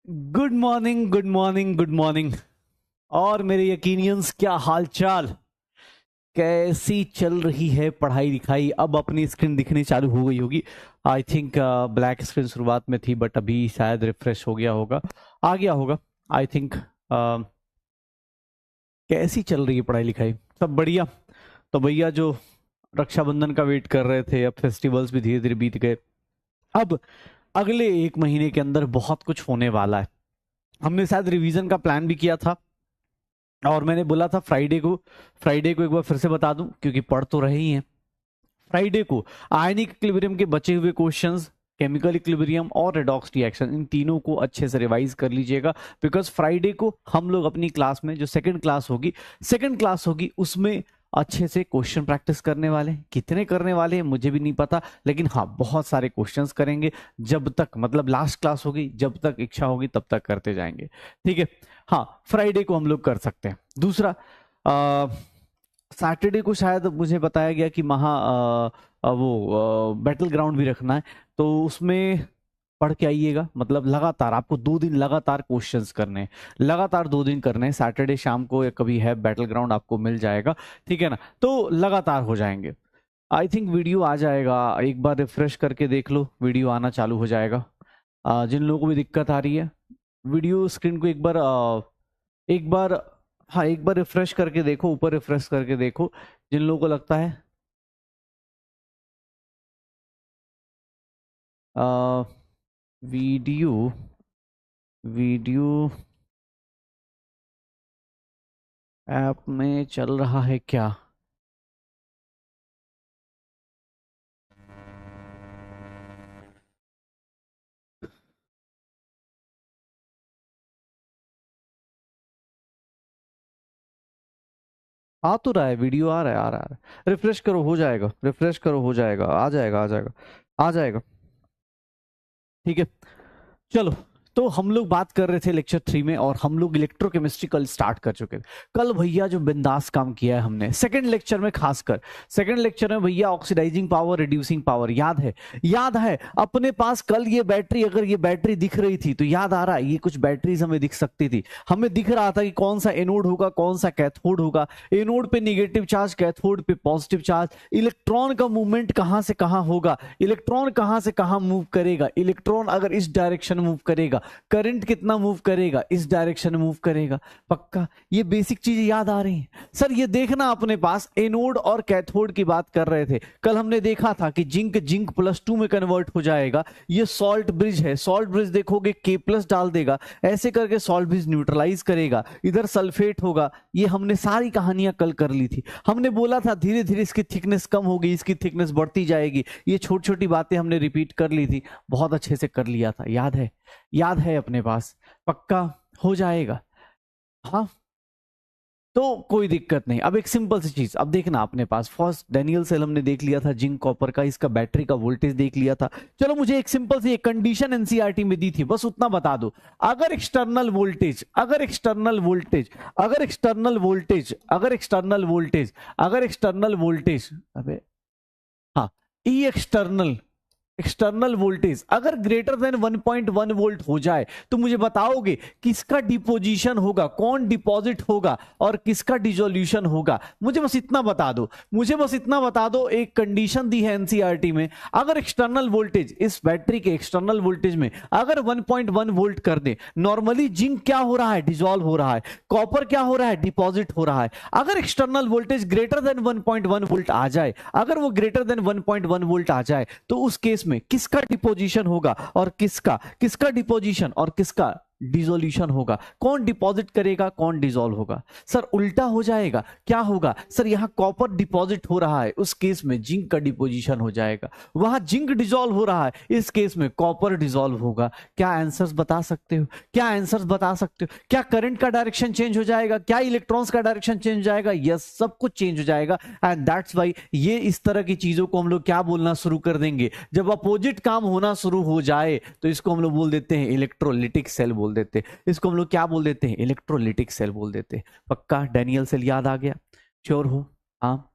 Good morning, good morning, good morning. और मेरे यकीनियंस, क्या हालचाल, कैसी चल रही है पढ़ाई लिखाई? अब अपनी स्क्रीन दिखनी चालू हो गई होगी। आई थिंक ब्लैक स्क्रीन शुरुआत में थी, बट अभी शायद रिफ्रेश हो गया होगा, आ गया होगा। आई थिंक कैसी चल रही है पढ़ाई लिखाई? सब बढ़िया? तो भैया जो रक्षाबंधन का वेट कर रहे थे, अब फेस्टिवल्स भी धीरे धीरे बीत गए। अब अगले एक महीने के अंदर बहुत कुछ होने वाला है। हमने शायद रिवीजन का प्लान भी किया था, और मैंने बोला था फ्राइडे को एक बार फिर से बता दूं, क्योंकि पढ़ तो रहे ही हैं। फ्राइडे को आयनिक इक्विलिब्रियम के बचे हुए क्वेश्चंस, केमिकल इक्विलिब्रियम और रेडॉक्स रिएक्शन, इन तीनों को अच्छे से रिवाइज कर लीजिएगा। बिकॉज फ्राइडे को हम लोग अपनी क्लास में, जो सेकंड क्लास होगी उसमें अच्छे से क्वेश्चन प्रैक्टिस करने वाले हैं। कितने करने वाले हैं मुझे भी नहीं पता, लेकिन हाँ, बहुत सारे क्वेश्चंस करेंगे। जब तक मतलब लास्ट क्लास होगी, जब तक इच्छा होगी तब तक करते जाएंगे, ठीक है? हाँ, फ्राइडे को हम लोग कर सकते हैं। दूसरा, सैटरडे को शायद मुझे बताया गया कि वो बैटल ग्राउंड भी रखना है, तो उसमें पढ़ के आइएगा। मतलब लगातार आपको 2 दिन लगातार क्वेश्चंस करने हैं, लगातार 2 दिन करने हैं। सैटरडे शाम को या कभी है बैटल ग्राउंड, आपको मिल जाएगा, ठीक है ना? तो लगातार हो जाएंगे। आई थिंक वीडियो आ जाएगा, एक बार रिफ्रेश करके देख लो, वीडियो आना चालू हो जाएगा। जिन लोगों को भी दिक्कत आ रही है, वीडियो स्क्रीन को एक बार हाँ, एक बार रिफ्रेश करके देखो, ऊपर रिफ्रेश करके देखो, जिन लोगों को लगता है वीडियो वीडियो ऐप में चल रहा है क्या? आ तो रहा है, वीडियो आ रहा है, रिफ्रेश करो, हो जाएगा, रिफ्रेश करो, हो जाएगा, आ जाएगा, आ जाएगा, आ जाएगा, ठीक है? चलो, तो हम लोग बात कर रहे थे लेक्चर 3 में, और हम लोग इलेक्ट्रोकेमिस्ट्री कल स्टार्ट कर चुके थे। कल भैया जो बिंदास काम किया है हमने सेकंड लेक्चर में, खासकर सेकंड लेक्चर में भैया, ऑक्सीडाइजिंग पावर, रिड्यूसिंग पावर, याद है अपने पास कल ये बैटरी, अगर ये बैटरी दिख रही थी तो याद आ रहा है, ये कुछ बैटरीज हमें दिख सकती थी। हमें दिख रहा था कि कौन सा एनोड होगा, कौन सा कैथोड होगा। एनोड पे निगेटिव चार्ज, कैथोड पे पॉजिटिव चार्ज। इलेक्ट्रॉन का मूवमेंट कहां से कहां होगा, इलेक्ट्रॉन कहां से कहां मूव करेगा, इलेक्ट्रॉन अगर इस डायरेक्शन मूव करेगा, करंट कितना मूव करेगा, इस डायरेक्शन में मूव करेगा। पक्का ये बेसिक चीजें याद आ रही हैं? सर ये देखना, अपने पास एनोड और कैथोड की बात कर रहे थे कल, हमने देखा था कि जिंक +2 में कन्वर्ट हो जाएगा। ये सॉल्ट ब्रिज है, सॉल्ट ब्रिज देखोगे K+ डाल देगा, ऐसे करके सॉल्ट ब्रिज न्यूट्रलाइज करेगा। इधर सल्फेट होगा। ये हमने सारी कहानियां कल कर ली थी। हमने बोला था धीरे धीरे इसकी थिकनेस कम होगी, इसकी थिकनेस बढ़ती जाएगी। ये छोटी छोटी बातें हमने रिपीट कर ली थी, बहुत अच्छे से कर लिया था, याद है अपने पास? पक्का हो जाएगा? हाँ, तो कोई दिक्कत नहीं। अब एक सिंपल सी चीज, अब देखना अपने पास, फर्स्ट डैनियल सेल हमने देख लिया था, जिंक कॉपर का, इसका बैटरी का वोल्टेज देख लिया था। चलो, मुझे एक सिंपल सी एक कंडीशन एनसीईआरटी में दी थी, बस उतना बता दो। अगर एक्सटर्नल वोल्टेज अगर एक्सटर्नल वोल्टेज अगर एक्सटर्नल वोल्टेज अगर एक्सटर्नल वोल्टेज अगर एक्सटर्नल वोल्टेज अबे हाँ, ई एक्सटर्नल वोल्टेज अगर ग्रेटर देन 1.1 वोल्ट हो जाए, तो मुझे बताओगे किसका डिपोजिशन होगा, कौन डिपॉजिट होगा और किसका डिसोल्यूशन होगा? मुझे बस इतना बता दो। एक कंडीशन दी है एनसीईआरटी में, अगर एक्सटर्नल वोल्टेज, इस बैटरी के एक्सटर्नल वोल्टेज में अगर 1.1 वोल्ट कर दे, नॉर्मली जिंक क्या हो रहा है, डिसॉल्व हो रहा है, कॉपर क्या हो रहा है, डिपॉजिट हो रहा है। अगर external voltage greater than 1.1 volt आ जाए, अगर वो ग्रेटर देन 1.1 वोल्ट आ जाए, तो उस केस में किसका डिपोजिशन होगा और किसका डिपोजिशन और किसका डिसोल्यूशन होगा? कौन डिपॉजिट करेगा, कौन डिसॉल्व होगा? सर उल्टा हो जाएगा। क्या होगा सर? यहां कॉपर डिपॉजिट हो रहा है, उस केस में जिंक का डिपोजिशन हो जाएगा। वहां जिंक डिसॉल्व हो रहा है, इस केस में कॉपर डिसॉल्व होगा। क्या आंसर्स बता सकते हो? क्या करंट का डायरेक्शन चेंज हो जाएगा? क्या इलेक्ट्रॉन्स का डायरेक्शन चेंज हो जाएगा? यस, सब कुछ चेंज हो जाएगा। एंड दैट्स वाई ये इस तरह की चीजों को हम लोग क्या बोलना शुरू कर देंगे, जब अपोजिट काम होना शुरू हो जाए तो इसको हम लोग बोल देते हैं इलेक्ट्रोलिटिक सेल बोल देते हैं। इसको हम लोग क्या बोल देते हैं? इलेक्ट्रोलिटिक सेल बोल देते हैं। पक्का डैनियल सेल याद आ गया? श्योर हो? हाँ,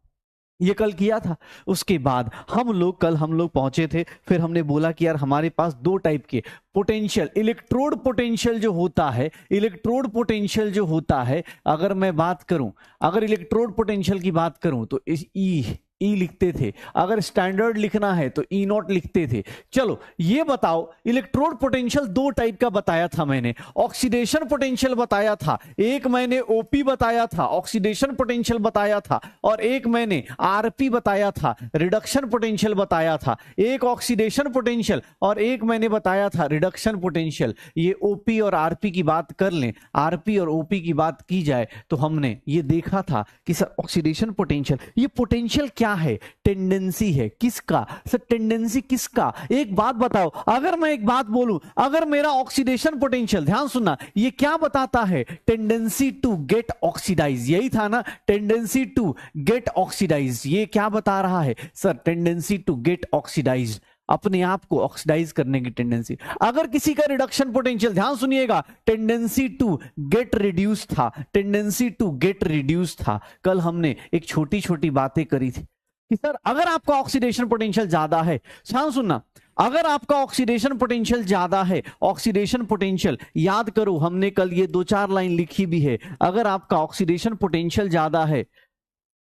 ये कल किया था। उसके बाद हम लोग पहुंचे थे, फिर हमने बोला कि यार हमारे पास दो टाइप के पोटेंशियल, इलेक्ट्रोड पोटेंशियल जो होता है, इलेक्ट्रोड पोटेंशियल जो होता है, अगर मैं बात करूं, अगर इलेक्ट्रोड पोटेंशियल की बात करूं तो इस ई लिखते थे, अगर स्टैंडर्ड लिखना है तो ई नॉट लिखते थे। चलो ये बताओ, इलेक्ट्रोड पोटेंशियल दो टाइप का बताया था मैंने, ऑक्सीडेशन पोटेंशियल बताया था, एक मैंने ओपी बताया था, ऑक्सीडेशन पोटेंशियल बताया था, और एक मैंने आरपी बताया था, रिडक्शन पोटेंशियल बताया था। एक ऑक्सीडेशन पोटेंशियल और एक मैंने बताया था रिडक्शन पोटेंशियल। ये ओपी और आरपी की बात कर लें, आरपी और ओपी की बात की जाए तो हमने ये देखा था कि सर ऑक्सीडेशन पोटेंशियल, ये पोटेंशियल क्या है? टेंडेंसी है। किसका सर? टेंडेंसी किसका? एक बात बताओ, अगर मैं एक बात बोलूं, अगर मेरा ऑक्सीडेशन पोटेंशियल, ध्यान सुनना, ये क्या बताता है? टेंडेंसी टू गेट ऑक्सीडाइज, यही था ना, टेंडेंसी टू गेट ऑक्सीडाइज। ये क्या बता रहा है sir? Tendency to get oxidise, अपने आप को ऑक्सीडाइज करने की टेंडेंसी। अगर किसी का रिडक्शन पोटेंशियल, ध्यान सुनिएगा, टेंडेंसी टू गेट रिड्यूस था, टेंडेंसी टू गेट रिड्यूस था। कल हमने एक छोटी छोटी बातें करी थी कि सर अगर आपका ऑक्सीडेशन पोटेंशियल ज्यादा है, ध्यान सुनना, अगर आपका ऑक्सीडेशन पोटेंशियल ज्यादा है, ऑक्सीडेशन पोटेंशियल याद करो, हमने कल ये दो चार लाइन लिखी भी है, अगर आपका ऑक्सीडेशन पोटेंशियल ज्यादा है,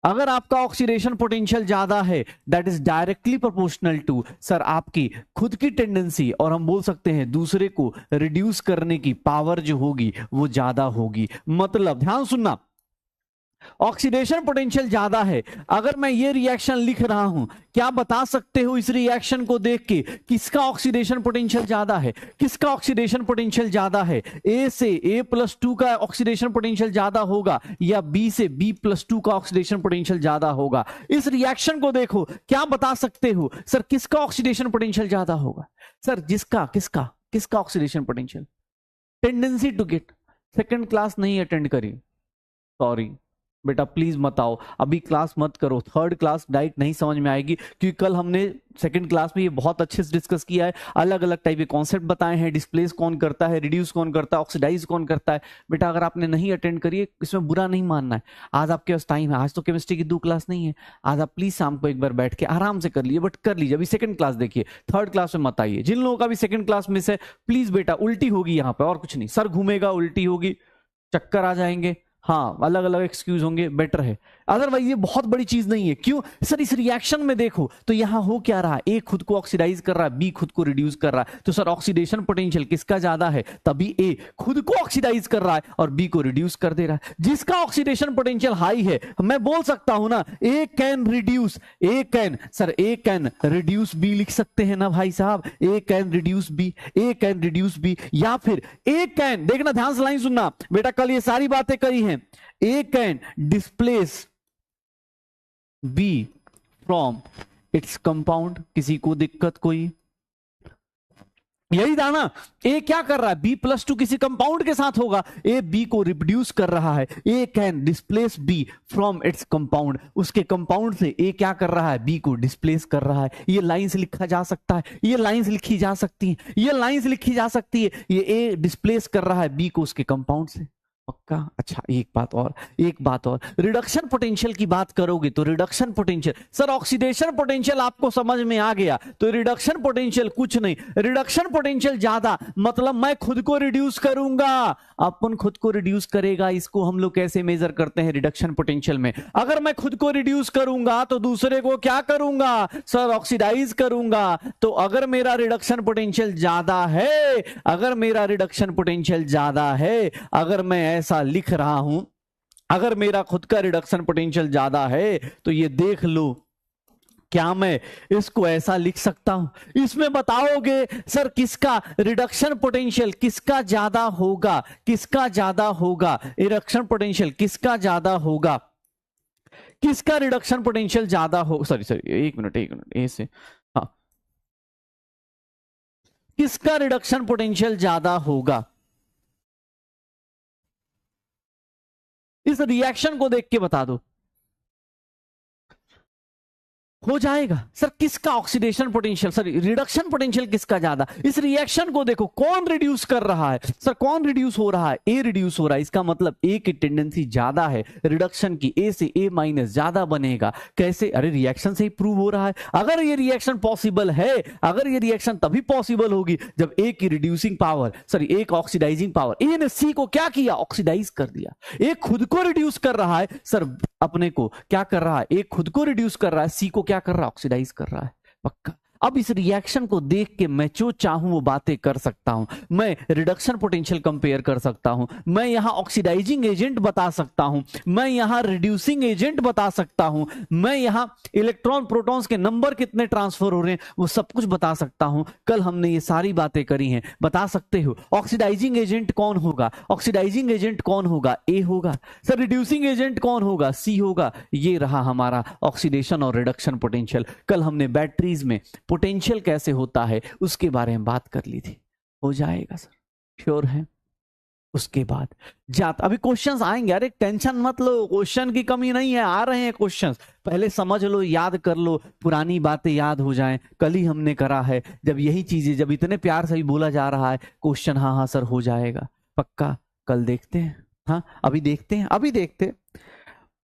अगर आपका ऑक्सीडेशन पोटेंशियल ज्यादा है, that is directly proportional to sir आपकी खुद की टेंडेंसी, और हम बोल सकते हैं दूसरे को रिड्यूस करने की पावर जो होगी वो ज्यादा होगी। मतलब ध्यान सुनना, ऑक्सीडेशन पोटेंशियल ज्यादा है, अगर मैं ये रिएक्शन लिख रहा हूं, क्या बता सकते हो इस रिएक्शन को देख के किसका ऑक्सीडेशन पोटेंशियल ज्यादा है? किसका ऑक्सीडेशन पोटेंशियल ज्यादा है? ए से A+2 का ऑक्सीडेशन पोटेंशियल ज्यादा होगा या बी से B+2 का ऑक्सीडेशन पोटेंशियल ज्यादा होगा? इस रिएक्शन को देखो, क्या बता सकते हो सर किसका ऑक्सीडेशन पोटेंशियल ज्यादा होगा? सर जिसका, किसका किसका oxidation potential? Tendency to get. Second class नहीं अटेंड करी, सॉरी बेटा, प्लीज मत आओ, अभी क्लास मत करो, थर्ड क्लास डायरेक्ट नहीं समझ में आएगी, क्योंकि कल हमने सेकंड क्लास में ये बहुत अच्छे से डिस्कस किया है, अलग अलग टाइप के कॉन्सेप्ट बताए हैं, डिस्प्लेस कौन करता है, रिड्यूस कौन करता है, ऑक्सीडाइज कौन करता है। बेटा अगर आपने नहीं अटेंड करी है, इसमें बुरा नहीं मानना है, आज आपके पास टाइम है, आज तो केमिस्ट्री की 2 क्लास नहीं है, आज आप प्लीज शाम को एक बार बैठ के आराम से कर लीजिए, बट कर लीजिए, अभी सेकंड क्लास देखिए, थर्ड क्लास में मत आइए। जिन लोगों का भी सेकंड क्लास मिस है, प्लीज बेटा, उल्टी होगी यहाँ पे और कुछ नहीं, सर घूमेगा, उल्टी होगी, चक्कर आ जाएंगे, हाँ अलग अलग एक्सक्यूज होंगे, बेटर है, अदरवाइज ये बहुत बड़ी चीज नहीं है। क्यों सर? इस रिएक्शन में देखो तो यहां हो क्या रहा है, ए खुद को ऑक्सीडाइज कर रहा है, बी खुद को रिड्यूस कर रहा है, तो सर ऑक्सीडेशन पोटेंशियल किसका ज्यादा है? तभी ए खुद को ऑक्सीडाइज कर रहा है और बी को रिड्यूस कर दे रहा है। जिसका ऑक्सीडेशन पोटेंशियल हाई है, मैं बोल सकता हूं ना, A can reduce, A can, sir A can reduce B लिख सकते हैं ना भाई साहब, A can reduce B, A can reduce B, या फिर ए कैन, देखना ध्यान से लाइन सुनना बेटा, कल ये सारी बातें करी हैं, A can displace B from its compound. किसी को दिक्कत कोई? यही था ना, ए क्या कर रहा है, B+2 किसी कंपाउंड के साथ होगा, ए बी को रिप्रोड्यूस कर रहा है, A can displace B from its compound, उसके कंपाउंड से ए क्या कर रहा है, बी को डिस्प्लेस कर रहा है। ये लाइन से लिखा जा सकता है, ये लाइन से लिखी जा सकती है, ये लाइन से लिखी जा सकती है, ये ए डिस्प्लेस कर रहा है बी को उसके कंपाउंड से, पक्का? अच्छा एक बात और, एक बात और, रिडक्शन पोटेंशियल की बात करोगे तो reduction potential, sir oxidation potential आपको समझ में आ गया, तो रिडक्शन पोटेंशियल कुछ नहीं, रिडक्शन पोटेंशियल ज्यादा मतलब मैं खुद को रिड्यूस करूंगा, अपन खुद को रिड्यूस करेगा, इसको हम लोग कैसे मेजर करते हैं रिडक्शन पोटेंशियल में? अगर मैं खुद को रिड्यूस करूंगा तो दूसरे को क्या करूंगा सर? ऑक्सीडाइज करूंगा। तो अगर मेरा रिडक्शन पोटेंशियल ज्यादा है, अगर मेरा रिडक्शन पोटेंशियल ज्यादा है, अगर मैं ऐसा लिख रहा हूं, अगर मेरा खुद का रिडक्शन पोटेंशियल ज्यादा है, तो ये देख लो, क्या मैं इसको ऐसा लिख सकता हूं? इसमें बताओगे सर किसका रिडक्शन पोटेंशियल किसका ज्यादा होगा, किसका ज्यादा होगा, रिडक्शन पोटेंशियल किसका ज्यादा होगा, किसका रिडक्शन पोटेंशियल ज्यादा हो, सॉरी एक मिनट ए से, हाँ, किसका रिडक्शन पोटेंशियल ज्यादा होगा? इस रिएक्शन को देख के बता दो। हो जाएगा। सर किसका oxidation potential, sir reduction potential किसका ज्यादा? इस रिएक्शन को देखो कौन रिड्यूस कर रहा है, सर कौन रिड्यूस हो रहा है? ए रिड्यूस हो रहा है, इसका मतलब ए की टेंडेंसी ज्यादा है रिडक्शन की, ए से ए माइनस ज्यादा बनेगा। कैसे? अरे रिएक्शन से ही प्रूव हो रहा है। अगर ये रिएक्शन पॉसिबल है, अगर ये रिएक्शन तभी पॉसिबल होगी जब ए की रिड्यूसिंग पावर, सॉरी ए का ऑक्सीडाइजिंग पावर, ए ने सी को क्या किया? ऑक्सीडाइज कर दिया। ए खुद को रिड्यूस कर रहा है, सर अपने को क्या कर रहा है? ए खुद को रिड्यूस कर रहा है, सी को क्या कर रहा है? ऑक्सीडाइज कर रहा है। पक्का। अब इस रिएक्शन को देख के मैं जो चाहूं वो बातें कर सकता हूं। मैं रिडक्शन पोटेंशियल कंपेयर कर सकता हूं, मैं यहां ऑक्सीडाइजिंग एजेंट बता सकता हूं, मैं यहां रिड्यूसिंग एजेंट बता सकता हूं, मैं यहां इलेक्ट्रॉन प्रोटॉन्स के नंबर कितने ट्रांसफर हो रहे हैं वो सब कुछ बता सकता हूं। कल हमने ये सारी बातें करी हैं। बता सकते हो ऑक्सीडाइजिंग एजेंट कौन होगा? ऑक्सीडाइजिंग एजेंट कौन होगा? ए होगा। सर रिड्यूसिंग एजेंट कौन होगा? सी होगा। ये रहा हमारा ऑक्सीडेशन और रिडक्शन पोटेंशियल। कल हमने बैटरीज में पोटेंशियल कैसे होता है उसके बारे में बात कर ली थी। हो जाएगा सर, श्योर है? उसके बाद जात अभी क्वेश्चंस आएंगे। अरे टेंशन मत लो, क्वेश्चन की कमी नहीं है, आ रहे हैं क्वेश्चंस। पहले समझ लो, याद कर लो, पुरानी बातें याद हो जाएं। कल ही हमने करा है, जब यही चीजें, जब इतने प्यार से भी बोला जा रहा है क्वेश्चन, हाँ हाँ सर हो जाएगा पक्का। कल देखते हैं, हाँ अभी देखते हैं, अभी देखते हैं।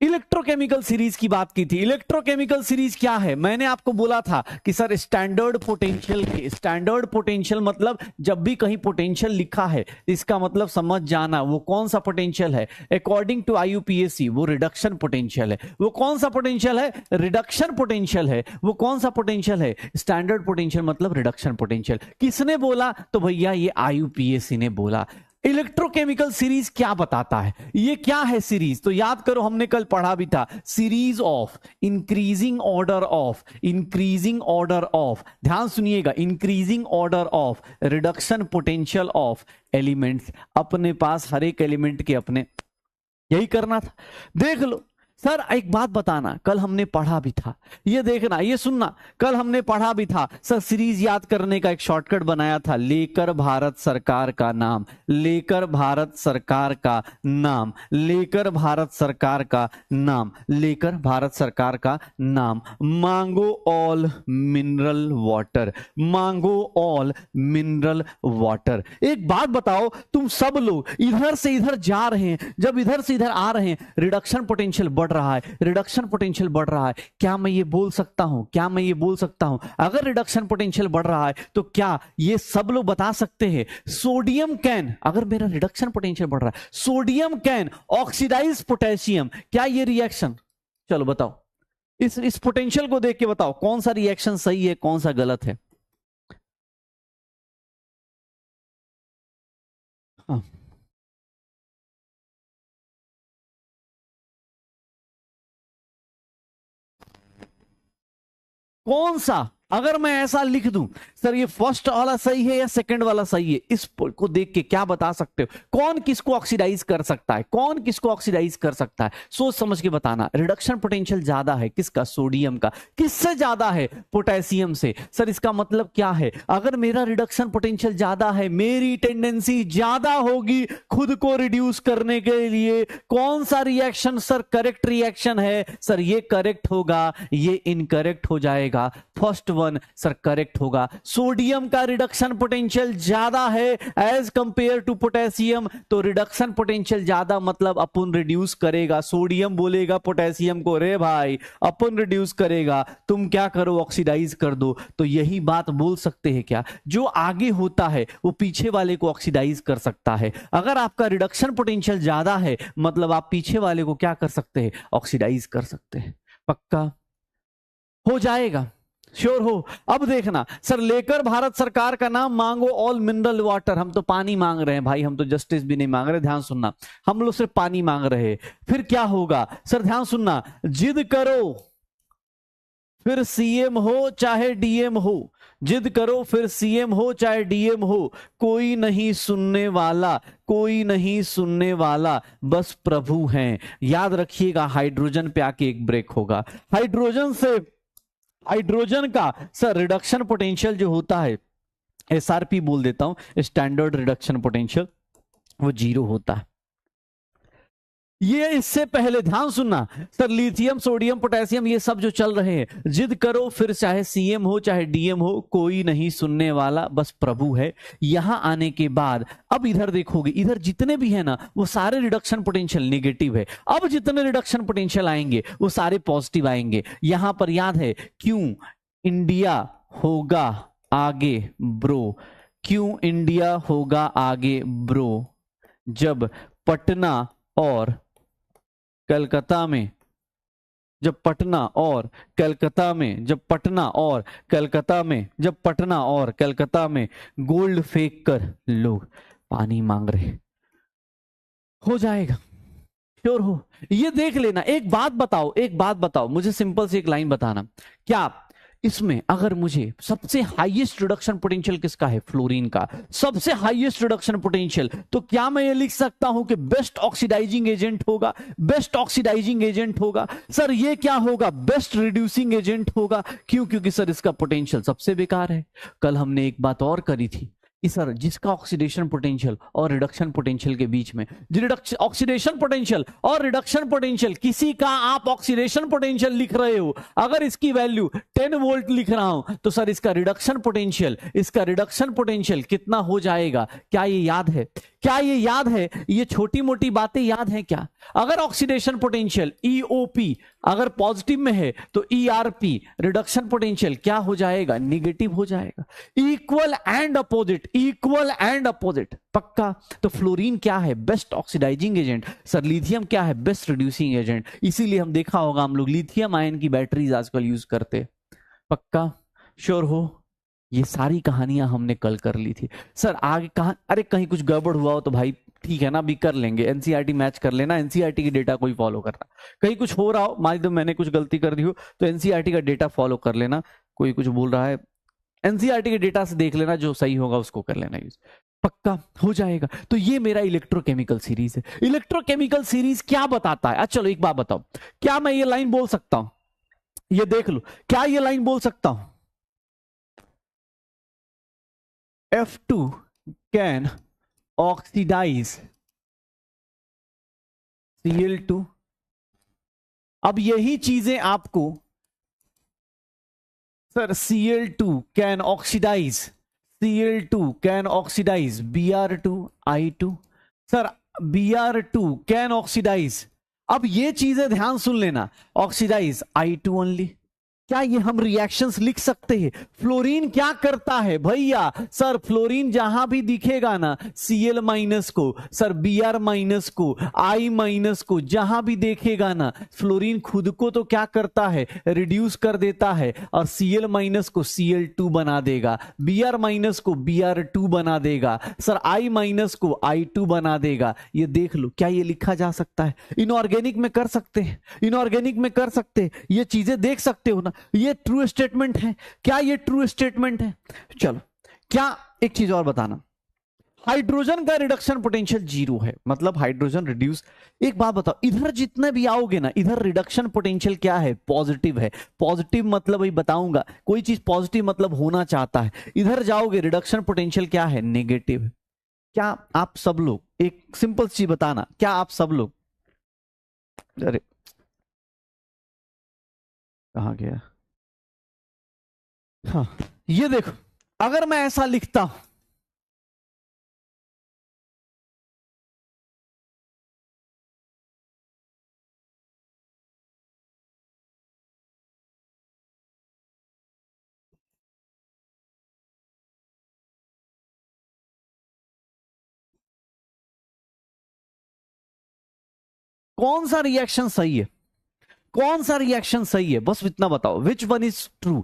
इलेक्ट्रोकेमिकल सीरीज की बात की थी। इलेक्ट्रोकेमिकल सीरीज क्या है? मैंने आपको बोला था कि सर स्टैंडर्ड पोटेंशियल के, स्टैंडर्ड पोटेंशियल मतलब जब भी कहीं पोटेंशियल लिखा है इसका मतलब समझ जाना वो कौन सा पोटेंशियल है। अकॉर्डिंग टू आईयूपीएसी वो रिडक्शन पोटेंशियल है। वो कौन सा पोटेंशियल है? रिडक्शन पोटेंशियल है। वो कौन सा पोटेंशियल है? स्टैंडर्ड पोटेंशियल मतलब रिडक्शन पोटेंशियल। किसने बोला? तो भैया ये आईयूपीएसी ने बोला। इलेक्ट्रोकेमिकल सीरीज क्या बताता है? ये क्या है सीरीज? तो याद करो, हमने कल पढ़ा भी था, series of increasing order of, increasing order of, ध्यान सुनिएगा, increasing order of reduction potential of elements. अपने पास हर एक एलिमेंट के अपने, यही करना था। देख लो सर, एक बात बताना, कल हमने पढ़ा भी था, ये देखना, ये सुनना, कल हमने पढ़ा भी था सर। सीरीज याद करने का एक शॉर्टकट बनाया था, लेकर भारत सरकार का नाम, लेकर भारत सरकार का नाम, लेकर भारत सरकार का नाम, लेकर भारत सरकार का नाम, मांगो ऑल मिनरल वाटर, मांगो ऑल मिनरल वाटर। एक बात बताओ, तुम सब लोग इधर से इधर जा रहे हैं, जब इधर से इधर आ रहे हैं रिडक्शन पोटेंशियल बढ़ रहा है, रिडक्शन पोटेंशियल बढ़ रहा है। क्या मैं ये बोल सकता हूं, क्या मैं ये बोल सकता हूं, अगर रिडक्शन पोटेंशियल बढ़ रहा है तो क्या ये सब लोग बता सकते हैं सोडियम कैन, अगर मेरा रिडक्शन पोटेंशियल बढ़ रहा है, सोडियम कैन ऑक्सीडाइज पोटेशियम, क्या ये रिएक्शन, चलो बताओ, इस पोटेंशियल को देख के बताओ कौन सा रिएक्शन सही है, कौन सा गलत है? हाँ। कौन सा, अगर मैं ऐसा लिख दूं सर ये फर्स्ट वाला सही है या सेकंड वाला सही है, इस को देख के क्या बता सकते हो कौन किसको ऑक्सीडाइज कर सकता है, कौन किसको ऑक्सीडाइज कर सकता है? सोच समझ के बताना। रिडक्शन पोटेंशियल ज्यादा है किसका? सोडियम का। किससे ज्यादा है? पोटेशियम से। सर इसका मतलब क्या है? अगर मेरा रिडक्शन पोटेंशियल ज्यादा है, मेरी टेंडेंसी ज्यादा होगी खुद को रिड्यूस करने के लिए। कौन सा रिएक्शन सर करेक्ट रिएक्शन है? सर ये करेक्ट होगा, ये इनकरेक्ट हो जाएगा। फर्स्ट वन सर करेक्ट होगा। सोडियम का रिडक्शन पोटेंशियल ज्यादा है एज कंपेयर टू पोटेशियम, तो रिडक्शन पोटेंशियल ज्यादा मतलब अपन रिड्यूस करेगा। सोडियम बोलेगा पोटेशियम को, रे भाई अपन रिड्यूस करेगा, तुम क्या करो ऑक्सीडाइज कर दो। तो यही बात बोल सकते हैं क्या? जो आगे होता है वो पीछे वाले को ऑक्सीडाइज कर सकता है। अगर आपका रिडक्शन पोटेंशियल ज्यादा है मतलब आप पीछे वाले को क्या कर सकते हैं? ऑक्सीडाइज कर सकते हैं। पक्का हो जाएगा, श्योर हो? अब देखना सर, लेकर भारत सरकार का नाम, मांगो ऑल मिनरल वाटर। हम तो पानी मांग रहे हैं भाई, हम तो जस्टिस भी नहीं मांग रहे। ध्यान सुनना, हम लोग सिर्फ पानी मांग रहे हैं। फिर क्या होगा सर? ध्यान सुनना, जिद करो फिर सीएम हो चाहे डीएम हो, जिद करो फिर सीएम हो चाहे डीएम हो, कोई नहीं सुनने वाला, कोई नहीं सुनने वाला, बस प्रभु हैं। याद रखिएगा, हाइड्रोजन पे आके एक ब्रेक होगा। हाइड्रोजन से, हाइड्रोजन का सर रिडक्शन पोटेंशियल जो होता है, एसआरपी बोल देता हूं, स्टैंडर्ड रिडक्शन पोटेंशियल, वो 0 होता है। ये इससे पहले ध्यान सुनना सर, लिथियम सोडियम पोटेशियम ये सब जो चल रहे हैं, जिद करो फिर चाहे सीएम हो चाहे डीएम हो, कोई नहीं सुनने वाला, बस प्रभु है। यहां आने के बाद अब इधर देखोगे, इधर जितने भी है ना वो सारे रिडक्शन पोटेंशियल नेगेटिव है। अब जितने रिडक्शन पोटेंशियल आएंगे वो सारे पॉजिटिव आएंगे। यहां पर याद है क्यों इंडिया होगा आगे ब्रो, क्यों इंडिया होगा आगे ब्रो, जब पटना और कलकत्ता में, जब पटना और कलकत्ता में, जब पटना और कलकत्ता में, जब पटना और कलकत्ता में गोल्ड फेंक कर लोग पानी मांग रहे, हो जाएगा, श्योर हो। ये देख लेना। एक बात बताओ, एक बात बताओ मुझे, सिंपल सी एक लाइन बताना, क्या इसमें अगर मुझे सबसे हाईएस्ट रिडक्शन पोटेंशियल किसका है, फ्लोरीन का, सबसे हाईएस्ट रिडक्शन पोटेंशियल, तो क्या मैं ये लिख सकता हूं कि बेस्ट ऑक्सीडाइजिंग एजेंट होगा, बेस्ट ऑक्सीडाइजिंग एजेंट होगा? सर ये क्या होगा, बेस्ट रिड्यूसिंग एजेंट होगा। क्यों? क्योंकि सर इसका पोटेंशियल सबसे बेकार है। कल हमने एक बात और करी थी कि सर जिसका ऑक्सीडेशन पोटेंशियल और रिडक्शन पोटेंशियल के बीच में, ऑक्सीडेशन पोटेंशियल और रिडक्शन पोटेंशियल, किसी का आप ऑक्सीडेशन पोटेंशियल लिख रहे हो, अगर इसकी वैल्यू 10 वोल्ट लिख रहा हूं तो सर इसका रिडक्शन पोटेंशियल, इसका रिडक्शन पोटेंशियल कितना हो जाएगा? क्या ये याद है? क्या ये याद है? ये छोटी मोटी बातें याद है क्या? अगर ऑक्सीडेशन पोटेंशियल ईओपी अगर पॉजिटिव में है तो ईआरपी रिडक्शन पोटेंशियल क्या हो जाएगा? निगेटिव हो जाएगा। Equal and opposite, equal and opposite, पक्का। तो फ्लोरीन क्या है? Best oxidising agent. Sir lithium क्या है? Best reducing agent. इसीलिए हम देखा होगा हम लोग लिथियम आयन की बैटरीज आजकल यूज करते। पक्का? श्योर हो? ये सारी कहानियां हमने कल कर ली थी। सर आगे कहा, अरे कहीं कुछ गड़बड़ हुआ हो तो भाई ठीक है ना, भी कर लेंगे, एनसीईआरटी मैच कर लेना, एनसीईआरटी की डेटा कोई फॉलो करना। कहीं कुछ हो रहा हो, मान लो मैंने कुछ गलती कर दी हो तो एनसीईआरटी का डेटा फॉलो कर लेना। कोई कुछ बोल रहा है, एनसीईआरटी के डेटा से देख लेना, जो सही होगा उसको कर लेना यूज। पक्का हो जाएगा। तो ये मेरा इलेक्ट्रोकेमिकल सीरीज है। इलेक्ट्रोकेमिकल सीरीज क्या बताता है? अच्छा चलो एक बात बताओ, क्या मैं ये लाइन बोल सकता हूं? ये देख लो, क्या ये लाइन बोल सकता हूं? F2 can oxidize Cl2। अब यही चीजें आपको sir Cl2 can oxidize, Cl2 can oxidize Br2I2। Sir Br2 can oxidize, अब ये चीजें ध्यान सुन लेना, ऑक्सीडाइज I2 ओनली। क्या ये हम रिएक्शंस लिख सकते हैं? फ्लोरीन क्या करता है भैया? सर फ्लोरीन जहां भी दिखेगा ना, Cl माइनस को, सर Br माइनस को, I माइनस को, जहां भी देखेगा ना, फ्लोरीन खुद को तो क्या करता है? रिड्यूस कर देता है, और Cl माइनस को Cl2 बना देगा, Br माइनस को Br2 बना देगा, सर I माइनस को I2 बना देगा। ये देख लो, क्या ये लिखा जा सकता है? इनऑर्गेनिक में कर सकते हैं, इनऑर्गेनिक में कर सकते हैं, ये चीजें देख सकते हो ना। ये ट्रू स्टेटमेंट है। क्या ये ट्रू स्टेटमेंट है? चलो, क्या एक चीज और बताना, हाइड्रोजन का रिडक्शन पोटेंशियल 0 है, मतलब हाइड्रोजन रिड्यूस। एक बात बताओ, इधर जितने भी आओगे ना, इधर रिडक्शन पोटेंशियल क्या है? पॉजिटिव है। पॉजिटिव मतलब वही बताऊंगा, कोई चीज पॉजिटिव मतलब होना चाहता है। इधर जाओगे रिडक्शन पोटेंशियल क्या है? नेगेटिव। क्या आप सब लोग, एक सिंपल चीज बताना, क्या आप सब लोग, अरे कहां गया, हाँ ये देखो, अगर मैं ऐसा लिखता हूं, कौन सा रिएक्शन सही है? कौन सा रिएक्शन सही है? बस इतना बताओ, which one is true,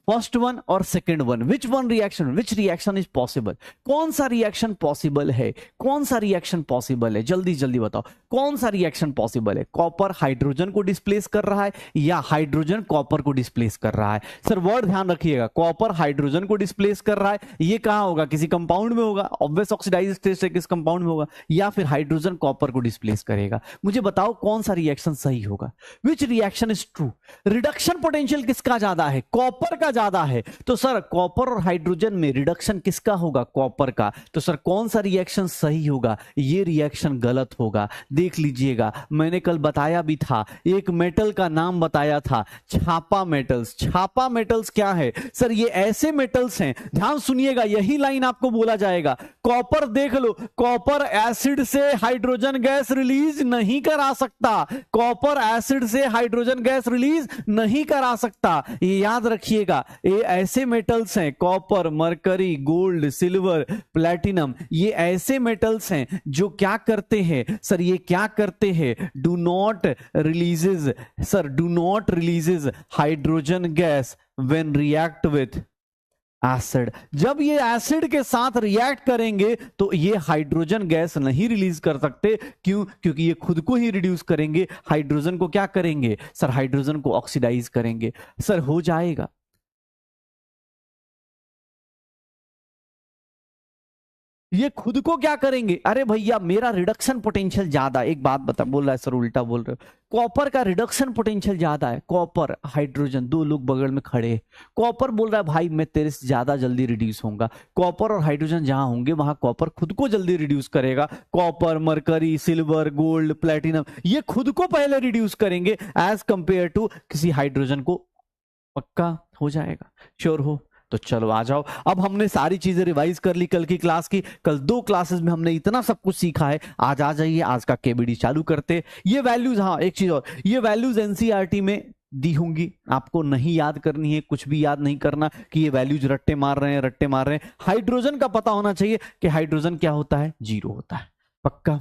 first one और second one, which one reaction, which reaction is possible? कौन सा रिएक्शन पॉसिबल है? कौन सा रिएक्शन पॉसिबल है? जल्दी जल्दी बताओ, कौन सा रिएक्शन पॉसिबल है? कॉपर हाइड्रोजन को डिस्प्लेस कर रहा है या हाइड्रोजन कॉपर को डिस्प्लेस कर रहा है? सर वर्ड ध्यान रखिएगा, कॉपर हाइड्रोजन को डिस्प्लेस कर रहा है, ये कहां होगा? किसी कंपाउंड में होगा, ऑब्वियस ऑक्सीडाइज स्टेट से किस कंपाउंड में होगा, या फिर हाइड्रोजन कॉपर को डिस्प्लेस करेगा। मुझे बताओ कौन सा रिएक्शन सही होगा? विच reaction is true? Reduction potential किसका ज्यादा है? कॉपर का ज्यादा है। तो सर कॉपर और हाइड्रोजन में रिडक्शन किसका होगा? कॉपर का। तो सर कौन सा रिएक्शन सही होगा? ये रिएक्शन गलत होगा। देख लीजिएगा, मैंने कल बताया भी था, एक मेटल का नाम बताया था, छापा मेटल्स। छापा मेटल्स क्या है सर? ये ऐसे मेटल्स हैं, ध्यान सुनिएगा, यही लाइन आपको बोला जाएगा। कॉपर देख लो, कॉपर एसिड से हाइड्रोजन गैस रिलीज नहीं करा सकता। कॉपर एसिड से हाइड्रोजन गैस रिलीज नहीं करा सकता, ये याद रखिएगा। ये ऐसे मेटल्स हैं, copper, mercury, gold, silver, platinum, ये ऐसे मेटल्स हैं जो क्या करते हैं सर? ये क्या करते हैं? Do not releases, sir do not releases hydrogen gas when react with acid. जब ये एसिड के साथ रिएक्ट करेंगे तो ये हाइड्रोजन गैस नहीं रिलीज कर सकते। क्यों? क्योंकि ये खुद को ही रिड्यूस करेंगे। हाइड्रोजन को क्या करेंगे सर? हाइड्रोजन को ऑक्सीडाइज करेंगे। सर हो जाएगा। ये खुद को क्या करेंगे? अरे भैया मेरा रिडक्शन पोटेंशियल ज्यादा, एक बात बता, बोल रहा है सर उल्टा बोल रहे हो। कॉपर का रिडक्शन पोटेंशियल ज्यादा है। कॉपर हाइड्रोजन, दो लोग बगल में खड़े हैं। कॉपर बोल रहा है भाई मैं तेरे से ज्यादा जल्दी रिड्यूस होऊंगा। कॉपर और हाइड्रोजन जहां होंगे वहां कॉपर खुद को जल्दी रिड्यूस करेगा। Copper, mercury, silver, gold, platinum, ये खुद को पहले रिड्यूस करेंगे एज कंपेयर टू किसी हाइड्रोजन को। पक्का हो जाएगा? श्योर हो? तो चलो आ जाओ। अब हमने सारी चीजें रिवाइज कर ली कल की क्लास की। कल 2 क्लासेस में हमने इतना सब कुछ सीखा है। आज आ जाइए, आज का केबीडी चालू करते। ये वैल्यूज, हाँ एक चीज और, ये वैल्यूज एनसीईआरटी में दी होंगी, आपको नहीं याद करनी है, कुछ भी याद नहीं करना कि ये वैल्यूज रट्टे मार रहे हैं, रट्टे मार रहे हैं। हाइड्रोजन का पता होना चाहिए कि हाइड्रोजन क्या होता है? 0 होता है। पक्का?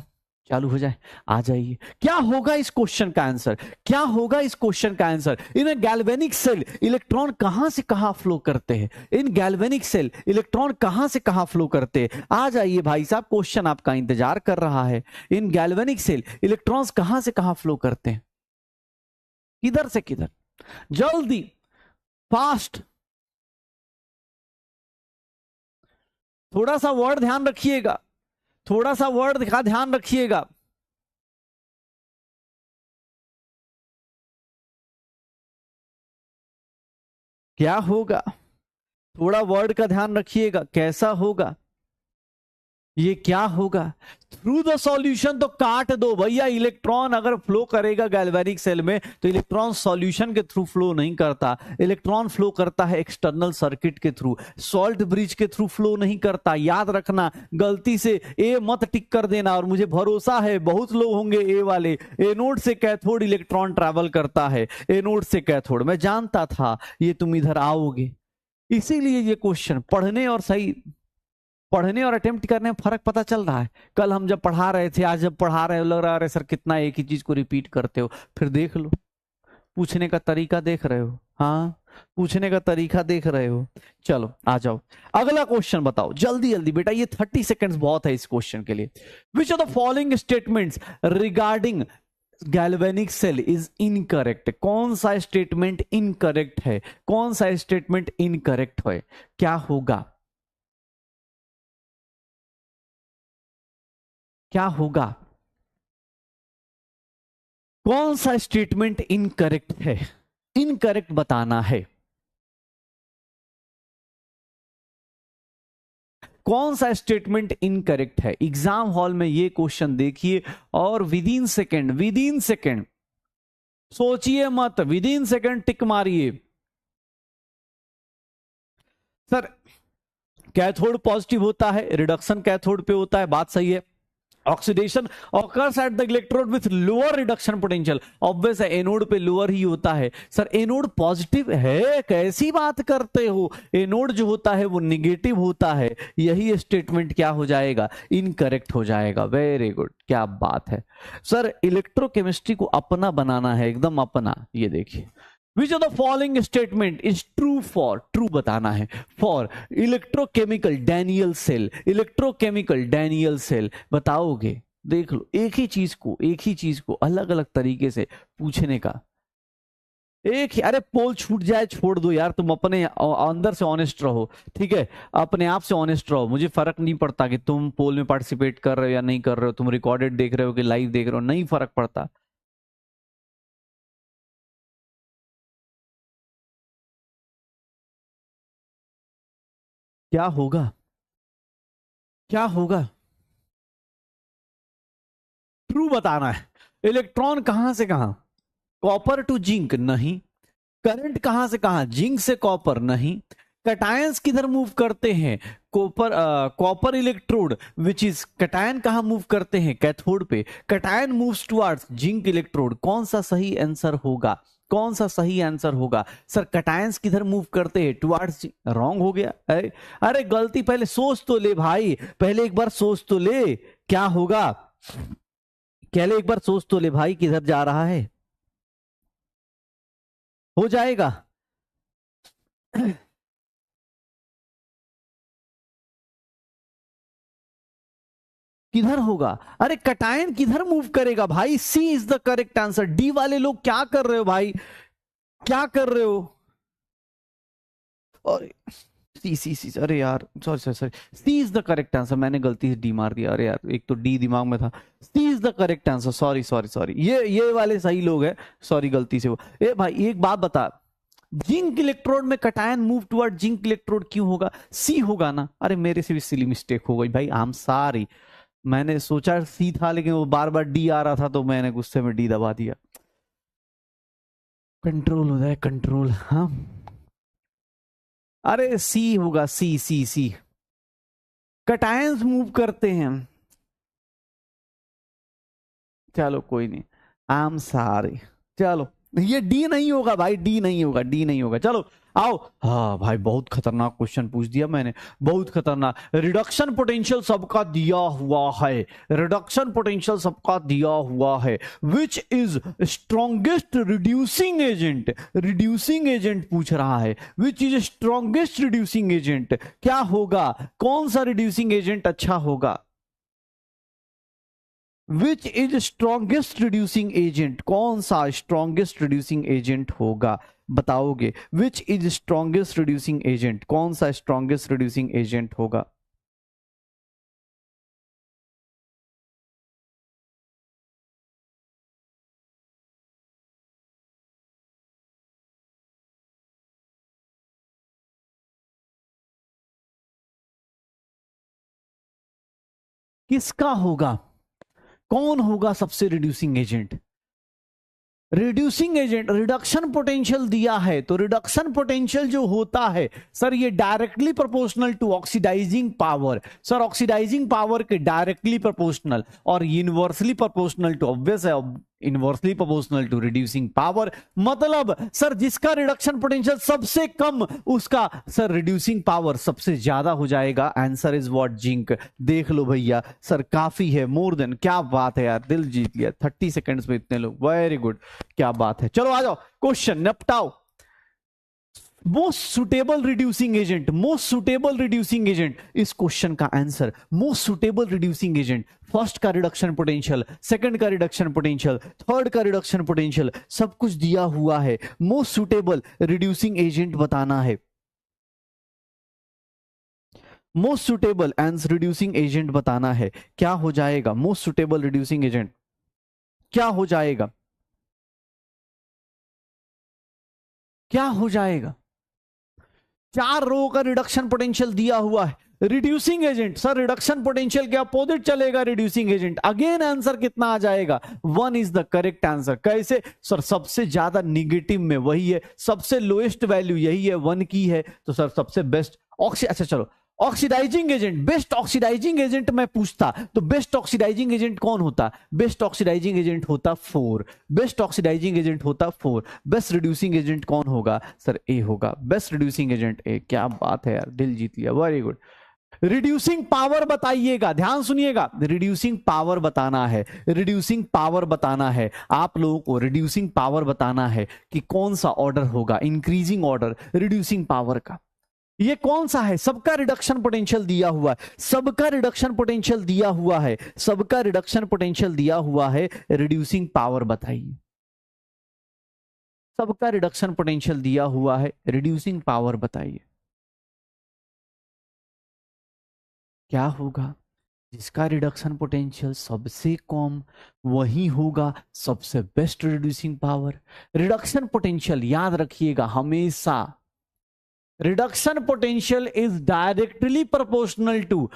चालू हो जाए, आ जाइए। क्या होगा इस क्वेश्चन का आंसर? क्या होगा इस क्वेश्चन का आंसर? इन गैल्वेनिक सेल इलेक्ट्रॉन कहां से कहां फ्लो करते हैं? इन गैल्वेनिक सेल इलेक्ट्रॉन कहां से कहां फ्लो करते हैं? आ जाइए भाई साहब, क्वेश्चन आपका इंतजार कर रहा है। इन गैल्वेनिक सेल इलेक्ट्रॉन्स कहां से कहां फ्लो करते हैं? किधर से किधर? जल्दी, फास्ट। थोड़ा सा वर्ड ध्यान रखिएगा, थोड़ा सा वर्ड का ध्यान रखिएगा। क्या होगा? थोड़ा वर्ड का ध्यान रखिएगा, कैसा होगा? ये क्या होगा? थ्रू द सॉल्यूशन तो काट दो भैया। इलेक्ट्रॉन अगर फ्लो करेगा गैल्वेनिक सेल में तो इलेक्ट्रॉन सॉल्यूशन के थ्रू फ्लो नहीं करता। इलेक्ट्रॉन फ्लो करता है एक्सटर्नल सर्किट के थ्रू, सॉल्ट ब्रिज के थ्रू फ्लो नहीं करता। याद रखना, गलती से ए मत टिक कर देना। और मुझे भरोसा है बहुत लोग होंगे ए वाले, एनोड से कैथोड इलेक्ट्रॉन ट्रैवल करता है, एनोड से कैथोड। मैं जानता था ये तुम इधर आओगे, इसीलिए ये क्वेश्चन पढ़ने और अटेम्प्ट करने में फर्क पता चल रहा है। कल हम जब पढ़ा रहे थे, आज जब पढ़ा रहे हो, लग रहा है सर कितना एक ही चीज को रिपीट करते हो। फिर देख लो, पूछने का तरीका देख रहे हो। हाँ, पूछने का तरीका देख रहे हो। चलो आ जाओ, अगला क्वेश्चन बताओ जल्दी जल्दी बेटा, ये 30 सेकेंड्स बहुत है इस क्वेश्चन के लिए। Which of the following statements regarding galvanic cell is incorrect? कौन सा स्टेटमेंट इनकरेक्ट है? कौन सा स्टेटमेंट इनकरेक्ट है? क्या होगा? क्या होगा? कौन सा स्टेटमेंट इनकरेक्ट है? इनकरेक्ट बताना है। कौन सा स्टेटमेंट इनकरेक्ट है? एग्जाम हॉल में ये क्वेश्चन देखिए और विद इन सेकेंड सोचिए मत, विद इन सेकेंड टिक मारिए। सर कैथोड पॉजिटिव होता है, रिडक्शन कैथोड पे होता है, बात सही है। Oxidation occurs at the electrode with lower reduction potential, obvious है एनोड पे लोअर ही होता है। सर एनोड पॉजिटिव है, कैसी बात करते हो? एनोड जो होता है वो निगेटिव होता है। यही स्टेटमेंट क्या हो जाएगा? इनकरेक्ट हो जाएगा। वेरी गुड, क्या बात है। सर इलेक्ट्रोकेमिस्ट्री को अपना बनाना है, एकदम अपना। ये देखिए, which of the following statement is true for, true बताना है, for electrochemical Daniell cell. Electrochemical Daniell cell बताओगे? देख लो, एक ही चीज को अलग अलग तरीके से पूछने का। एक ही, अरे पोल छूट जाए छोड़ दो यार, तुम अपने अंदर से ऑनेस्ट रहो, ठीक है? अपने आप से ऑनेस्ट रहो। मुझे फर्क नहीं पड़ता कि तुम पोल में पार्टिसिपेट कर रहे हो या नहीं कर रहे हो, तुम रिकॉर्डेड देख रहे हो कि लाइव देख रहे हो, नहीं फर्क पड़ता। क्या होगा, क्या होगा, ट्रू बताना है। इलेक्ट्रॉन कहां से कहां, कॉपर टू जिंक नहीं, करंट कहां से कहां, जिंक से कॉपर नहीं, कटायंस किधर मूव करते हैं, copper, copper electrode which is cation कहां मूव करते हैं, कैथोड पे, cation moves towards zinc electrode. कौन सा सही आंसर होगा, कौन सा सही आंसर होगा सर, कटायंस किधर मूव करते हैं, टुवर्ड्स, रॉन्ग हो गया। अरे गलती, पहले सोच तो ले भाई, पहले एक बार सोच तो ले क्या होगा, पहले एक बार सोच तो ले भाई किधर जा रहा है, हो जाएगा। किधर होगा, अरे कटायन किधर मूव करेगा भाई, C is the correct answer. D वाले लोग क्या कर रहे हो भाई, क्या कर रहे हो, और सी, अरे यार sorry sorry sorry, C is the correct answer, मैंने गलती से डी मार दिया, अरे यार एक तो डी दिमाग में था, C is the correct answer, sorry sorry sorry, ये वाले सही लोग हैं, सॉरी गलती से वो। ए भाई एक बात बता, जिंक इलेक्ट्रोड में cation move toward zinc electrode क्यों होगा, सी होगा ना, अरे मेरे से भी सिली मिस्टेक हो गई भाई, आई एम सॉरी, मैंने सोचा सी था लेकिन वो बार बार डी आ रहा था तो मैंने गुस्से में डी दबा दिया। कंट्रोल हो जाए कंट्रोल, हाँ, अरे सी होगा, सी, कटायंस मूव करते हैं, चलो कोई नहीं, आई एम सॉरी, चलो ये डी नहीं होगा भाई, डी नहीं होगा, डी नहीं होगा, चलो आओ। हाँ भाई बहुत खतरनाक क्वेश्चन पूछ दिया मैंने, बहुत खतरनाक। रिडक्शन पोटेंशियल सबका दिया हुआ है, रिडक्शन पोटेंशियल सबका दिया हुआ है, which is strongest reducing agent, reducing agent पूछ रहा है, which is strongest reducing agent, क्या होगा, कौन सा रिड्यूसिंग एजेंट अच्छा होगा, which is strongest reducing agent, कौन सा स्ट्रॉन्गेस्ट रिड्यूसिंग एजेंट होगा, बताओगे, which is strongest reducing agent, कौन सा स्ट्रॉन्गेस्ट रिड्यूसिंग एजेंट होगा। किसका होगा, कौन होगा सबसे reducing agent, reducing agent, reduction potential दिया है तो रिडक्शन पोटेंशियल जो होता है सर ये directly proportional to oxidising power, sir oxidising power के डायरेक्टली प्रोपोर्शनल और यूनिवर्सली प्रोपोर्शनल टू, ऑब्वियस है inversely proportional to reducing power, मतलब सर जिसका रिडक्शन पोटेंशियल सबसे कम उसका सर रिड्यूसिंग पावर सबसे ज्यादा हो जाएगा, आंसर इज व्हाट, जिंक। देख लो भैया सर काफी है, मोर देन, क्या बात है यार, दिल जीत लिया 30 सेकंड्स में इतने लोग, वेरी गुड, क्या बात है। चलो आ जाओ क्वेश्चन निपटाओ। Most suitable reducing agent, most suitable reducing agent, इस क्वेश्चन का answer most suitable reducing agent, first का रिडक्शन पोटेंशियल, सेकंड का रिडक्शन पोटेंशियल, थर्ड का रिडक्शन पोटेंशियल, सब कुछ दिया हुआ है, मोस्ट सुटेबल रिड्यूसिंग एजेंट बताना है, most suitable and reducing agent बताना है, क्या हो जाएगा मोस्ट सुटेबल रिड्यूसिंग एजेंट, क्या हो जाएगा, क्या हो जाएगा, चार रो का रिडक्शन पोटेंशियल दिया हुआ है, reducing agent, sir reduction potential के अपोजिट चलेगा रिड्यूसिंग एजेंट, अगेन आंसर कितना आ जाएगा, one is the correct answer. कैसे सर, सबसे ज्यादा निगेटिव में वही है, सबसे लोएस्ट वैल्यू यही है, वन की है, तो सर सबसे बेस्ट अच्छा चलो oxidising agent, best oxidising agent मैं पूछता तो बेस्ट ऑक्सीडाइजिंग एजेंट कौन होता, बेस्ट ऑक्सीडाइजिंग एजेंट होता फोर, बेस्ट ऑक्सीडाइजिंग एजेंट होता फोर, बेस्ट रिड्यूसिंग एजेंट कौन होगा सर, ए होगा, बेस्ट रिड्यूसिंग एजेंट ए, क्या बात है यार, दिल जीत लिया, वेरी गुड। रिड्यूसिंग पावर बताइएगा, ध्यान सुनिएगा, रिड्यूसिंग पावर बताना है, रिड्यूसिंग पावर बताना है आप लोगों को, रिड्यूसिंग पावर बताना है कि कौन सा ऑर्डर होगा, इंक्रीजिंग ऑर्डर रिड्यूसिंग पावर का, ये कौन सा है, सबका रिडक्शन पोटेंशियल दिया हुआ है, सबका रिडक्शन पोटेंशियल दिया हुआ है, सबका रिडक्शन पोटेंशियल दिया हुआ है, रिड्यूसिंग पावर बताइए, सबका रिडक्शन पोटेंशियल दिया हुआ है, रिड्यूसिंग पावर बताइए क्या होगा, जिसका रिडक्शन पोटेंशियल सबसे कम वही होगा सबसे best reducing power. Reduction potential याद रखिएगा हमेशा reduction potential is directly proportional to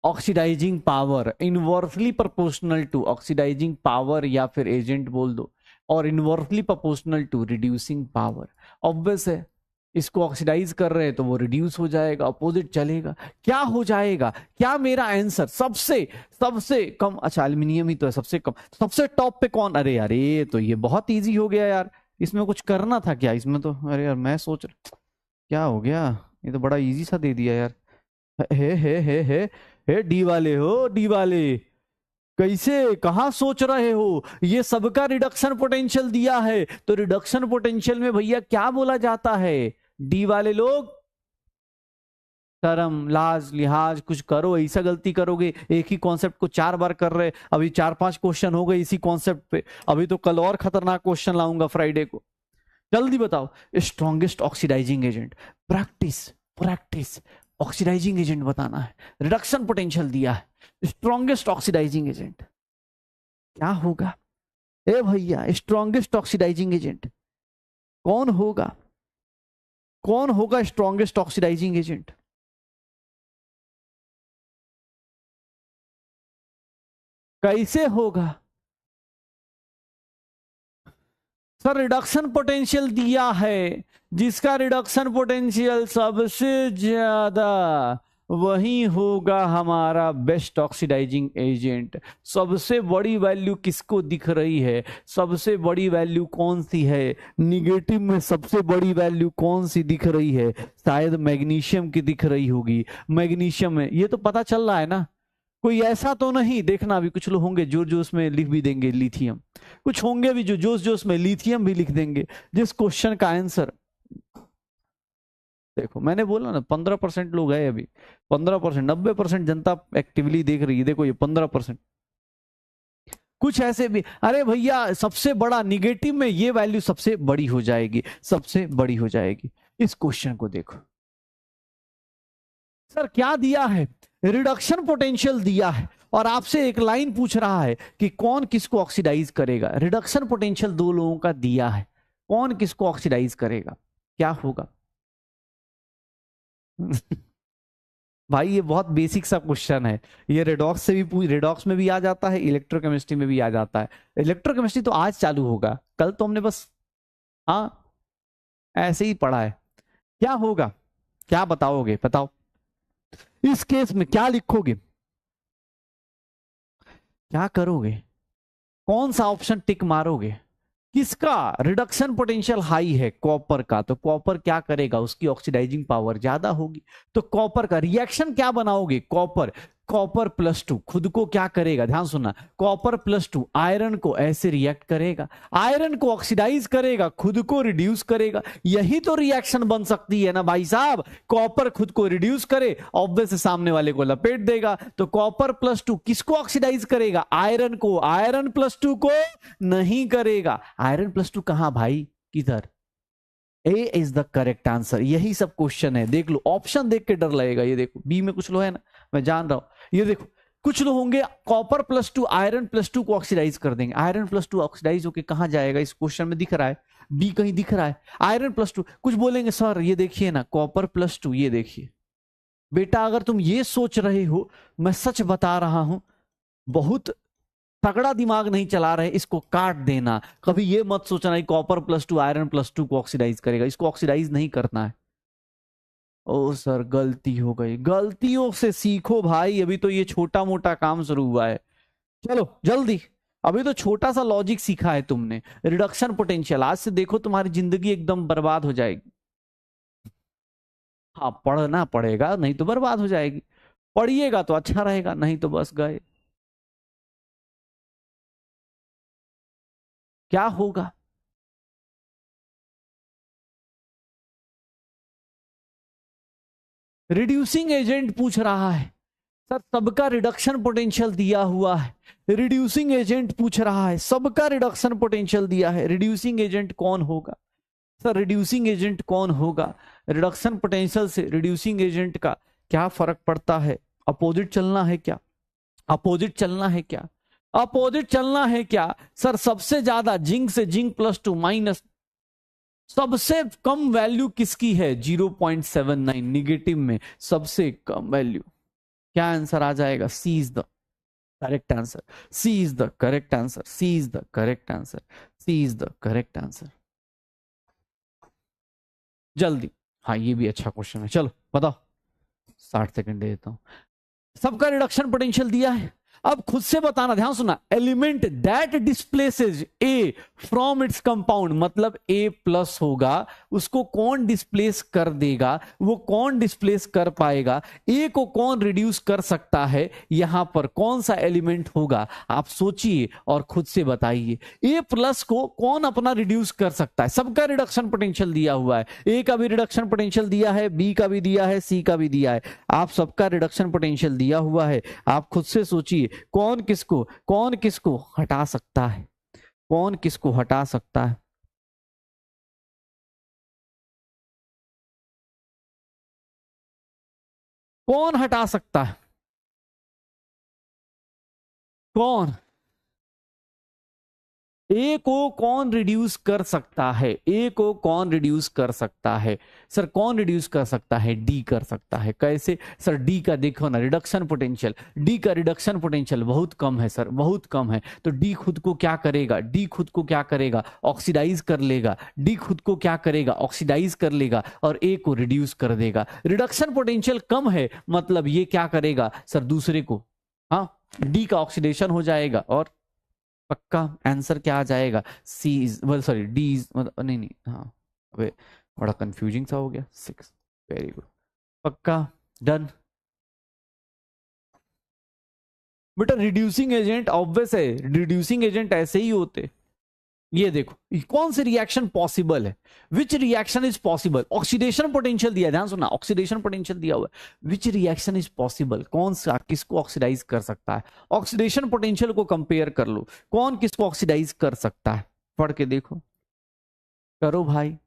oxidising power, inversely proportional to oxidising power, या फिर एजेंट बोल दो, और inversely proportional to reducing power. Obvious है, इसको ऑक्सीडाइज कर रहे हैं तो वो रिड्यूस हो जाएगा, अपोजिट चलेगा। क्या हो जाएगा, क्या मेरा आंसर सबसे सबसे कम, अच्छा एल्यूमिनियम ही तो है सबसे कम, सबसे टॉप पे कौन, अरे यार ये तो ये बहुत इजी हो गया यार, इसमें कुछ करना था क्या इसमें तो, अरे यार मैं सोच क्या हो गया, ये तो बड़ा इजी सा दे दिया यार। हे डी वाले हो, डी वाले कैसे, कहां सोच रहे हो, ये सबका रिडक्शन पोटेंशियल दिया है, तो रिडक्शन पोटेंशियल में भैया क्या बोला जाता है, डी वाले लोग शर्म लाज लिहाज कुछ करो, ऐसा गलती करोगे एक ही कॉन्सेप्ट को 4 बार कर रहे, अभी 4-5 क्वेश्चन हो गए इसी कॉन्सेप्ट पे, अभी तो कल और खतरनाक क्वेश्चन लाऊंगा फ्राइडे को। जल्दी बताओ, strongest oxidising agent, practice practice, oxidising agent बताना है, रिडक्शन पोटेंशियल दिया है, स्ट्रॉन्गेस्ट ऑक्सीडाइजिंग एजेंट क्या होगा, ए भैया स्ट्रॉन्गेस्ट ऑक्सीडाइजिंग एजेंट कौन होगा, कौन होगा स्ट्रॉन्गेस्ट ऑक्सीडाइजिंग एजेंट, कैसे होगा सर, रिडक्शन पोटेंशियल दिया है, जिसका रिडक्शन पोटेंशियल सबसे ज्यादा वही होगा हमारा बेस्ट ऑक्सीडाइजिंग एजेंट। सबसे बड़ी वैल्यू किसको दिख रही है, सबसे बड़ी वैल्यू कौन सी है, निगेटिव में सबसे बड़ी वैल्यू कौन सी दिख रही है, शायद मैग्नीशियम की दिख रही होगी, मैग्नीशियम में ये तो पता चल रहा है ना, कोई ऐसा तो नहीं, देखना अभी कुछ लोग होंगे जो जो उसमें लिख भी देंगे लिथियम, कुछ होंगे भी जो जोश जोश में लिथियम भी लिख देंगे, जिस क्वेश्चन का आंसर देखो मैंने बोला ना 15% लोग है अभी, 15%, 90% जनता एक्टिवली देख रही है, देखो ये 15%, कुछ ऐसे भी, अरे भैया सबसे बड़ा निगेटिव में ये वैल्यू सबसे बड़ी हो जाएगी, सबसे बड़ी हो जाएगी। इस क्वेश्चन को देखो सर क्या दिया है, रिडक्शन पोटेंशियल दिया है और आपसे एक लाइन पूछ रहा है कि कौन किसको ऑक्सीडाइज करेगा, रिडक्शन पोटेंशियल 2 लोगों का दिया है, कौन किसको ऑक्सीडाइज करेगा, क्या होगा भाई ये बहुत बेसिक सा क्वेश्चन है, ये रेडॉक्स से भी, रेडॉक्स में भी आ जाता है, इलेक्ट्रोकेमिस्ट्री में भी आ जाता है, इलेक्ट्रोकेमिस्ट्री तो आज चालू होगा, कल तो हमने बस हाँ ऐसे ही पढ़ा है। क्या होगा, क्या बताओगे, बताओ इस केस में क्या लिखोगे, क्या करोगे, कौन सा ऑप्शन टिक मारोगे, किसका रिडक्शन पोटेंशियल हाई है, कॉपर का, तो कॉपर क्या करेगा, उसकी ऑक्सीडाइजिंग पावर ज्यादा होगी, तो कॉपर का रिएक्शन क्या बनाओगे, कॉपर, कॉपर +2 खुद को क्या करेगा, ध्यान सुनना, कॉपर +2 आयरन को ऐसे रिएक्ट करेगा, आयरन को ऑक्सीडाइज करेगा, खुद को रिड्यूस करेगा, यही तो रिएक्शन बन सकती है ना भाई साहब, कॉपर खुद को रिड्यूस करे, ऑब्वियस सामने वाले को लपेट देगा, तो कॉपर +2 किसको ऑक्सीडाइज करेगा, आयरन को, आयरन +2 को नहीं करेगा, आयरन +2 कहां भाई, किधर, ए इज द करेक्ट आंसर, यही सब क्वेश्चन है, देख लो ऑप्शन देख के डर लगेगा, ये देखो बी में कुछ लोग है ना, मैं जान रहा हूं, ये देखो कुछ लोग होंगे कॉपर +2 आयरन +2 को ऑक्सीडाइज कर देंगे, आयरन +2 ऑक्सीडाइज होके कहां जाएगा, इस क्वेश्चन में दिख रहा है, बी कहीं दिख रहा है, आयरन +2, कुछ बोलेंगे सर ये देखिए ना कॉपर +2, ये देखिए बेटा, अगर तुम ये सोच रहे हो, मैं सच बता रहा हूं, बहुत तगड़ा दिमाग नहीं चला रहे, इसको काट देना, कभी ये मत सोचना कॉपर +2 आयरन +2 को ऑक्सीडाइज करेगा, इसको ऑक्सीडाइज नहीं करना है। ओ सर गलती हो गई, गलतियों से सीखो भाई, अभी तो ये छोटा मोटा काम शुरू हुआ है, चलो जल्दी, अभी तो छोटा सा लॉजिक सीखा है तुमने, रिडक्शन पोटेंशियल, आज से देखो तुम्हारी जिंदगी एकदम बर्बाद हो जाएगी, हाँ पढ़ना पड़ेगा नहीं तो बर्बाद हो जाएगी, पढ़िएगा तो अच्छा रहेगा, नहीं तो बस गए, क्या होगा, रिड्यूसिंग एजेंट पूछ रहा है सर, सबका रिडक्शन पोटेंशियल दिया हुआ है, रिड्यूसिंग एजेंट पूछ रहा है, सबका रिडक्शन पोटेंशियल दिया है, रिड्यूसिंग एजेंट कौन होगा सर, रिड्यूसिंग एजेंट कौन होगा, रिडक्शन पोटेंशियल से रिड्यूसिंग एजेंट का क्या फर्क पड़ता है, अपोजिट चलना है क्या, अपोजिट चलना है क्या, अपोजिट चलना है क्या सर, सबसे ज्यादा जिंक से जिंक +2 माइनस सबसे कम वैल्यू किसकी है? 0.79 निगेटिव में सबसे कम वैल्यू। क्या आंसर आ जाएगा? C is the correct answer, C is the correct answer, C is the correct answer, C is the correct answer. जल्दी, हाँ ये भी अच्छा क्वेश्चन है, चलो बताओ। 60 सेकंड दे देता हूं। सबका रिडक्शन पोटेंशियल दिया है, अब खुद से बताना, ध्यान सुना। Element that displaces A from its compound, मतलब ए प्लस होगा, उसको कौन डिस्प्लेस कर देगा? वो कौन डिस्प्लेस कर पाएगा? ए को कौन रिड्यूस कर सकता है? यहां पर कौन सा एलिमेंट होगा? आप सोचिए और खुद से बताइए। ए प्लस को कौन अपना रिड्यूस कर सकता है? सबका रिडक्शन पोटेंशियल दिया हुआ है, ए का भी रिडक्शन पोटेंशियल दिया है, बी का भी दिया है, सी का भी दिया है, आप सबका रिडक्शन पोटेंशियल दिया हुआ है। आप खुद से सोचिए कौन किसको हटा सकता है? कौन किसको हटा सकता है? कौन हटा सकता है? कौन? ए को कौन रिड्यूस कर सकता है? ए को कौन रिड्यूस कर सकता है? सर कौन रिड्यूस कर सकता है? डी कर सकता है। कैसे? सर डी का देखो ना रिडक्शन पोटेंशियल, डी का रिडक्शन पोटेंशियल बहुत कम है सर, बहुत कम है। तो डी खुद को क्या करेगा? डी खुद को क्या करेगा? ऑक्सीडाइज कर लेगा। डी खुद को क्या करेगा? ऑक्सीडाइज कर लेगा और ए को रिड्यूस कर देगा। रिडक्शन पोटेंशियल कम है, मतलब ये क्या करेगा सर? दूसरे को, हाँ डी का ऑक्सीडेशन हो जाएगा और पक्का आंसर क्या आ जाएगा? C is, well sorry D is, नहीं नहीं, हाँ अबे बड़ा कंफ्यूजिंग सा हो गया। 6, वेरी गुड, पक्का डन। बेटा रिड्यूसिंग एजेंट ऑब्वियस है, रिड्यूसिंग एजेंट ऐसे ही होते। ये देखो कौन सी रिएक्शन पॉसिबल है, विच reaction is possible? Oxidation potential दिया, ध्यान सुनना, ऑक्सीडेशन पोटेंशियल दिया हुआ है। विच रिएक्शन इज पॉसिबल, कौन सा किसको ऑक्सीडाइज कर सकता है? ऑक्सीडेशन पोटेंशियल को कंपेयर कर लो, कौन किसको ऑक्सीडाइज कर सकता है? पढ़ के देखो, करो भाई।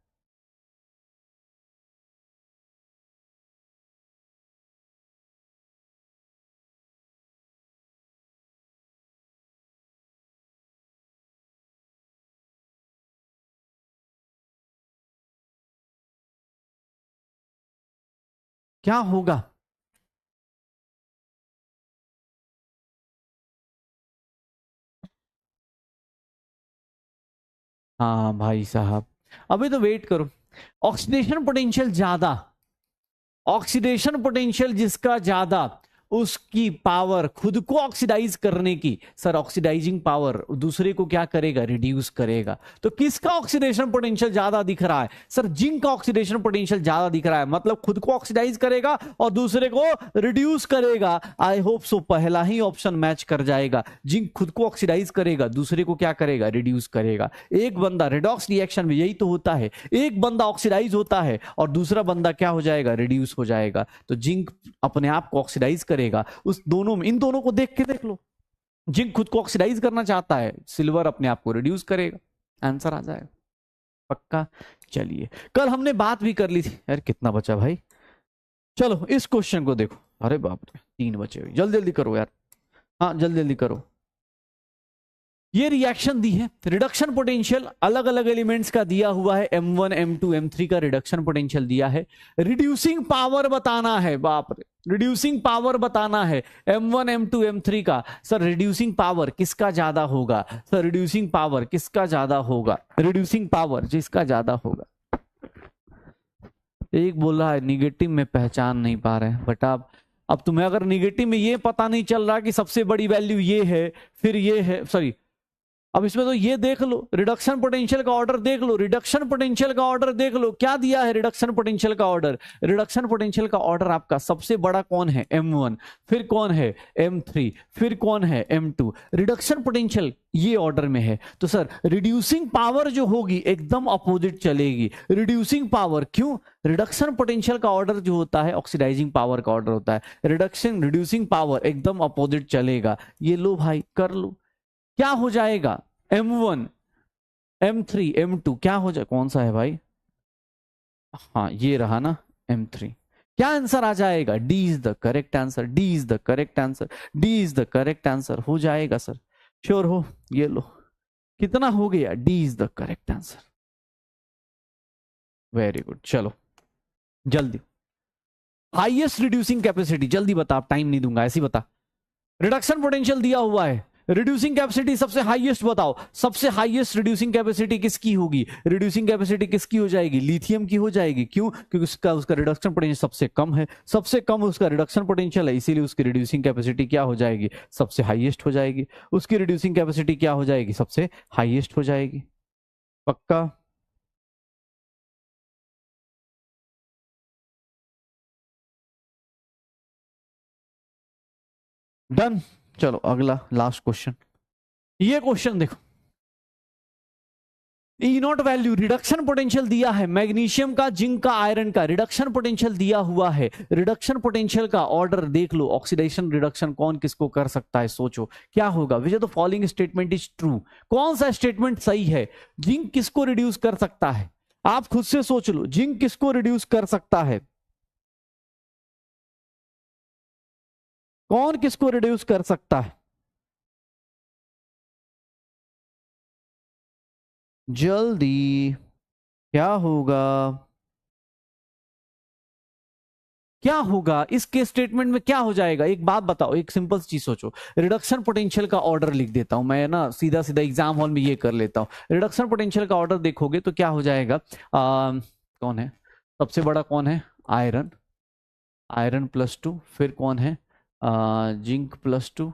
क्या होगा? हाँ भाई साहब, अभी तो वेट करो। ऑक्सीडेशन पोटेंशियल ज्यादा, ऑक्सीडेशन पोटेंशियल जिसका ज्यादा, उसकी पावर खुद को ऑक्सीडाइज करने की, सर ऑक्सीडाइजिंग पावर दूसरे को क्या करेगा? रिड्यूस करेगा। तो किसका ऑक्सीडेशन पोटेंशियल ज्यादा दिख रहा है? सर जिंक का ऑक्सीडेशन पोटेंशियल ज्यादा दिख रहा है, मतलब खुद को ऑक्सीडाइज करेगा और दूसरे को रिड्यूस करेगा। आई होप सो पहला ही ऑप्शन मैच कर जाएगा। जिंक खुद को ऑक्सीडाइज करेगा, दूसरे को क्या करेगा? रिड्यूस करेगा। एक बंदा रिडॉक्स रिएक्शन में यही तो होता है, एक बंदा ऑक्सीडाइज होता है और दूसरा बंदा क्या हो जाएगा? रिड्यूस हो जाएगा। तो जिंक अपने आप को ऑक्सीडाइज करेगा। उस दोनों में, इन दोनों को देख के देख लो, जिंक खुद को ऑक्सीडाइज करना चाहता है, सिल्वर अपने आप को रिड्यूस करेगा। आंसर आ जाएगा पक्का। चलिए, कल हमने बात भी कर ली थी यार, कितना बचा भाई? चलो इस क्वेश्चन को देखो। अरे बाप रे 3 बचे हुए, जल्दी जल्दी करो यार, हाँ जल्दी जल्दी करो। ये रिएक्शन दी है, रिडक्शन पोटेंशियल अलग अलग एलिमेंट्स का दिया हुआ है, M1 M2 M3 का रिडक्शन पोटेंशियल दिया है। रिड्यूसिंग पावर बताना है, बाप रे रिड्यूसिंग पावर बताना है M1 M2 M3 का। सर रिड्यूसिंग पावर किसका ज्यादा होगा? सर रिड्यूसिंग पावर किसका ज्यादा होगा? रिड्यूसिंग पावर जिसका ज्यादा होगा। एक बोल रहा है निगेटिव में पहचान नहीं पा रहे हैं, बट अब तुम्हें अगर निगेटिव में ये पता नहीं चल रहा कि सबसे बड़ी वैल्यू ये है, फिर ये है, सॉरी अब इसमें तो ये देख लो, रिडक्शन पोटेंशियल का ऑर्डर देख लो, रिडक्शन पोटेंशियल का ऑर्डर देख लो, क्या दिया है रिडक्शन पोटेंशियल का ऑर्डर? रिडक्शन पोटेंशियल का ऑर्डर आपका सबसे बड़ा कौन है? M1, फिर कौन है? M3, फिर कौन है? M2। रिडक्शन पोटेंशियल ये ऑर्डर में है। तो सर रिड्यूसिंग पावर जो होगी एकदम अपोजिट चलेगी। रिड्यूसिंग पावर क्यों? रिडक्शन पोटेंशियल का ऑर्डर जो होता है ऑक्सीडाइजिंग पावर का ऑर्डर होता है, रिड्यूसिंग पावर एकदम अपोजिट चलेगा। ये लो भाई कर लो, क्या हो जाएगा? M1 M3 M2 क्या हो जाए? कौन सा है भाई? हाँ ये रहा ना M3। क्या आंसर आ जाएगा? D is the correct answer, D is the correct answer, D is the correct answer हो जाएगा सर। श्योर हो? ये लो कितना हो गया? D is the correct answer. Very good, चलो जल्दी। हाईएस्ट रिड्यूसिंग कैपेसिटी जल्दी बता, आप टाइम नहीं दूंगा, ऐसे ही बता। रिडक्शन पोटेंशियल दिया हुआ है, रिड्यूसिंग कैपेसिटी सबसे हाईएस्ट बताओ, सबसे हाईएस्ट रिड्यूसिंग कैपेसिटी किसकी होगी? रिड्यूसिंग कैपेसिटी किसकी हो जाएगी? लिथियम की हो जाएगी। क्यों? क्योंकि उसका रिडक्शन पोटेंशियल सबसे कम है, सबसे कम उसका रिडक्शन पोटेंशियल है, इसीलिए उसकी रिड्यूसिंग कैपेसिटी क्या हो जाएगी? सबसे हाईएस्ट हो जाएगी। उसकी रिड्यूसिंग कैपेसिटी क्या हो जाएगी? सबसे हाईएस्ट हो जाएगी। पक्का? डन। चलो अगला लास्ट क्वेश्चन, ये क्वेश्चन देखो। ई नॉट वैल्यू, रिडक्शन पोटेंशियल दिया है मैग्नीशियम का, जिंक का, आयरन का, रिडक्शन पोटेंशियल दिया हुआ है। रिडक्शन पोटेंशियल का ऑर्डर देख लो, ऑक्सीडेशन रिडक्शन कौन किसको कर सकता है? सोचो क्या होगा। विच of the following statement is true? कौन सा स्टेटमेंट सही है? जिंक किसको रिड्यूस कर सकता है? आप खुद से सोच लो, जिंक किसको रिड्यूस कर सकता है? कौन किसको रिड्यूस कर सकता है? जल्दी, क्या होगा? क्या होगा इसके स्टेटमेंट में? क्या हो जाएगा? एक बात बताओ, एक सिंपल चीज सोचो। रिडक्शन पोटेंशियल का ऑर्डर लिख देता हूं मैं ना, सीधा सीधा एग्जाम हॉल में ये कर लेता हूं। रिडक्शन पोटेंशियल का ऑर्डर देखोगे तो क्या हो जाएगा? कौन है सबसे बड़ा? कौन है? आयरन, आयरन +2, फिर कौन है? जिंक +2,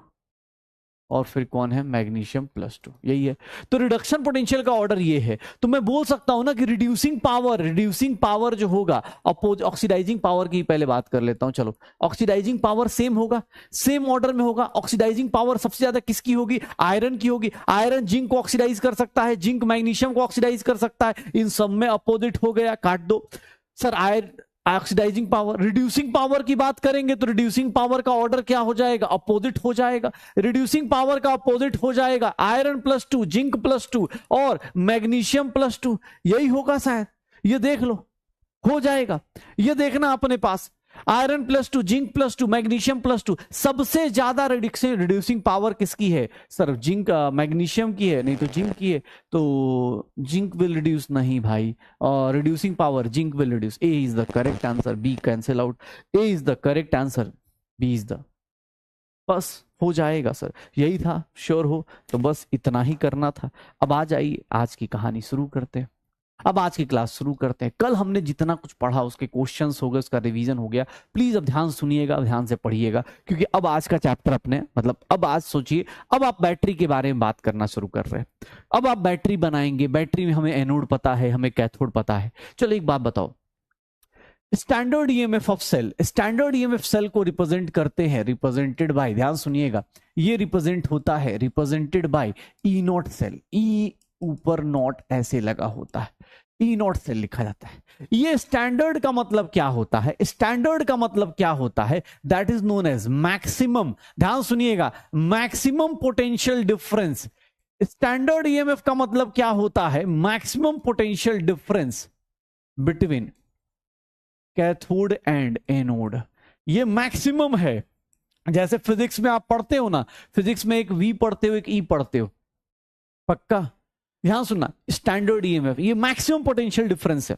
और फिर कौन है? मैग्नीशियम +2, यही है। तो रिडक्शन पोटेंशियल का ऑर्डर ये है। तो मैं बोल सकता हूं ना कि रिड्यूसिंग पावर जो होगा, ऑक्सीडाइजिंग पावर की पहले बात कर लेता हूं। चलो, ऑक्सीडाइजिंग पावर सेम होगा, सेम ऑर्डर में होगा। ऑक्सीडाइजिंग पावर सबसे ज्यादा किसकी होगी? आयरन की होगी। आयरन जिंक को ऑक्सीडाइज कर सकता है, जिंक मैग्नीशियम को ऑक्सीडाइज कर सकता है। इन सब में अपोजिट हो गया, काट दो sir. Oxidising power, reducing power की बात करेंगे तो रिड्यूसिंग पावर का ऑर्डर क्या हो जाएगा? अपोजिट हो जाएगा। रिड्यूसिंग पावर का अपोजिट हो जाएगा आयरन +2, जिंक +2 और मैग्नीशियम +2, यही होगा शायद। ये देख लो, हो जाएगा। ये देखना अपने पास, आयरन +2, जिंक +2, मैग्नीशियम +2। सबसे ज्यादा रिड्यूसिंग पावर किसकी है? सर जिंक, मैग्नीशियम की है, नहीं तो जिंक की है। तो जिंक विल रिड्यूस नहीं भाई, reducing power zinc will reduce. A is the correct answer, B cancel out. A is the correct answer, B is the. बस हो जाएगा सर, यही था। श्योर हो तो बस इतना ही करना था। अब आ जाइए, आज की कहानी शुरू करते हैं। अब आज की क्लास शुरू करते हैं। कल हमने जितना कुछ पढ़ा उसके क्वेश्चंस हो गए, उसका रिवीजन हो गया। प्लीज अब ध्यान सुनिएगा, ध्यान से पढ़िएगा, क्योंकि अब आज का चैप्टर अपने मतलब अब आज सोचिए, अब आप बैटरी के बारे में बात करना शुरू कर रहे हैं। अब आप बैटरी बनाएंगे, बैटरी में हमें एनोड पता है, हमें कैथोड पता है। चलो एक बात बताओ, standard EMF of cell, standard EMF cell को रिप्रेजेंट करते हैं, रिप्रेजेंटेड बाय, ध्यान सुनिएगा, ये रिप्रेजेंट होता है, represented by E naught cell. E ऊपर नॉट ऐसे लगा होता है, ई नॉट सेल लिखा जाता है। ये स्टैंडर्ड का मतलब क्या होता है? स्टैंडर्ड का मतलब क्या होता है? That is known as maximum, ध्यान सुनिएगा, maximum potential difference. Standard EMF का मतलब क्या होता है? Maximum potential difference between cathode and anode. ये मैक्सिमम है। जैसे फिजिक्स में आप पढ़ते हो ना, फिजिक्स में एक वी पढ़ते हो, एक ई पढ़ते हो, पक्का ध्यान सुनना। स्टैंडर्ड ईएमएफ ये मैक्सिमम पोटेंशियल डिफरेंस है।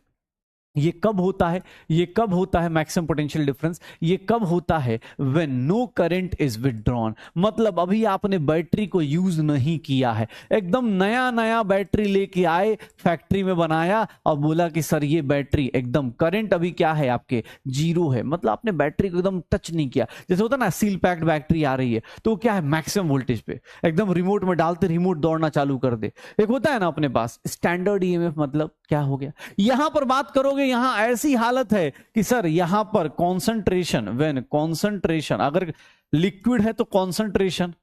ये कब होता है? ये कब होता है मैक्सिमम पोटेंशियल डिफरेंस? ये कब होता है? When no current is withdrawn. मतलब अभी आपने बैटरी को यूज नहीं किया है, एकदम नया नया बैटरी लेके आए, फैक्ट्री में बनाया और बोला कि सर ये बैटरी एकदम करंट अभी क्या है आपके? 0 है। मतलब आपने बैटरी को एकदम टच नहीं किया। जैसे होता ना सील पैक्ड बैटरी आ रही है तो क्या है? मैक्सिमम वोल्टेज पे एकदम रिमोट में डालते, रिमोट दौड़ना चालू कर दे। एक होता है ना अपने पास स्टैंडर्ड ईएमएफ, मतलब क्या हो गया? यहां पर बात करोगे, यहां ऐसी हालत है कि सर यहां पर कॉन्सेंट्रेशन, व्हेन कॉन्सेंट्रेशन, अगर लिक्विड है तो कॉन्सेंट्रेशन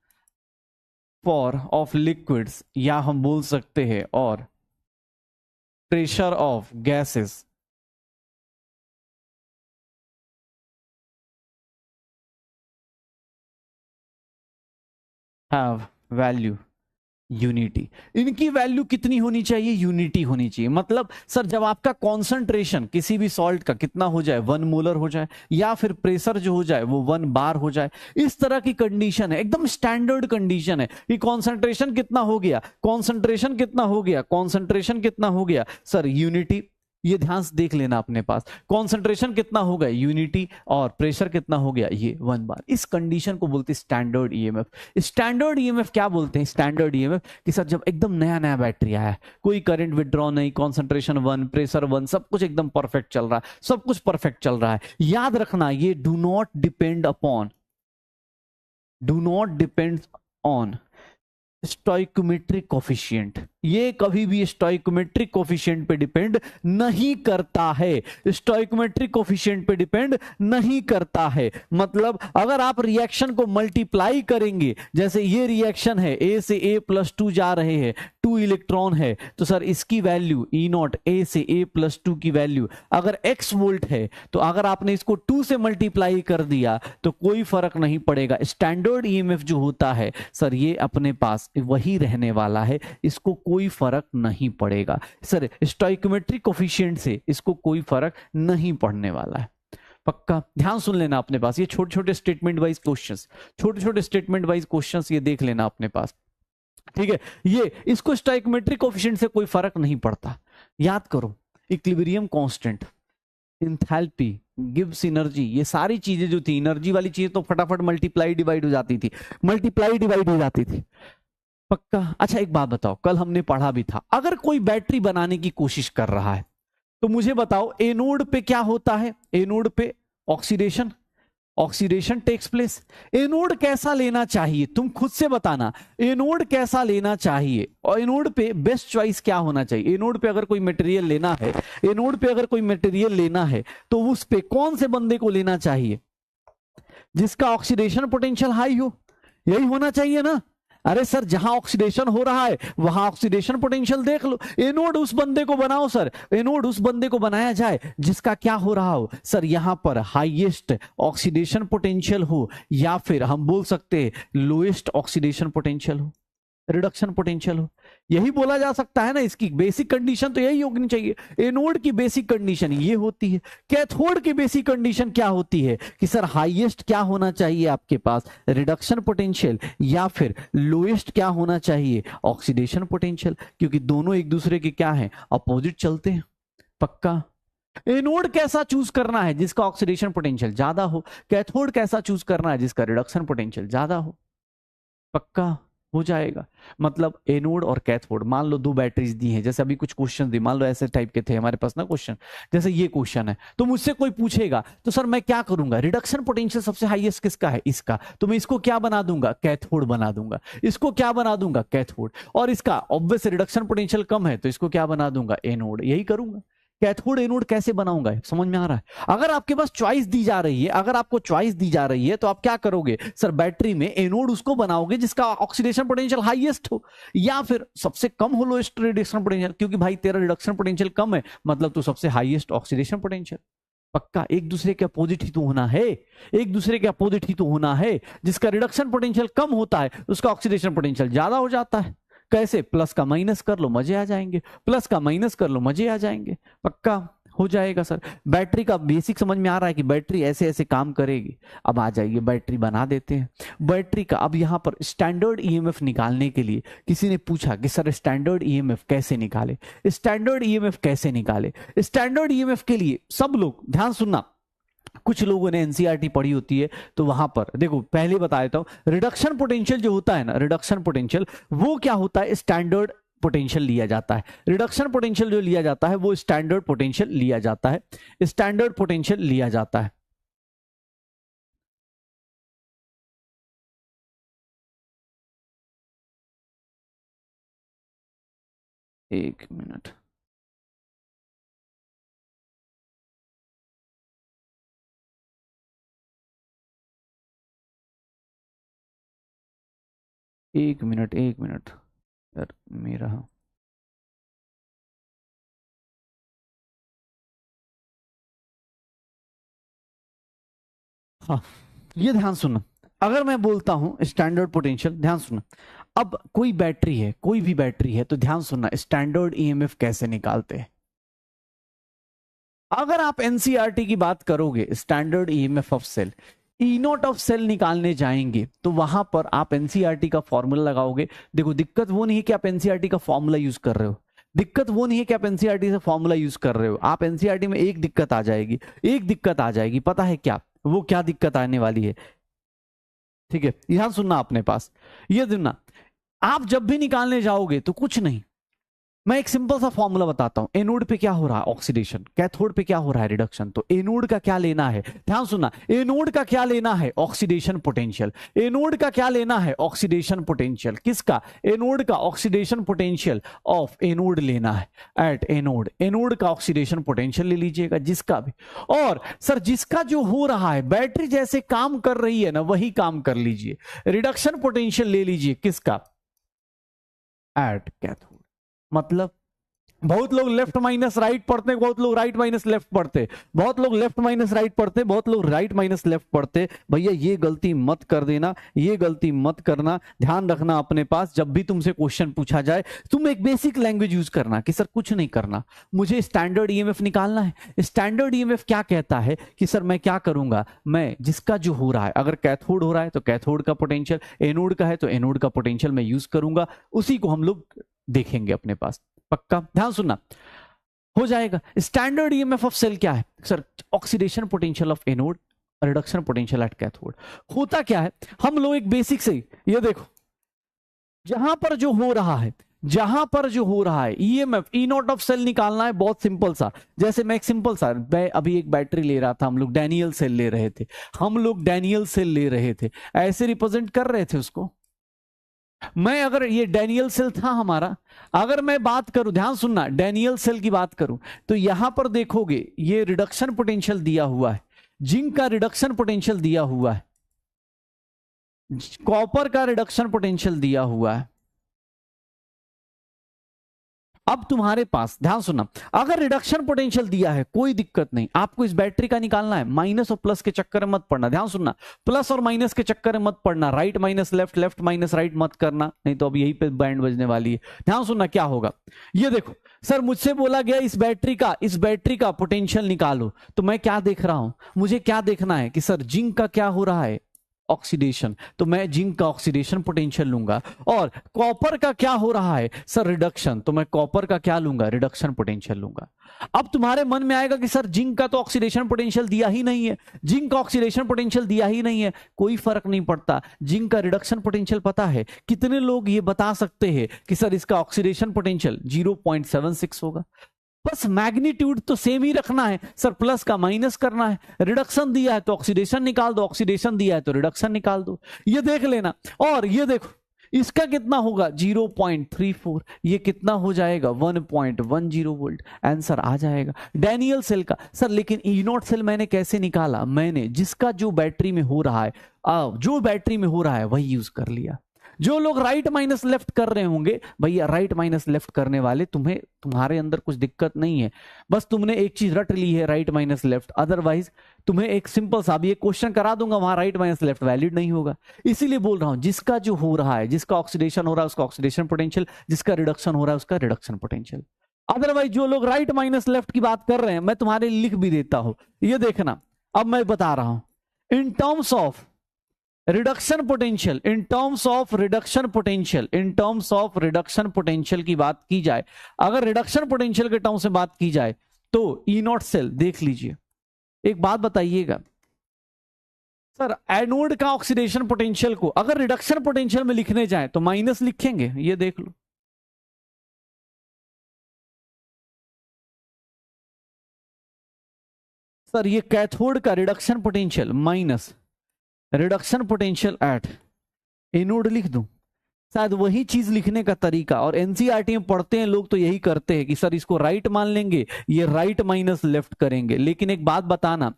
फॉर ऑफ लिक्विड्स, या हम बोल सकते हैं और pressure of gases have value unity. इनकी वैल्यू कितनी होनी चाहिए? यूनिटी होनी चाहिए। मतलब सर जब आपका कॉन्सेंट्रेशन किसी भी सॉल्ट का कितना हो जाए? 1 मोलर हो जाए, या फिर प्रेशर जो हो जाए वो 1 बार हो जाए, इस तरह की कंडीशन है, एकदम स्टैंडर्ड कंडीशन है कि कॉन्सेंट्रेशन कितना हो गया, कॉन्सेंट्रेशन कितना हो गया, कॉन्सेंट्रेशन कितना हो गया सर? यूनिटी। ये ध्यान से देख लेना अपने पास। कॉन्सेंट्रेशन कितना हो गया यूनिटी, और प्रेशर कितना हो गया ये 1 बार। इस कंडीशन को बोलते हैं स्टैंडर्ड ईएमएफ। स्टैंडर्ड ईएमएफ क्या बोलते हैं? स्टैंडर्ड ईएमएफ कि सर जब एकदम नया नया बैटरी आया है, कोई करंट विड्रॉ नहीं, कॉन्सेंट्रेशन 1, प्रेशर 1, सब कुछ एकदम परफेक्ट चल रहा है, सब कुछ परफेक्ट चल रहा है। याद रखना ये do not depend on stoichiometric coefficient. ये कभी भी स्टोइकोमेट्रिक कोफिशिएंट पे डिपेंड नहीं करता है। स्टोइकोमेट्रिक कोफिशिएंट पे डिपेंड नहीं करता है। मतलब अगर आप रिएक्शन को मल्टीप्लाई करेंगे, जैसे ये रिएक्शन है, ए से A+2 जा रहे हैं, 2 इलेक्ट्रॉन है, तो सर इसकी वैल्यू E0 A से A+2 की वैल्यू अगर x वोल्ट है, तो अगर आपने इसको 2 से मल्टीप्लाई कर दिया तो कोई फर्क नहीं पड़ेगा। स्टैंडर्ड ईएमएफ जो होता है सर ये अपने पास वही रहने वाला है, इसको कोई फर्क नहीं पड़ेगा। सर स्टोइकोमेट्रिक कोफिशिएंट से इसको कोई फर्क नहीं पड़ने वाला है। पक्का ध्यान सुन लेना अपने पास। ये छोटे छोटे स्टेटमेंट वाइज क्वेश्चंस, छोटे छोटे स्टेटमेंट वाइज क्वेश्चंस ये देख लेना अपने पास, ठीक है। ये इसको स्टोइकोमेट्रिक कोफिशिएंट से कोई फर्क नहीं पड़ता। याद करो equilibrium constant, enthalpy, Gibbs energy, ये सारी चीजें जो थी, एनर्जी वाली चीज तो फटाफट मल्टीप्लाई डिवाइड हो जाती थी, मल्टीप्लाई डिवाइड हो जाती थी। पक्का। अच्छा एक बात बताओ, कल हमने पढ़ा भी था, अगर कोई बैटरी बनाने की कोशिश कर रहा है तो मुझे बताओ एनोड पे क्या होता है? एनोड पे ऑक्सीडेशन टेक्स प्लेस। एनोड कैसा लेना चाहिए तुम खुद से बताना, एनोड कैसा लेना चाहिए? और एनोड पे बेस्ट चॉइस क्या होना चाहिए? एनोड पे अगर कोई मटेरियल लेना है, एनोड पे अगर कोई मटेरियल लेना है तो उस पे कौन से बंदे को लेना चाहिए? जिसका ऑक्सीडेशन पोटेंशियल हाई हो, यही होना चाहिए ना। अरे सर जहां ऑक्सीडेशन हो रहा है वहां ऑक्सीडेशन पोटेंशियल देख लो, एनोड उस बंदे को बनाओ सर, एनोड उस बंदे को बनाया जाए जिसका क्या हो रहा हो सर, यहां पर हाईएस्ट ऑक्सीडेशन पोटेंशियल हो, या फिर हम बोल सकते हैं लोएस्ट ऑक्सीडेशन पोटेंशियल हो, रिडक्शन पोटेंशियल हो। यही बोला जा सकता है ना। इसकी बेसिक कंडीशन तो यही होनी चाहिए। एनोड की बेसिक कंडीशन ये होती है। कैथोड की बेसिक कंडीशन क्या होती है कि सर हाईएस्ट क्या होना चाहिए आपके पास, रिडक्शन पोटेंशियल, या फिर लोएस्ट क्या होना चाहिए, ऑक्सीडेशन पोटेंशियल, क्योंकि दोनों एक दूसरे के क्या है, अपोजिट चलते हैं। पक्का। एनोड कैसा चूज करना है? जिसका ऑक्सीडेशन पोटेंशियल ज्यादा हो। कैथोड कैसा चूज करना है? जिसका रिडक्शन पोटेंशियल ज्यादा हो। पक्का हो जाएगा। मतलब एनोड और कैथोड, मान लो 2 बैटरीज दी हैं, जैसे अभी कुछ क्वेश्चन दी, मान लो ऐसे टाइप के थे हमारे पास ना क्वेश्चन, जैसे ये क्वेश्चन है, तो मुझसे कोई पूछेगा तो सर मैं क्या करूंगा, रिडक्शन पोटेंशियल सबसे हाईएस्ट किसका है, इसका, तो मैं इसको क्या बना दूंगा, कैथोड बना दूंगा। इसको क्या बना दूंगा, कैथोड। और इसका ऑब्वियस रिडक्शन पोटेंशियल कम है तो इसको क्या बना दूंगा, एनोड। यही करूंगा। कैथोड एनोड कैसे बनाऊंगा, समझ में आ रहा है? अगर आपके पास चॉइस दी जा रही है, अगर आपको चॉइस दी जा रही है तो आप क्या करोगे सर, बैटरी में एनोड उसको बनाओगे जिसका ऑक्सीडेशन पोटेंशियल हाईएस्ट हो, या फिर सबसे कम हो लोएस्ट रिडक्शन पोटेंशियल, क्योंकि भाई तेरा रिडक्शन पोटेंशियल कम है मतलब तो सबसे हाईएस्ट ऑक्सीडेशन पोटेंशियल। पक्का। एक दूसरे के अपोजिट ही तो होना है, एक दूसरे के अपोजिट ही तो होना है। जिसका रिडक्शन पोटेंशियल कम होता है उसका ऑक्सीडेशन पोटेंशियल ज्यादा हो जाता है। कैसे? प्लस का माइनस कर लो मजे आ जाएंगे, प्लस का माइनस कर लो मजे आ जाएंगे। पक्का हो जाएगा सर। बैटरी का बेसिक समझ में आ रहा है कि बैटरी ऐसे ऐसे काम करेगी। अब आ जाइए बैटरी बना देते हैं। बैटरी का अब यहां पर स्टैंडर्ड ईएमएफ निकालने के लिए किसी ने पूछा कि सर स्टैंडर्ड ईएमएफ कैसे निकाले, स्टैंडर्ड ईएमएफ कैसे निकाले। स्टैंडर्ड ईएमएफ के लिए सब लोग ध्यान सुनना, कुछ लोगों ने एनसीईआरटी पढ़ी होती है तो वहां पर देखो, पहले बता देता हूं, रिडक्शन पोटेंशियल जो होता है ना, रिडक्शन पोटेंशियल वो क्या होता है, स्टैंडर्ड पोटेंशियल लिया जाता है। रिडक्शन पोटेंशियल जो लिया जाता है वो स्टैंडर्ड पोटेंशियल लिया जाता है, स्टैंडर्ड पोटेंशियल लिया जाता है। एक मिनट, एक मिनट, एक मिनट यार मेरा, हाँ ये ध्यान सुनना। अगर मैं बोलता हूं स्टैंडर्ड पोटेंशियल, ध्यान सुनना, अब कोई बैटरी है, कोई भी बैटरी है, तो ध्यान सुनना स्टैंडर्ड ईएमएफ कैसे निकालते हैं। अगर आप एनसीईआरटी की बात करोगे, standard EMF of cell, E naught of cell निकालने जाएंगे तो वहां पर आप एनसीईआरटी का फॉर्मूला लगाओगे। देखो दिक्कत वो नहीं है कि आप एनसीईआरटी का फॉर्मूला यूज कर रहे हो, दिक्कत वो नहीं है कि आप एनसीईआरटी से फॉर्मूला यूज कर रहे हो, आप एनसीईआरटी में एक दिक्कत आ जाएगी, एक दिक्कत आ जाएगी, पता है क्या वो क्या दिक्कत आने वाली है? ठीक है, ध्यान सुनना अपने पास, ये सुनना, आप जब भी निकालने जाओगे तो कुछ नहीं, मैं एक सिंपल सा फॉर्मूला बताता हूं। एनोड पे क्या हो रहा है? ऑक्सीडेशन। कैथोड पे क्या हो रहा है? रिडक्शन। तो एनोड का क्या लेना है? ध्यान सुनना, एनोड का क्या लेना है? Oxidation potential. एनोड का क्या लेना है? Oxidation potential. किसका? एनोड का ऑक्सीडेशन पोटेंशियल ऑफ एनोड लेना है एट एनोड। एनोड का ऑक्सीडेशन पोटेंशियल ले लीजिएगा जिसका भी। और सर जिसका जो हो रहा है, बैटरी जैसे काम कर रही है ना वही काम कर लीजिए। रिडक्शन पोटेंशियल ले लीजिए किसका? At cathode. मतलब बहुत लोग लेफ्ट माइनस राइट पढ़ते हैं, बहुत लोग राइट माइनस लेफ्ट पढ़ते हैं, बहुत लोग लेफ्ट माइनस राइट पढ़ते हैं, बहुत लोग राइट माइनस लेफ्ट पढ़ते हैं। भैया ये गलती मत कर देना, ये गलती मत करना, ध्यान रखना अपने पास। जब भी तुमसे क्वेश्चन पूछा जाए तुम एक बेसिक लैंग्वेज यूज करना कि सर कुछ नहीं करना, मुझे स्टैंडर्ड ईएमएफ निकालना है। स्टैंडर्ड ईएमएफ क्या कहता है कि सर मैं क्या करूंगा, मैं जिसका जो हो रहा है, अगर कैथोड हो रहा है तो कैथोड का पोटेंशियल, एनोड का है तो एनोड का पोटेंशियल मैं यूज करूंगा, उसी को हम लोग देखेंगे अपने पास। पक्का ध्यान सुनना, हो जाएगा। स्टैंडर्ड ईएमएफ ऑफ सेल क्या है sir? Oxidation potential of anode, reduction potential at cathode. होता क्या है, हम लोग एक बेसिक से, ये देखो जहां पर जो हो रहा है, जहां पर जो हो रहा है EMF, E naught of cell निकालना है, बहुत सिंपल सा। जैसे मैं एक सिंपल सा, मैं अभी एक बैटरी ले रहा था, हम लोग डैनियल सेल ले रहे थे, हम लोग डैनियल सेल ले रहे थे, ऐसे रिप्रेजेंट कर रहे थे उसको। मैं अगर ये डैनियल सेल था हमारा, अगर मैं बात करूं, ध्यान सुनना, डैनियल सेल की बात करूं तो यहां पर देखोगे ये रिडक्शन पोटेंशियल दिया हुआ है, जिंक का रिडक्शन पोटेंशियल दिया हुआ है, कॉपर का रिडक्शन पोटेंशियल दिया हुआ है। अब तुम्हारे पास ध्यान सुनना, अगर रिडक्शन पोटेंशियल दिया है कोई दिक्कत नहीं, आपको इस बैटरी का निकालना है, माइनस और प्लस के चक्कर में मत पड़ना। ध्यान सुनना, प्लस और माइनस के चक्कर में मत पड़ना, right minus left, left minus right मत करना, नहीं तो अब यही पे बैंड बजने वाली है। ध्यान सुनना क्या होगा, ये देखो सर मुझसे बोला गया इस बैटरी का पोटेंशियल निकालो, तो मैं क्या देख रहा हूं, मुझे क्या देखना है कि सर जिंक का क्या हो रहा है? ऑक्सीडेशन, तो मैं जिंक का ऑक्सीडेशन पोटेंशियल लूंगा। और कॉपर का क्या हो रहा है सर? रिडक्शन, तो मैं कॉपर का क्या लूंगा? रिडक्शन पोटेंशियल लूंगा। अब तुम्हारे मन में आएगा कि सर जिंक का तो ऑक्सीडेशन पोटेंशियल दिया ही नहीं है, जिंक का ऑक्सीडेशन पोटेंशियल दिया ही नहीं है। कोई फर्क नहीं पड़ता, जिंक का रिडक्शन पोटेंशियल पता है। कितने लोग ये बता सकते हैं कि सर इसका ऑक्सीडेशन पोटेंशियल 0.76 होगा? बस मैग्नीट्यूड तो सेम ही रखना है सर, प्लस का माइनस करना है। रिडक्शन दिया है तो ऑक्सीडेशन निकाल दो, ऑक्सीडेशन दिया है तो रिडक्शन निकाल दो, ये देख लेना। और ये देखो इसका कितना होगा? 0.34, ये कितना हो जाएगा? 1.10 वोल्ट। आंसर आ जाएगा डैनियल सेल का। सर लेकिन ई नॉट सेल मैंने कैसे निकाला? मैंने जिसका जो बैटरी में हो रहा है, जो बैटरी में हो रहा है वही यूज कर लिया। जो लोग राइट माइनस लेफ्ट कर रहे होंगे, भैया राइट माइनस लेफ्ट करने वाले तुम्हें, तुम्हारे अंदर कुछ दिक्कत नहीं है, बस तुमने एक चीज रट ली है, राइट माइनस लेफ्ट। अदरवाइज तुम्हें एक सिंपल सा भी एक क्वेश्चन करा दूंगा, वहां राइट माइनस लेफ्ट वैलिड नहीं होगा। इसीलिए बोल रहा हूं जिसका जो हो रहा है, जिसका ऑक्सीडेशन हो रहा है उसका ऑक्सीडेशन पोटेंशियल, जिसका रिडक्शन हो रहा है उसका रिडक्शन पोटेंशियल। अदरवाइज जो लोग राइट माइनस लेफ्ट की बात कर रहे हैं, मैं तुम्हारे लिख भी देता हूं, ये देखना। अब मैं बता रहा हूं in terms of reduction potential, in terms of reduction potential, in terms of reduction potential की बात की जाए, अगर रिडक्शन पोटेंशियल के टर्म से बात की जाए तो ई नॉट सेल देख लीजिए। एक बात बताइएगा सर, एनोड का ऑक्सीडेशन पोटेंशियल को अगर रिडक्शन पोटेंशियल में लिखने जाए तो माइनस लिखेंगे, ये देख लो। सर ये कैथोड का reduction potential minus reduction potential at anode लिख दूं, शायद वही चीज लिखने का तरीका। और एनसीईआरटी में पढ़ते हैं लोग तो यही करते हैं कि सर इसको राइट मान लेंगे, ये राइट माइनस लेफ्ट करेंगे। लेकिन एक बात बताना,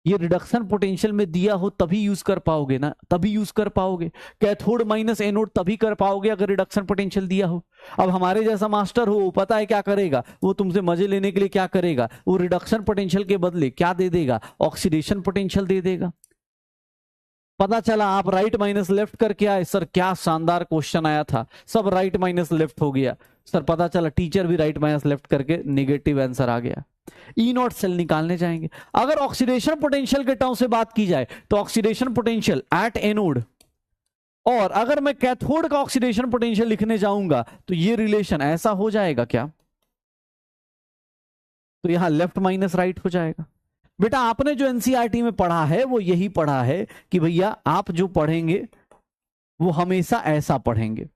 ये रिडक्शन पोटेंशियल में दिया हो तभी यूज कर पाओगे ना, तभी यूज कर पाओगे। कैथोड माइनस एनोड तभी कर पाओगे अगर रिडक्शन पोटेंशियल दिया हो। अब हमारे जैसा मास्टर हो, पता है क्या करेगा वो? तुमसे मजे लेने के लिए क्या करेगा वो? रिडक्शन पोटेंशियल के बदले क्या दे देगा? ऑक्सीडेशन पोटेंशियल दे देगा। पता चला आप राइट माइनस लेफ्ट करके आए, सर क्या शानदार क्वेश्चन आया था, सब राइट माइनस लेफ्ट हो गया। सर पता चला टीचर भी राइट माइनस लेफ्ट करके नेगेटिव आंसर आ गया। ई नॉट सेल निकालने जाएंगे। अगर ऑक्सीडेशन पोटेंशियल के टर्म से बात की जाए तो ऑक्सीडेशन पोटेंशियल एट एनोड, और अगर मैं कैथोड का ऑक्सीडेशन पोटेंशियल लिखने जाऊंगा तो ये रिलेशन ऐसा हो जाएगा क्या? तो यहां लेफ्ट माइनस राइट हो जाएगा। बेटा आपने जो एनसीईआरटी में पढ़ा है वो यही पढ़ा है कि भैया आप जो पढ़ेंगे वो हमेशा ऐसा पढ़ेंगे।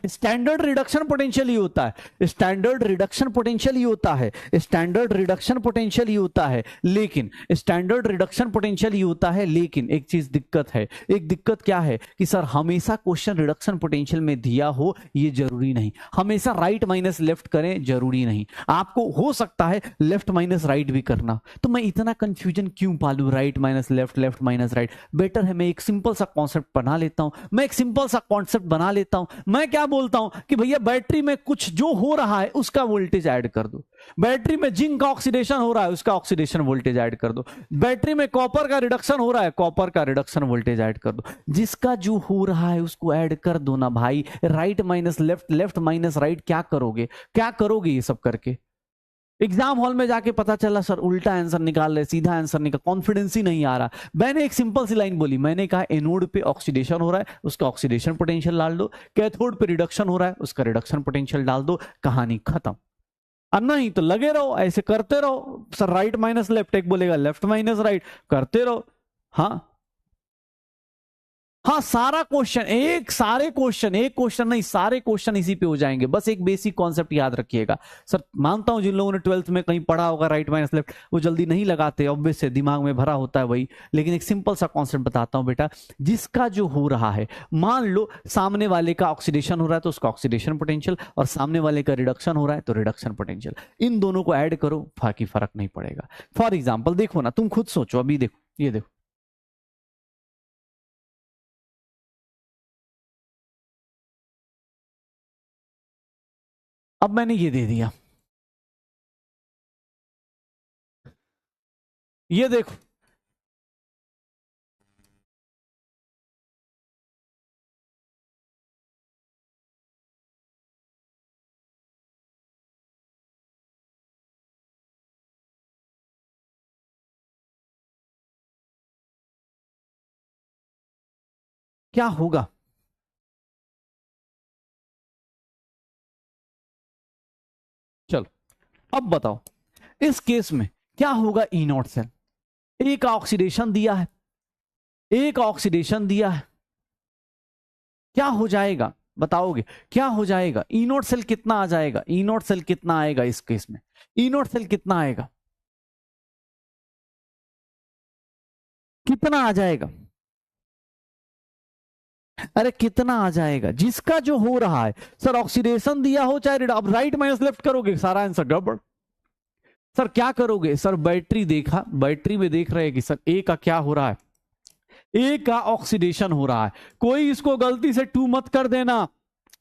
स्टैंडर्ड रिडक्शन पोटेंशियल ही होता है, स्टैंडर्ड रिडक्शन पोटेंशियल ही होता है, स्टैंडर्ड रिडक्शन पोटेंशियल ही होता है। लेकिन स्टैंडर्ड रिडक्शन पोटेंशियल ही होता है, लेकिन एक चीज दिक्कत है। एक दिक्कत क्या है कि सर हमेशा क्वेश्चन रिडक्शन पोटेंशियल में दिया हो ये जरूरी नहीं, हमेशा राइट माइनस लेफ्ट करें जरूरी नहीं, आपको हो सकता है लेफ्ट माइनस राइट भी करना। तो मैं इतना कंफ्यूजन क्यों पालू, right minus left, left minus right? Better है मैं एक सिंपल सा कॉन्सेप्ट बना लेता हूं, मैं एक सिंपल सा कॉन्सेप्ट बना लेता हूं। मैं क्या बोलता हूं कि भैया बैटरी में कुछ जो हो रहा है उसका वोल्टेज ऐड कर दो, बैटरी में जिंक का ऑक्सीडेशन हो रहा है उसका ऑक्सीडेशन वोल्टेज ऐड कर दो, बैटरी में कॉपर का रिडक्शन हो रहा है कॉपर का रिडक्शन वोल्टेज ऐड कर दो। जिसका जो हो रहा है उसको ऐड कर दो ना भाई। Right minus left, left minus right क्या करोगे, क्या करोगे ये सब करके? एग्जाम हॉल में जाके पता चला सर उल्टा आंसर निकाल रहे, सीधा आंसर निकाल, कॉन्फिडेंस ही नहीं आ रहा। मैंने एक सिंपल सी लाइन बोली, मैंने कहा एनोड पे ऑक्सीडेशन हो रहा है उसका ऑक्सीडेशन पोटेंशियल डाल दो, कैथोड पे रिडक्शन हो रहा है उसका रिडक्शन पोटेंशियल डाल दो, कहानी खत्म। अब नहीं तो लगे रहो ऐसे करते रहो, सर राइट माइनस लेफ्ट, एक बोलेगा लेफ्ट माइनस राइट, करते रहो। हाँ हाँ, सारा क्वेश्चन एक, सारे क्वेश्चन, एक क्वेश्चन नहीं सारे क्वेश्चन इसी पे हो जाएंगे। बस एक बेसिक कॉन्सेप्ट याद रखिएगा। सर मानता हूं जिन लोगों ने 12th में कहीं पढ़ा होगा राइट माइनस लेफ्ट वो जल्दी नहीं लगाते, ऑब्वियस से दिमाग में भरा होता है वही। लेकिन एक सिंपल सा कॉन्सेप्ट बताता हूं बेटा, जिसका जो हो रहा है, मान लो सामने वाले का ऑक्सीडेशन हो रहा है तो उसका ऑक्सीडेशन पोटेंशियल, और सामने वाले का रिडक्शन हो रहा है तो रिडक्शन पोटेंशियल, इन दोनों को ऐड करो, बाकी फर्क नहीं पड़ेगा। फॉर एग्जाम्पल देखो ना, तुम खुद सोचो, अभी देखो ये देखो, अब मैंने ये दे दिया, ये देखो, क्या होगा? चलो अब बताओ इस केस में क्या होगा। ई नॉट सेल, एक ऑक्सीडेशन दिया है, एक ऑक्सीडेशन दिया है, क्या हो जाएगा बताओगे? क्या हो जाएगा? ई नॉट सेल कितना आ जाएगा? ई नॉट सेल कितना आएगा इस केस में? ई नॉट सेल कितना आएगा? कितना आ जाएगा? अरे कितना आ जाएगा? जिसका जो हो रहा है, सर ऑक्सीडेशन दिया हो चाहे अब राइट माइनस लेफ्ट करोगे सारा आंसर गड़बड़। सर क्या करोगे? सर बैटरी देखा, बैटरी में देख रहे हैं कि सर ए का क्या हो रहा है, ए का ऑक्सीडेशन हो रहा है। कोई इसको गलती से टू मत कर देना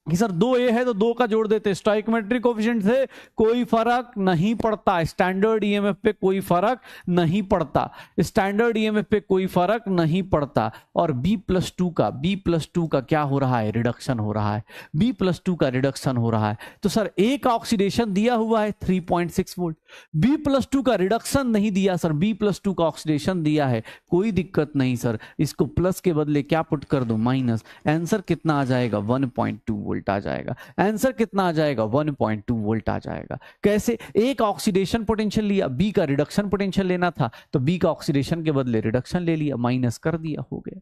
कि सर 2A है तो 2 का जोड़ देते, स्टोइकोमेट्रिक कोएफिशिएंट से कोई फर्क नहीं पड़ता, स्टैंडर्ड ईएमएफ पे कोई फर्क नहीं पड़ता, स्टैंडर्ड ईएमएफ पे कोई फर्क नहीं पड़ता। और B+2 का, B+2 का क्या हो रहा है? रिडक्शन हो रहा है, B+2 का रिडक्शन हो रहा है। तो सर ए का ऑक्सीडेशन दिया हुआ है 3.6 वोल्ट, B+2 का रिडक्शन नहीं दिया सर, B+2 का ऑक्सीडेशन दिया है, कोई दिक्कत नहीं सर, इसको प्लस के बदले क्या पुट कर दो? माइनस। आंसर कितना आ जाएगा? 1.2 वोल्ट आ जाएगा। आंसर कितना आ जाएगा? 1.2 वोल्ट आ जाएगा। कैसे? एक ऑक्सीडेशन पोटेंशियल लिया, बी का रिडक्शन पोटेंशियल लेना था तो बी का ऑक्सीडेशन के बदले रिडक्शन ले लिया, माइनस कर दिया, हो गया।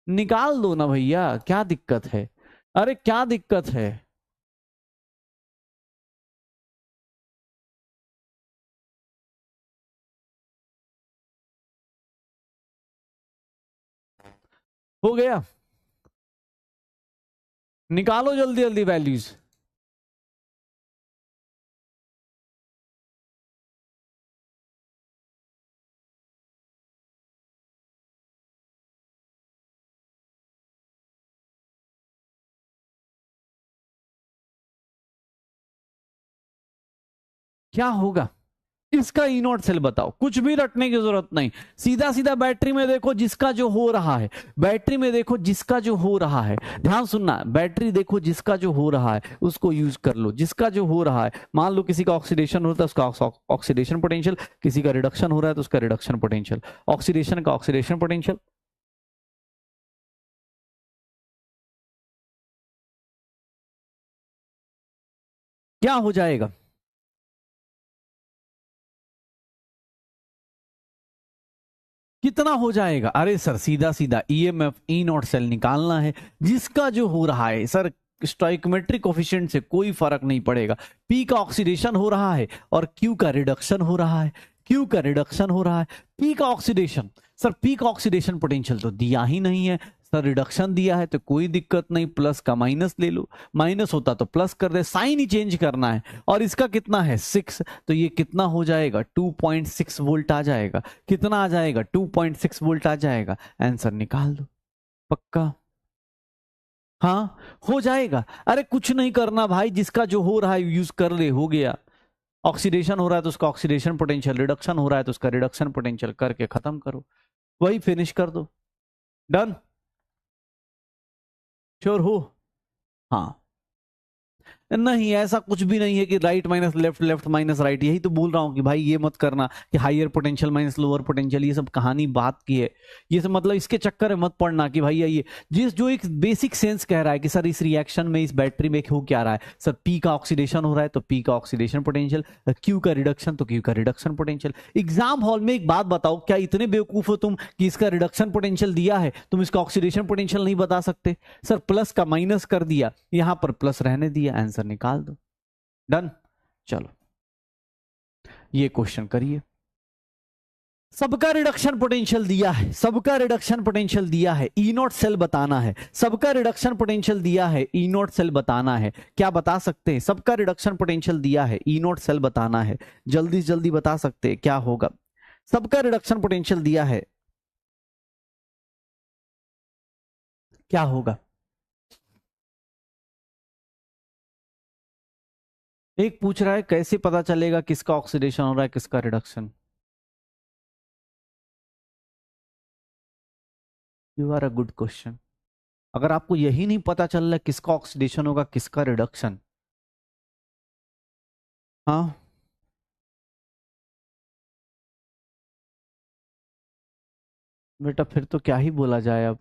निकाल दो ना भैया, क्या दिक्कत है? अरे क्या दिक्कत है? हो गया, निकालो जल्दी जल्दी वैल्यूज। क्या होगा? इसका ई नॉट सेल बताओ, कुछ भी रटने की जरूरत नहीं, सीधा सीधा बैटरी में देखो जिसका जो हो रहा है, बैटरी में देखो जिसका जो हो रहा है, ध्यान सुनना, बैटरी देखो जिसका जो हो रहा है उसको यूज कर लो। जिसका जो हो रहा है, मान लो किसी का ऑक्सीडेशन होता है उसका ऑक्सीडेशन पोटेंशियल, किसी का रिडक्शन हो रहा है तो उसका रिडक्शन पोटेंशियल, ऑक्सीडेशन का ऑक्सीडेशन पोटेंशियल। क्या हो जाएगा? कितना हो जाएगा? अरे सर सीधा सीधा ईएमएफ ई नॉट सेल निकालना है, जिसका जो हो रहा है सर स्टोइकोमेट्रिक कोफिशिएंट से कोई फर्क नहीं पड़ेगा। पी का ऑक्सीडेशन हो रहा है और क्यू का रिडक्शन हो रहा है, क्यू का रिडक्शन हो रहा है। पी का ऑक्सीडेशन, सर पी का ऑक्सीडेशन पोटेंशियल तो दिया ही नहीं है सर, रिडक्शन दिया है तो कोई दिक्कत नहीं, प्लस का माइनस ले लो, माइनस होता तो प्लस कर दे, साइन ही चेंज करना है। और इसका कितना है 6, तो ये कितना हो जाएगा 2.6 वोल्ट आ जाएगा। कितना आ जाएगा 2.6 वोल्ट आ जाएगा। आंसर निकाल दो पक्का। हाँ हो जाएगा। अरे कुछ नहीं करना भाई, जिसका जो हो रहा है यूज कर ले, हो गया। ऑक्सीडेशन हो रहा है तो उसका ऑक्सीडेशन पोटेंशियल, रिडक्शन हो रहा है तो उसका रिडक्शन पोटेंशियल करके खत्म करो, वही फिनिश कर दो। डन, श्योर हो? हाँ नहीं, ऐसा कुछ भी नहीं है कि right minus left, left minus right. यही तो बोल रहा हूं कि भाई ये मत करना कि higher potential minus lower potential, ये सब कहानी बात की है। ये सब मतलब इसके चक्कर में मत पड़ना कि भाई ये जिस जो एक बेसिक सेंस कह रहा है कि सर इस रिएक्शन में इस बैटरी में हो क्या रहा है, सर पी का ऑक्सीडेशन हो रहा है तो पी का ऑक्सीडेशन पोटेंशियल, क्यू का रिडक्शन तो क्यू का रिडक्शन पोटेंशियल। एग्जाम हॉल में एक बात बताओ, क्या इतने बेवकूफ हो तुम कि इसका रिडक्शन पोटेंशियल दिया है, तुम इसका ऑक्सीडेशन पोटेंशियल नहीं बता सकते? सर प्लस का माइनस कर दिया, यहां पर प्लस रहने दिया, आंसर निकाल दो। डन, चलो ये क्वेश्चन करिए। सबका रिडक्शन पोटेंशियल दिया है, सबका रिडक्शन पोटेंशियल दिया है, ई नॉट सेल बताना है। सबका रिडक्शन पोटेंशियल दिया है, ई नॉट सेल बताना है। क्या बता सकते हैं? सबका रिडक्शन पोटेंशियल दिया है, ई नॉट सेल बताना है। जल्दी से जल्दी बता सकते हैं क्या होगा? सबका रिडक्शन पोटेंशियल दिया है, क्या होगा? एक पूछ रहा है कैसे पता चलेगा किसका ऑक्सीडेशन हो रहा है किसका reduction. You are a good question. अगर आपको यही नहीं पता चल रहा है किसका ऑक्सीडेशन होगा किसका रिडक्शन, हाँ बेटा फिर तो क्या ही बोला जाए। अब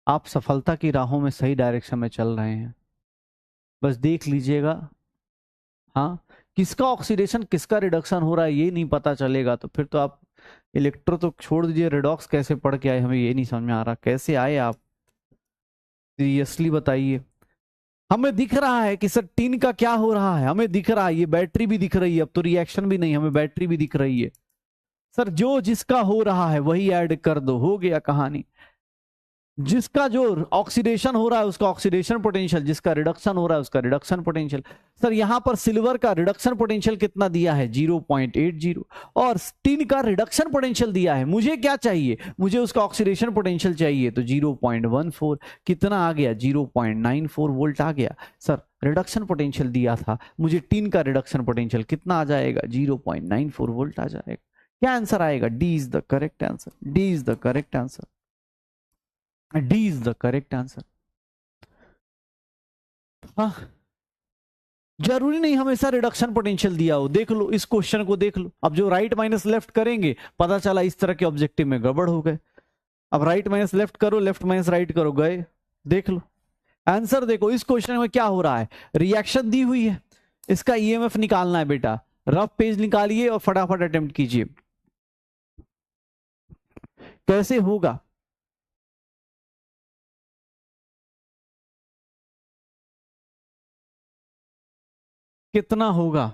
आप सफलता की राहों में सही डायरेक्शन में चल रहे हैं, बस देख लीजिएगा। हाँ किसका ऑक्सीडेशन किसका रिडक्शन हो रहा है ये नहीं पता चलेगा तो फिर तो आप इलेक्ट्रो तो छोड़ दीजिए, रेडॉक्स कैसे पढ़ के आए हमें ये नहीं समझ में आ रहा, कैसे आए आप? सीरियसली बताइए। हमें दिख रहा है कि सर टीन का क्या हो रहा है, हमें दिख रहा है, ये बैटरी भी दिख रही है, अब तो रिएक्शन भी नहीं, हमें बैटरी भी दिख रही है। सर जो जिसका हो रहा है वही ऐड कर दो, हो गया कहानी। जिसका जो ऑक्सीडेशन हो रहा है उसका ऑक्सीडेशन पोटेंशियल, जिसका रिडक्शन हो रहा है उसका रिडक्शन पोटेंशियल। सर यहां पर सिल्वर का रिडक्शन पोटेंशियल कितना दिया है 0.80 और टिन का रिडक्शन पोटेंशियल दिया है। मुझे क्या चाहिए? मुझे उसका ऑक्सीडेशन पोटेंशियल चाहिए, तो 0.14 कितना आ गया 0.94 वोल्ट आ गया। सर रिडक्शन पोटेंशियल दिया था, मुझे टिन का रिडक्शन पोटेंशियल कितना आ जाएगा 0.94 वोल्ट आ जाएगा। क्या आंसर आएगा? D is the correct answer, D is the correct answer, D is the correct answer. हाँ जरूरी नहीं हमेशा रिडक्शन पोटेंशियल दिया हो, देख लो इस क्वेश्चन को देख लो। अब जो राइट माइनस लेफ्ट करेंगे पता चला इस तरह के ऑब्जेक्टिव में गड़बड़ हो गए। अब राइट माइनस लेफ्ट करो, लेफ्ट माइनस राइट करो, गए। देख लो आंसर, देखो इस क्वेश्चन में क्या हो रहा है, रिएक्शन दी हुई है, इसका ईएमएफ निकालना है बेटा। रफ पेज निकालिए और फटाफट अटेम्प्ट कीजिए। कैसे होगा? कितना होगा?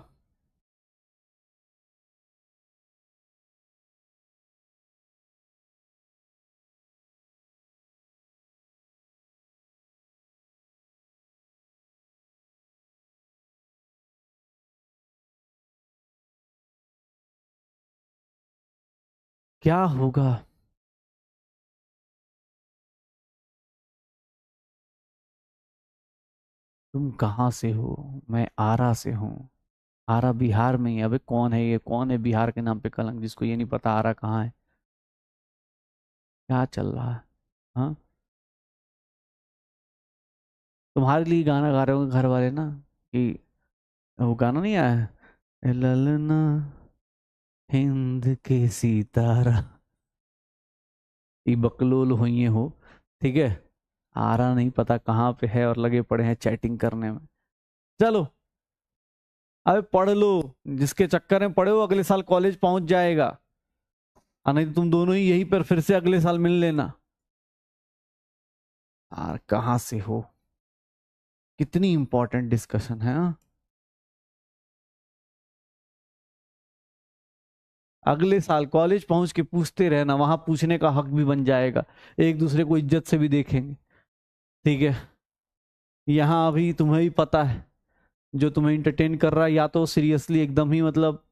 क्या होगा? तुम कहां से हो? मैं आरा से हूं। आरा बिहार में ही है। अबे कौन है ये, कौन है बिहार के नाम पे कलंक, जिसको ये नहीं पता आरा कहाँ है? क्या चल रहा है? हाँ तुम्हारे लिए गाना गा रहे होंगे घर वाले ना, कि वो गाना नहीं आया है, ललना हिंद के सितारा, ये बकलोल हुई हो। ठीक है, आरा नहीं पता कहाँ पे है और लगे पड़े हैं चैटिंग करने में। चलो अबे पढ़ लो, जिसके चक्कर में पढ़े हो अगले साल कॉलेज पहुंच जाएगा। और नहीं तो तुम दोनों ही यहीं पर फिर से अगले साल मिल लेना। यार कहाँ से हो, कितनी इंपॉर्टेंट डिस्कशन है। हाँ? अगले साल कॉलेज पहुंच के पूछते रहना, वहां पूछने का हक भी बन जाएगा, एक दूसरे को इज्जत से भी देखेंगे। ठीक है, यहाँ अभी तुम्हें भी पता है जो तुम्हें इंटरटेन कर रहा है या तो सीरियसली एकदम ही मतलब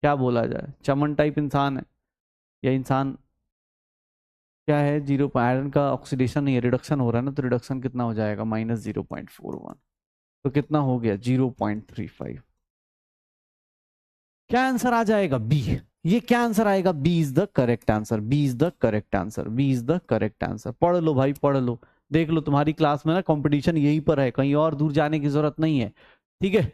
क्या बोला जाए चमन टाइप इंसान है, या इंसान क्या है, जीरो आयरन का ऑक्सीडेशन नहीं है, रिडक्शन हो रहा है ना, तो रिडक्शन कितना हो जाएगा, -0.41, तो कितना हो गया 0.35। क्या आंसर आ जाएगा, बी। ये क्या आंसर आएगा, B is the correct answer, B is the correct answer, B is the correct answer. पढ़ लो भाई पढ़ लो, देख लो तुम्हारी क्लास में ना कंपटीशन यहीं पर है, कहीं और दूर जाने की जरूरत नहीं है। ठीक है,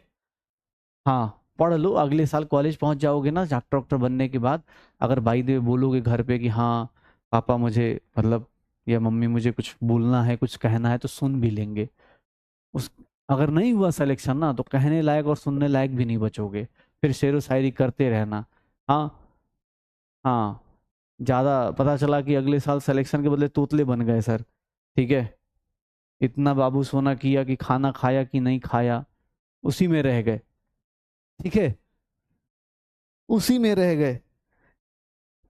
हाँ पढ़ लो, अगले साल कॉलेज पहुंच जाओगे ना डॉक्टर डॉक्टर बनने के बाद, अगर भाई दे बोलोगे घर पे कि हाँ पापा मुझे मतलब या मम्मी मुझे कुछ बोलना है कुछ कहना है, तो सुन भी लेंगे। उस अगर नहीं हुआ सिलेक्शन ना, तो कहने लायक और सुनने लायक भी नहीं बचोगे, फिर शेरो शायरी करते रहना। हाँ हाँ, ज्यादा पता चला कि अगले साल सिलेक्शन के बदले तोतले बन गए सर। ठीक है, इतना बाबू सोना किया कि खाना खाया कि नहीं खाया, उसी में रह गए। ठीक है, उसी में रह गए।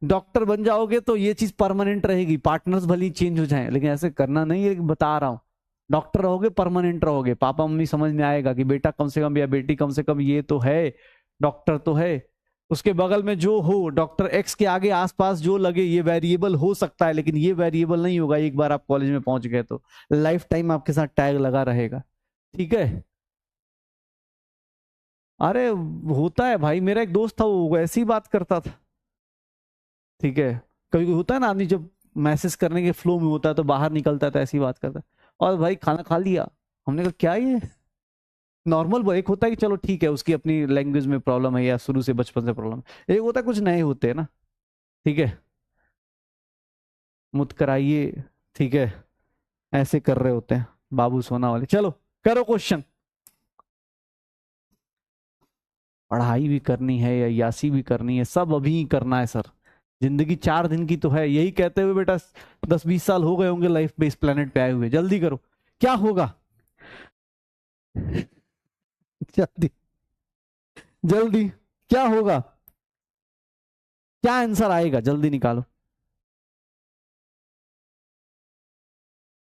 डॉक्टर बन जाओगे तो ये चीज परमानेंट रहेगी, पार्टनर्स भले चेंज हो जाएं, लेकिन ऐसे करना नहीं है, बता रहा हूं। डॉक्टर रहोगे परमानेंट रहोगे, पापा मम्मी समझ में आएगा कि बेटा कम से कम या बेटी कम से कम ये तो है, डॉक्टर तो है। उसके बगल में जो हो डॉक्टर एक्स के आगे आसपास जो लगे, ये वेरिएबल हो सकता है, लेकिन ये वेरिएबल नहीं होगा एक बार आप कॉलेज में पहुंच गए तो, लाइफ टाइम आपके साथ टैग लगा रहेगा। ठीक है, अरे होता है भाई, मेरा एक दोस्त था वो ऐसी ही बात करता था। ठीक है, कभी कभी होता है ना आदमी जब मैसेज करने के फ्लो में होता है तो बाहर निकलता है तो ऐसी बात करता है, और भाई खाना खा लिया, हमने कहा क्या ये नॉर्मल। एक होता है कि चलो ठीक है उसकी अपनी लैंग्वेज में प्रॉब्लम है या शुरू से बचपन से प्रॉब्लम है, एक होता है कुछ नए होते हैं ना। ठीक है, मुत कराइए। ठीक है, ऐसे कर रहे होते हैं बाबू सोना वाले। चलो करो क्वेश्चन। पढ़ाई भी करनी है या यासी भी करनी है, सब अभी ही करना है सर, जिंदगी 4 दिन की तो है, यही कहते हुए बेटा 10-20 साल हो गए होंगे लाइफ पे इस प्लेनेट पे आए हुए। जल्दी करो, क्या होगा जल्दी जल्दी, क्या होगा, क्या आंसर आएगा, जल्दी निकालो,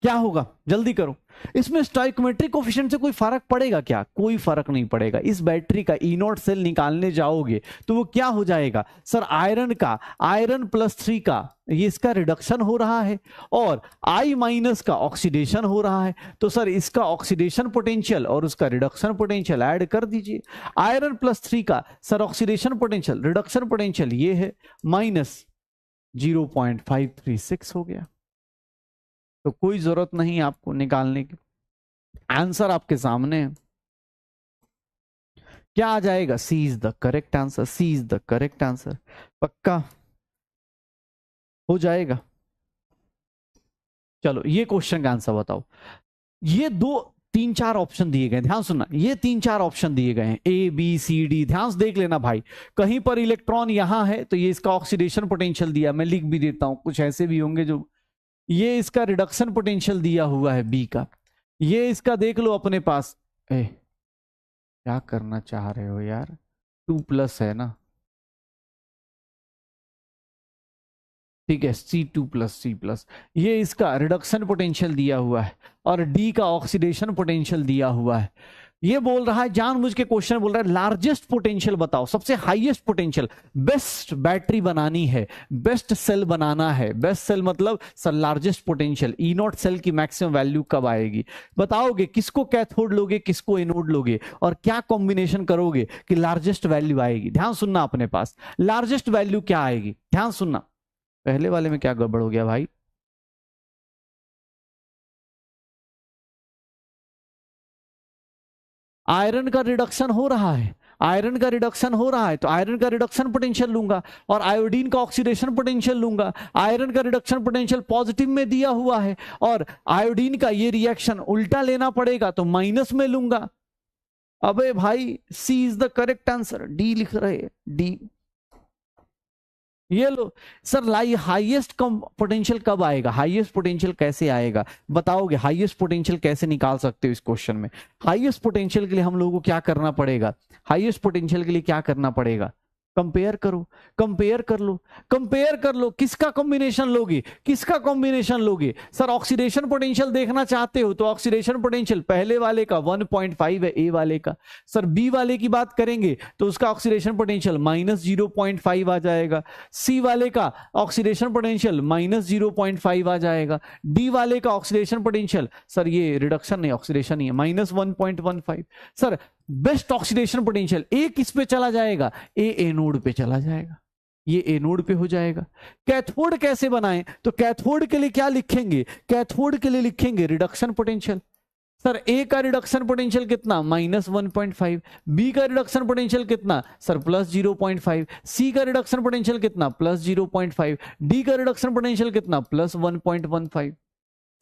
क्या होगा जल्दी करो। इसमें स्टोइकोमेट्रिक कोफिशिएंट से कोई फर्क पड़ेगा क्या, कोई फर्क नहीं पड़ेगा। इस बैटरी का ई नॉट सेल निकालने जाओगे तो वो क्या हो जाएगा सर, आयरन का आयरन +3 का ये इसका रिडक्शन हो रहा है, और I- का ऑक्सीडेशन हो रहा है, तो सर इसका ऑक्सीडेशन पोटेंशियल और उसका रिडक्शन पोटेंशियल ऐड कर दीजिए। आयरन +3 का sir oxidation potential reduction potential ये है -0.536 हो गया, तो कोई जरूरत नहीं आपको निकालने की, आंसर आपके सामने है। क्या आ जाएगा, C is the correct answer, C is the correct answer, पक्का हो जाएगा। चलो ये क्वेश्चन का आंसर बताओ। ये 2-3-4 ऑप्शन दिए गए, ध्यान सुनना, ये 3-4 ऑप्शन दिए गए हैं A B C D, ध्यान से देख लेना भाई। कहीं पर इलेक्ट्रॉन यहां है तो ये इसका ऑक्सीडेशन पोटेंशियल दिया, मैं लिख भी देता हूं, कुछ ऐसे भी होंगे जो, ये इसका रिडक्शन पोटेंशियल दिया हुआ है बी का, ये इसका देख लो अपने पास। क्या करना चाह रहे हो यार, 2+ है ना, ठीक है C2+C+, ये इसका रिडक्शन पोटेंशियल दिया हुआ है, और डी का ऑक्सीडेशन पोटेंशियल दिया हुआ है। ये बोल रहा है जानबूझ के क्वेश्चन बोल रहा है लार्जेस्ट पोटेंशियल बताओ, सबसे हाईएस्ट पोटेंशियल, बेस्ट बैटरी बनानी है, बेस्ट सेल बनाना है, बेस्ट सेल मतलब sir largest potential, E naught cell की मैक्सिमम वैल्यू कब आएगी, बताओगे किसको कैथोड लोगे किसको एनोड लोगे, और क्या कॉम्बिनेशन करोगे कि लार्जेस्ट वैल्यू आएगी। ध्यान सुनना, अपने पास लार्जेस्ट वैल्यू क्या आएगी, ध्यान सुनना। पहले वाले में क्या गड़बड़ हो गया भाई, आयरन का रिडक्शन हो रहा है, आयरन का रिडक्शन हो रहा है तो आयरन का रिडक्शन पोटेंशियल लूंगा, और आयोडीन का ऑक्सीडेशन पोटेंशियल लूंगा। आयरन का रिडक्शन पोटेंशियल पॉजिटिव में दिया हुआ है, और आयोडीन का ये रिएक्शन उल्टा लेना पड़ेगा तो माइनस में लूंगा। अबे भाई C is the correct answer, D लिख रहे, डी, ये लो सर, हाईएस्ट पोटेंशियल कब आएगा, हाईएस्ट पोटेंशियल कैसे आएगा बताओगे, हाईएस्ट पोटेंशियल कैसे निकाल सकते हो इस क्वेश्चन में। हाईएस्ट पोटेंशियल के लिए हम लोगों को क्या करना पड़ेगा, हाईएस्ट पोटेंशियल के लिए क्या करना पड़ेगा, कंपेयर करो, कंपेयर कर लो, कंपेयर कर लो, किसका कॉम्बिनेशन लोगे, किसका कॉम्बिनेशन लोगे। सर ऑक्सीडेशन पोटेंशियल देखना चाहते हो तो ऑक्सीडेशन पोटेंशियल पहले वाले का 1.5 है, ए वाले का। सर बी वाले की बात करेंगे तो उसका ऑक्सीडेशन पोटेंशियल -0.5 आ जाएगा, सी वाले का ऑक्सीडेशन पोटेंशियल -0.5 आ जाएगा, डी वाले का ऑक्सीडेशन पोटेंशियल, सर ये रिडक्शन नहीं ऑक्सीडेशन ही है, -1.15। सर बेस्ट ऑक्सीडेशन पोटेंशियल ए किस पे चला जाएगा, ए एनोड पे चला जाएगा, ये एनोड पे हो जाएगा। कैथोड कैसे बनाएं, तो कैथोड के लिए क्या लिखेंगे, कैथोड के लिए लिखेंगे रिडक्शन पोटेंशियल। सर ए का रिडक्शन पोटेंशियल कितना, -1.5, बी का रिडक्शन पोटेंशियल कितना सर +0.5, सी का रिडक्शन पोटेंशियल कितना +0.5, डी का रिडक्शन पोटेंशियल कितना +1.15।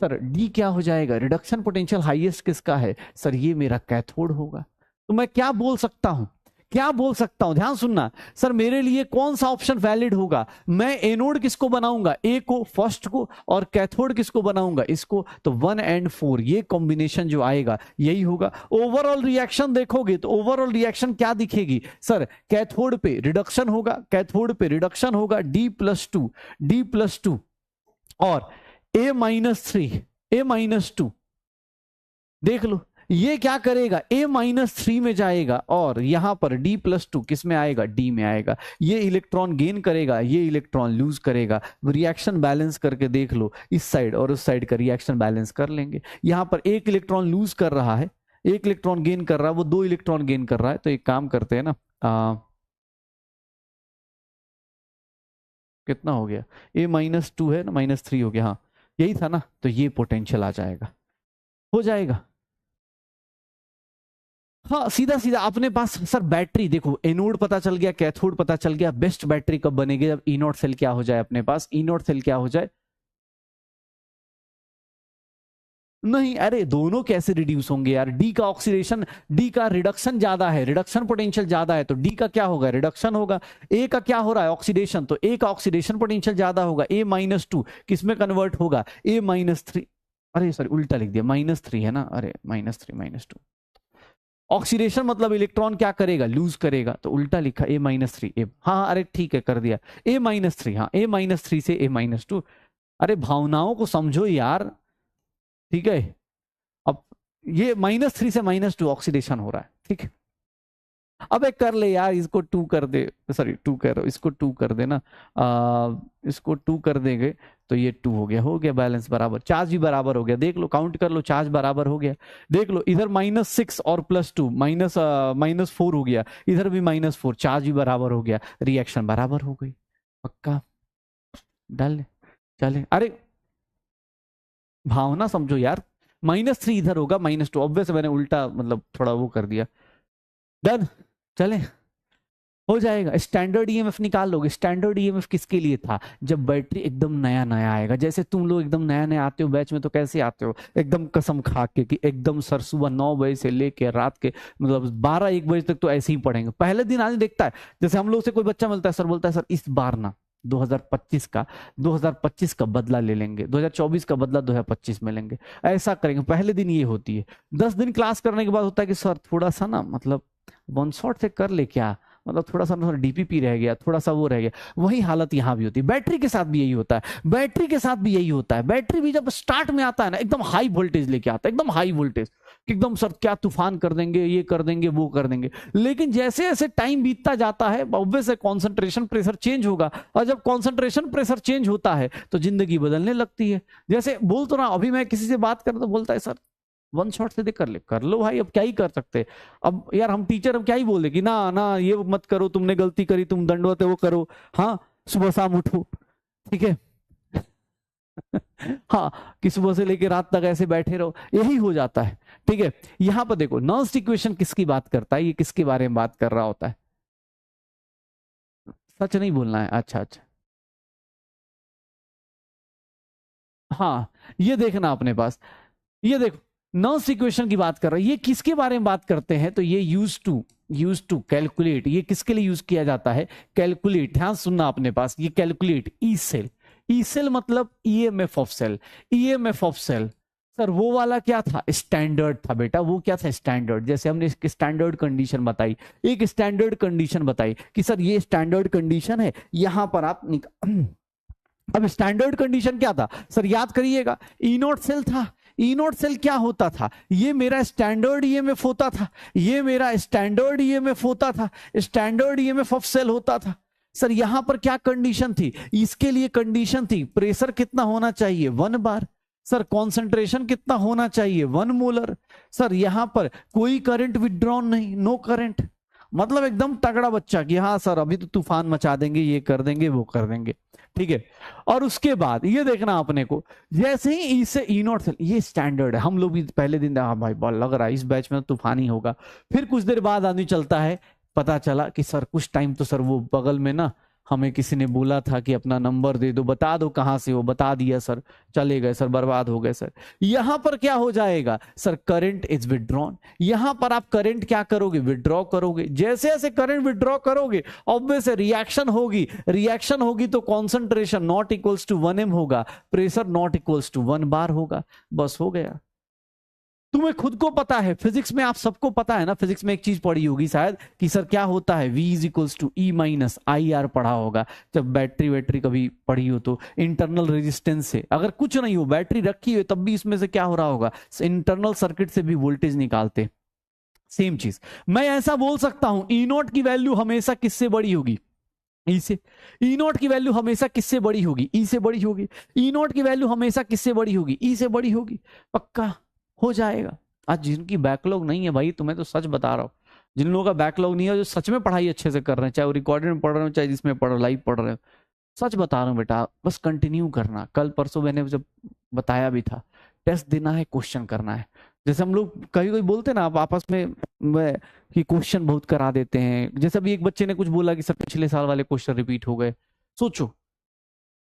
सर डी क्या हो जाएगा, रिडक्शन पोटेंशियल हाईएस्ट किसका है, सर ये मेरा कैथोड होगा। तो मैं क्या बोल सकता हूं, क्या बोल सकता हूं, ध्यान सुनना। सर मेरे लिए कौन सा ऑप्शन वैलिड होगा, मैं एनोड किसको बनाऊंगा, ए को फर्स्ट को, और कैथोड किसको बनाऊंगा इसको, तो 1 और 4 ये कॉम्बिनेशन जो आएगा यही होगा। ओवरऑल रिएक्शन देखोगे तो ओवरऑल रिएक्शन क्या दिखेगी, सर कैथोड पे रिडक्शन होगा, कैथोड पे रिडक्शन होगा D+2, D+2 और A-3, A-2 देख लो ये क्या करेगा, A-3 में जाएगा और यहां पर D+2 किस में आएगा, D में आएगा। ये इलेक्ट्रॉन गेन करेगा, ये इलेक्ट्रॉन लूज करेगा। रिएक्शन बैलेंस करके देख लो, इस साइड और उस साइड का रिएक्शन बैलेंस कर लेंगे। यहां पर एक इलेक्ट्रॉन लूज कर रहा है, एक इलेक्ट्रॉन गेन कर रहा है, वो 2 इलेक्ट्रॉन गेन कर रहा है। तो एक काम करते हैं ना, कितना हो गया, A-2 है ना, -3 हो गया, हाँ यही था ना। तो ये पोटेंशियल आ जाएगा, हो जाएगा। हाँ सीधा सीधा अपने पास सर बैटरी देखो, एनोड पता चल गया, कैथोड पता चल गया, बेस्ट बैटरी कब बनेगी, जब ई नॉट सेल क्या हो जाए अपने पास, ई नॉट सेल क्या हो जाए, नहीं अरे दोनों कैसे रिड्यूस होंगे यार, डी का ऑक्सीडेशन, डी का रिडक्शन ज्यादा है, रिडक्शन पोटेंशियल ज्यादा है, तो डी का क्या होगा, रिडक्शन होगा। ए का क्या हो रहा है, ऑक्सीडेशन, तो ए का ऑक्सीडेशन पोटेंशियल ज्यादा होगा। A-2 किसमें कन्वर्ट होगा, A-3, अरे सॉरी उल्टा लिख दिया, -3 है ना, अरे -3 -2, ऑक्सीडेशन मतलब इलेक्ट्रॉन क्या करेगा, लूज करेगा, तो उल्टा लिखा A-3, ए हाँ अरे ठीक है कर दिया, A-3, हाँ A-3 से A-2। अरे भावनाओं को समझो यार, ठीक है। अब ये -3 से -2 ऑक्सीडेशन हो रहा है, ठीक है। अब एक कर ले यार, इसको 2 कर दे, सॉरी 2 कह रहा हूं, इसको 2 कर देना, इसको 2 कर देंगे तो ये 2 हो गया बैलेंस बराबर, चार्ज भी बराबर हो गया, देख लो काउंट कर लो, चार्ज बराबर हो गया। देख लो इधर -6 और +2 -4 हो गया, इधर भी -4, चार्ज भी बराबर हो गया, रिएक्शन बराबर हो गई, पक्का डाल चले। अरे भावना समझो यार, -3 इधर होगा, -2 ऑब्वियस मैंने उल्टा मतलब थोड़ा वो कर दिया, डन चले हो जाएगा। स्टैंडर्ड ईएमएफ निकाल लोगे, स्टैंडर्ड ईएमएफ किसके लिए था, जब बैटरी एकदम नया नया आएगा, जैसे तुम लोग एकदम नया नया आते हो बैच में तो कैसे आते हो, एकदम कसम खा के कि एकदम सर सुबह 9 बजे से लेके रात के मतलब 12-1 बजे तक तो ऐसे ही पढ़ेंगे। पहले दिन आदमी देखता है, जैसे हम लोग से कोई बच्चा मिलता है, सर बोलता है सर इस बार ना 2025 का बदला ले लेंगे, 2024 का बदला 2025 में लेंगे, ऐसा करेंगे। पहले दिन ये होती है, 10 दिन क्लास करने के बाद होता है कि सर थोड़ा सा ना मतलब वन शॉट से कर ले क्या, मतलब थोड़ा सा डीपीपी रह गया, थोड़ा सा वो रह गया। वही हालत यहाँ भी होती है, बैटरी के साथ भी यही होता है, बैटरी के साथ भी यही होता है। बैटरी भी जब स्टार्ट में आता है ना, एकदम हाई वोल्टेज लेके आता है, एकदम हाई वोल्टेज, एकदम सर क्या तूफान कर देंगे, ये कर देंगे वो कर देंगे। लेकिन जैसे जैसे टाइम बीतता जाता है ऑब्वियस है कॉन्सेंट्रेशन प्रेशर चेंज होगा, और जब कॉन्सेंट्रेशन प्रेशर चेंज होता है तो जिंदगी बदलने लगती है। जैसे बोल तो रहा, अभी मैं किसी से बात कर तो बोलता है सर वन शॉट से कर ले, कर लो भाई, अब क्या ही कर सकते। अब यार हम टीचर अब क्या ही बोल दे कि ना ना ये मत करो, तुमने गलती करी, तुम दंडवत है वो करो, हाँ सुबह शाम उठो, ठीक है हाँ कि सुबह से लेकर रात तक ऐसे बैठे रहो, यही हो जाता है, ठीक है। यहां पर देखो नर्व्स इक्वेशन किसकी बात करता है, ये किसके बारे में बात कर रहा होता है, सच नहीं बोलना है, अच्छा अच्छा हाँ ये देखना अपने पास, ये देखो नर्व्स इक्वेशन की बात कर रहा है, ये किसके बारे में बात करते हैं, तो ये use to use to calculate, ये किसके लिए यूज किया जाता है? कैलकुलेट, ध्यान सुनना अपने पास, ये calculate E cell, E cell मतलब EMF of cell, EMF of cell. Sir वो वाला क्या था? स्टैंडर्ड था बेटा, वो क्या था? स्टैंडर्ड। जैसे हमने एक स्टैंडर्ड कंडीशन बताई, एक स्टैंडर्ड कंडीशन बताई कि सर ये स्टैंडर्ड कंडीशन है, यहां पर आप अब स्टैंडर्ड कंडीशन क्या था सर? याद करिएगा, ई नोट सेल था। ई नोट सेल क्या होता था? ये मेरा स्टैंडर्ड ईएमएफ होता था, ये मेरा स्टैंडर्ड ईएमएफ होता था, स्टैंडर्ड ईएमएफ ऑफ सेल होता था। सर यहां पर क्या कंडीशन थी? इसके लिए कंडीशन थी प्रेशर कितना होना चाहिए? 1 बार। सर कॉन्सेंट्रेशन कितना होना चाहिए? 1 मोलर। सर यहां पर कोई करंट विड्रॉन नहीं, नो करंट। मतलब एकदम तगड़ा बच्चा कि हाँ सर अभी तो तूफान मचा देंगे, ये कर देंगे, वो कर देंगे, ठीक है। और उसके बाद ये देखना अपने को, जैसे ही ई से ई नॉट सेल, ये स्टैंडर्ड है। हम लोग भी पहले दिन हाँ भाई बॉल लग रहा है इस बैच में तो तूफान ही होगा। फिर कुछ देर बाद आदमी चलता है, पता चला कि सर कुछ टाइम तो सर वो बगल में ना हमें किसी ने बोला था कि अपना नंबर दे दो, बता दो कहां से हो, बता दिया सर, चले गए सर, बर्बाद हो गए सर। यहां पर क्या हो जाएगा सर? Current is withdrawn. यहां पर आप करंट क्या करोगे? विड्रॉ करोगे। जैसे जैसे करंट विड्रॉ करोगे ऑब्वियस रिएक्शन होगी, रिएक्शन होगी तो concentration naught equals to 1m होगा, pressure naught equals to 1 bar होगा। बस हो गया। तुम्हें खुद को पता है, फिजिक्स में आप सबको पता है ना, फिजिक्स में एक चीज पढ़ी होगी शायद कि सर क्या होता है? V is equals to E minus I R पढ़ा होगा जब बैटरी वैटरी कभी पढ़ी हो तो। इंटरनल रेजिस्टेंस से अगर कुछ नहीं हो, बैटरी रखी हो तब भी इसमें से क्या हो रहा होगा? इंटरनल सर्किट से भी वोल्टेज निकालते। सेम चीज मैं ऐसा बोल सकता हूं, ई नॉट की वैल्यू हमेशा किससे बड़ी होगी? ई से। ई नॉट की वैल्यू हमेशा किससे बड़ी होगी? ई से बड़ी होगी। ई नॉट की वैल्यू हमेशा किससे बड़ी होगी? ई से बड़ी होगी। पक्का हो जाएगा। आज जिनकी बैकलॉग नहीं है भाई, तुम्हें तो सच बता रहा हूं, जिन लोगों का बैकलॉग नहीं है, जो सच में पढ़ाई अच्छे से कर रहे हैं, चाहे वो रिकॉर्डेड में पढ़ रहे हो, चाहे जिसमें पढ़ रहे लाइव पढ़ रहे हो, सच बता रहा हूँ बेटा, बस कंटिन्यू करना। कल परसों मैंने जब बताया भी था, टेस्ट देना है, क्वेश्चन करना है। जैसे हम लोग कभी कभी बोलते हैं ना आप आपस में कि क्वेश्चन बहुत करा देते हैं। जैसे अभी एक बच्चे ने कुछ बोला कि सर पिछले साल वाले क्वेश्चन रिपीट हो गए। सोचो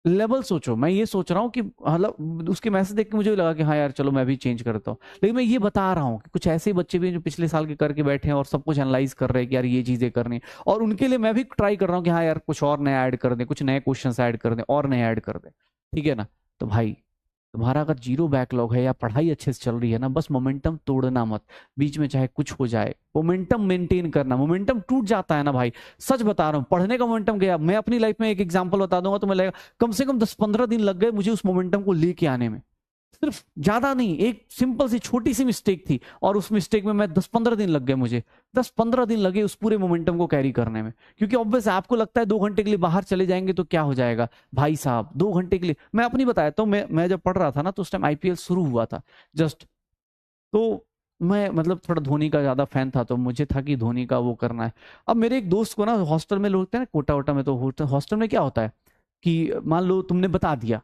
लेवल, सोचो। मैं ये सोच रहा हूँ कि मतलब उसके मैसेज देख के मुझे भी लगा कि हाँ यार चलो मैं भी चेंज करता हूँ। लेकिन मैं ये बता रहा हूँ कि कुछ ऐसे बच्चे भी हैं जो पिछले साल के करके बैठे हैं और सब कुछ एनालाइज कर रहे हैं कि यार ये चीजें करनी है, और उनके लिए मैं भी ट्राई कर रहा हूँ कि हाँ यार कुछ और नया ऐड कर दें, कुछ नए क्वेश्चन ऐड कर दें और नए ऐड कर दें, ठीक है ना। तो भाई तुम्हारा अगर जीरो बैकलॉग है या पढ़ाई अच्छे से चल रही है ना, बस मोमेंटम तोड़ना मत। बीच में चाहे कुछ हो जाए, मोमेंटम मेंटेन करना। मोमेंटम टूट जाता है ना भाई, सच बता रहा हूं, पढ़ने का मोमेंटम गया। मैं अपनी लाइफ में एक एग्जांपल बता दूंगा, तुम्हें लगेगा कम से कम 10-15 दिन लग गए मुझे उस मोमेंटम को लेके आने में। सिर्फ ज्यादा नहीं, एक सिंपल सी छोटी सी मिस्टेक थी और उस मिस्टेक में मैं 10-15 दिन लग गए, मुझे 10-15 दिन लगे उस पूरे मोमेंटम को कैरी करने में। क्योंकि ऑब्वियस आपको लगता है 2 घंटे के लिए बाहर चले जाएंगे तो क्या हो जाएगा भाई साहब, 2 घंटे के लिए। मैं अपनी बताया तो मैं जब पढ़ रहा था ना तो उस टाइम आईपीएल शुरू हुआ था जस्ट, तो मैं मतलब थोड़ा धोनी का ज्यादा फैन था, तो मुझे था कि धोनी का वो करना है। अब मेरे एक दोस्त को ना हॉस्टल में लोग होते हैं ना, कोटा वोटा में, तो हॉस्टल में क्या होता है कि मान लो तुमने बता दिया,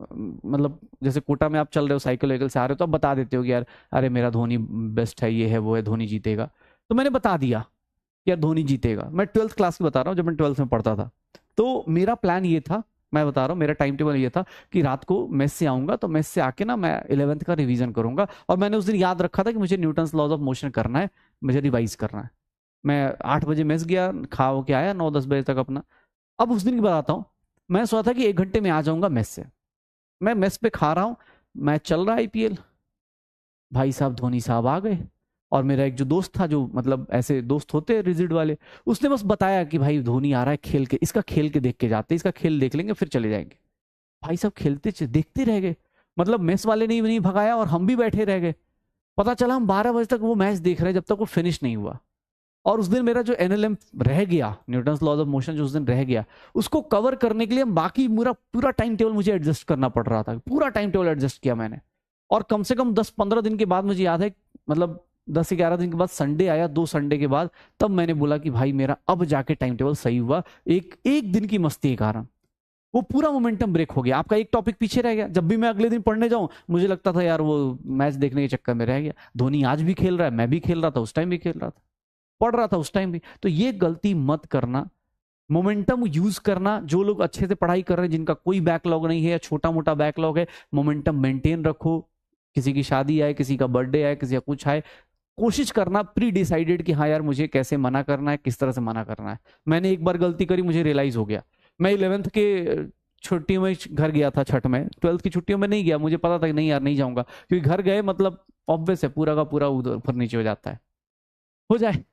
मतलब जैसे कोटा में आप चल रहे हो, साइकिल वाइकल से आ रहे हो, तो आप बता देते हो कि यार अरे मेरा धोनी बेस्ट है, ये है वो है, धोनी जीतेगा। तो मैंने बता दिया कि यार धोनी जीतेगा। मैं 12th क्लास की बता रहा हूँ, जब मैं 12th में पढ़ता था। तो मेरा प्लान ये था, मैं बता रहा हूँ, मेरा टाइम टेबल ये था कि रात को मेस से आऊंगा, तो मेस से आके ना मैं 11th का रिवीजन करूंगा। और मैंने उस दिन याद रखा था कि मुझे न्यूटन्स लॉज ऑफ मोशन करना है, मुझे रिवाइज करना है। मैं 8 बजे मेस गया, खा के आया 9-10 बजे तक अपना। अब उस दिन की बताता हूँ, मैं सोचा था कि 1 घंटे में आ जाऊंगा मेस से। मैं मेस पे खा रहा हूँ, मैच चल रहा है आईपीएल, भाई साहब धोनी साहब आ गए। और मेरा एक जो दोस्त था, जो मतलब ऐसे दोस्त होते हैं रिजिड वाले, उसने बस बताया कि भाई धोनी आ रहा है, खेल के इसका खेल के देख के जाते, इसका खेल देख लेंगे फिर चले जाएंगे। भाई साहब खेलते देखते रह गए, मतलब मेस वाले ने नहीं भगाया और हम भी बैठे रह गए। पता चला हम 12 बजे तक वो मैच देख रहे हैं, जब तक वो फिनिश नहीं हुआ। और उस दिन मेरा जो एनएलएम रह गया, न्यूटन्स लॉज ऑफ मोशन जो उस दिन रह गया, उसको कवर करने के लिए बाकी पूरा टाइम टेबल मुझे एडजस्ट करना पड़ रहा था। पूरा टाइम टेबल एडजस्ट किया मैंने। और कम से कम 10-15 दिन के बाद मुझे याद है, मतलब 10-11 दिन के बाद संडे आया, 2 संडे के बाद, तब मैंने बोला कि भाई मेरा अब जाके टाइम टेबल सही हुआ। एक दिन की मस्ती के कारण वो पूरा मोमेंटम ब्रेक हो गया, आपका एक टॉपिक पीछे रह गया। जब भी मैं अगले दिन पढ़ने जाऊं, मुझे लगता था यार वो मैच देखने के चक्कर में रह गया, धोनी आज भी खेल रहा है, मैं भी खेल रहा था, उस टाइम भी खेल रहा था, पढ़ रहा था उस टाइम भी। तो ये गलती मत करना, मोमेंटम यूज करना। जो लोग अच्छे से पढ़ाई कर रहे हैं, जिनका कोई बैकलॉग नहीं है या छोटा मोटा बैकलॉग है, मोमेंटम मेंटेन रखो। किसी की शादी आए, किसी का बर्थडे आए, किसी का कुछ आए, कोशिश करना प्री डिसाइडेड कि हाँ यार मुझे कैसे मना करना है, किस तरह से मना करना है। मैंने एक बार गलती करी, मुझे रियलाइज हो गया। मैं 11th के छुट्टियों में घर गया था, छठ में, 12th की छुट्टियों में नहीं गया, मुझे पता था कि नहीं यार नहीं जाऊंगा, क्योंकि घर गए मतलब ऑब्वियस है पूरा का पूरा उधर ऊपर नीचे हो जाता है। हो जाए,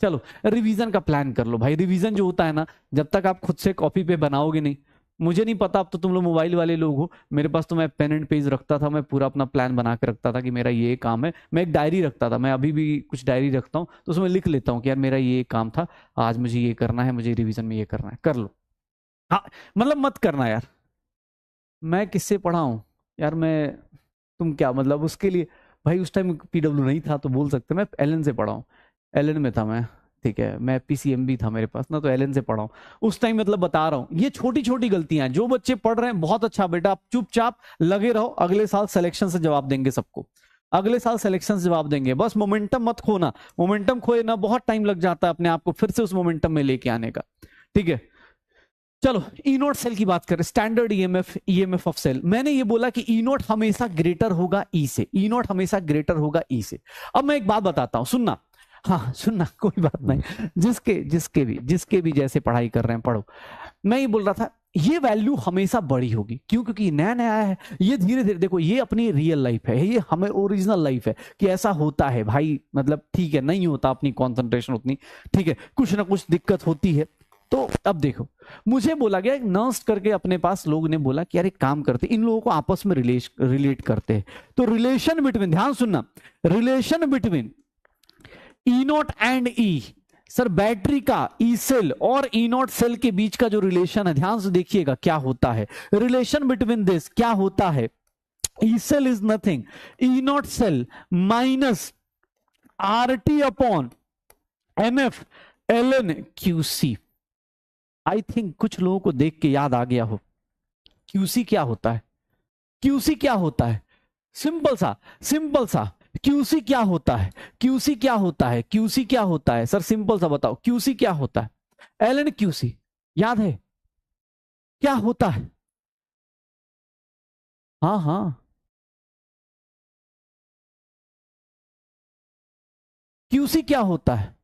चलो रिवीजन का प्लान कर लो भाई। रिवीजन जो होता है ना, जब तक आप खुद से कॉपी पे बनाओगे नहीं, मुझे नहीं पता, अब तो तुम लोग मोबाइल वाले लोग हो, मेरे पास तो मैं पेन एंड पेज रखता था, मैं पूरा अपना प्लान बना के रखता था कि मेरा ये काम है। मैं एक डायरी रखता था, मैं अभी भी कुछ डायरी रखता हूँ, तो उसमें लिख लेता हूँ कि यार मेरा ये काम था, आज मुझे ये करना है, मुझे रिवीजन में ये करना है, कर लो। हाँ, मतलब मत करना यार। मैं किससे पढ़ा हूँ यार, मैं, तुम क्या मतलब उसके लिए, भाई उस टाइम पीडब्ल्यू नहीं था तो बोल सकते, मैं एलन से पढ़ा हूँ, एलन में था मैं, ठीक है, मैं पीसीएम भी था मेरे पास ना, तो एलन से पढ़ा हूँ उस टाइम। मतलब बता रहा हूँ, ये छोटी छोटी गलतियां हैं। जो बच्चे पढ़ रहे हैं बहुत अच्छा बेटा, आप चुपचाप लगे रहो, अगले साल सिलेक्शन से जवाब देंगे सबको, अगले साल सिलेक्शन से जवाब देंगे। बस मोमेंटम मत खोना, मोमेंटम खोए ना बहुत टाइम लग जाता है अपने आप को फिर से उस मोमेंटम में लेके आने का, ठीक है। चलो ई नोट सेल की बात करें, स्टैंडर्ड ईएमएफ ऑफ सेल। मैंने ये बोला कि ई नोट हमेशा ग्रेटर होगा ई से, ई नोट हमेशा ग्रेटर होगा ई से। अब मैं एक बात बताता हूं, सुनना, हाँ सुनना, कोई बात नहीं, जिसके भी जैसे पढ़ाई कर रहे हैं पढ़ो। मैं ये बोल रहा था ये वैल्यू हमेशा बड़ी होगी, क्यों? क्योंकि नया नया है, ये धीरे धीरे, देखो ये अपनी रियल लाइफ है, ये हमें ओरिजिनल लाइफ है कि ऐसा होता है भाई, मतलब ठीक है, नहीं होता अपनी कंसंट्रेशन उतनी, ठीक है, कुछ ना कुछ दिक्कत होती है। तो अब देखो, मुझे बोला गया, एक नर्स करके अपने पास लोग ने बोला कि यार एक काम करते, इन लोगों को आपस में रिलेट करते हैं। तो रिलेशन बिटवीन, ध्यान सुनना, relation between E not and E, sir battery का ई सेल और ई नॉट सेल के बीच का जो रिलेशन है, ध्यान से देखिएगा क्या होता है। रिलेशन बिटवीन दिस क्या होता है, E cell is nothing, E naught cell minus R T upon M F L N Q C. I think कुछ लोगों को देख के याद आ गया हो क्यूसी क्या होता है। क्यूसी क्या होता है, सिंपल सा क्यूसी क्या होता है, क्यूसी क्या होता है, क्यूसी क्या होता है सर, सिंपल सा बताओ क्यूसी क्या होता है। एल एन क्यूसी याद है क्या होता है? हाँ हाँ, क्यूसी क्या होता है,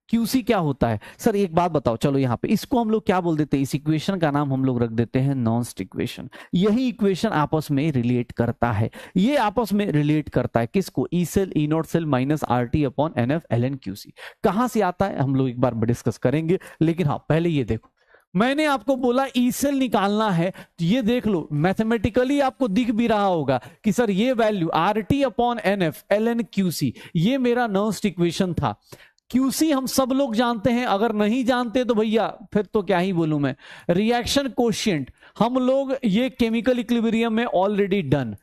क्यूसी क्या होता है सर, एक बात बताओ। चलो यहाँ पे इसको हम लोग क्या बोल देते हैं, इस इक्वेशन का नाम हम लोग रख देते हैं नॉन्स्ट इक्वेशन। यही इक्वेशन आपस में रिलेट करता है, ये आपस में रिलेट करता है किसको, E cell E naught cell minus R T upon N F L N Q C. कहां से आता है हम लोग एक बार डिस्कस करेंगे, लेकिन हाँ पहले ये देखो, मैंने आपको बोला ई सेल निकालना है, तो ये देख लो मैथमेटिकली आपको दिख भी रहा होगा कि सर ये value R T upon N F L N Q C, ये मेरा नॉन्स्ट इक्वेशन था। क्यूसी हम सब लोग जानते हैं, अगर नहीं जानते तो भैया फिर तो क्या ही बोलूं मैं। रिएक्शन कोशिएंट हम लोग ये केमिकल इक्विलिब्रियम में already done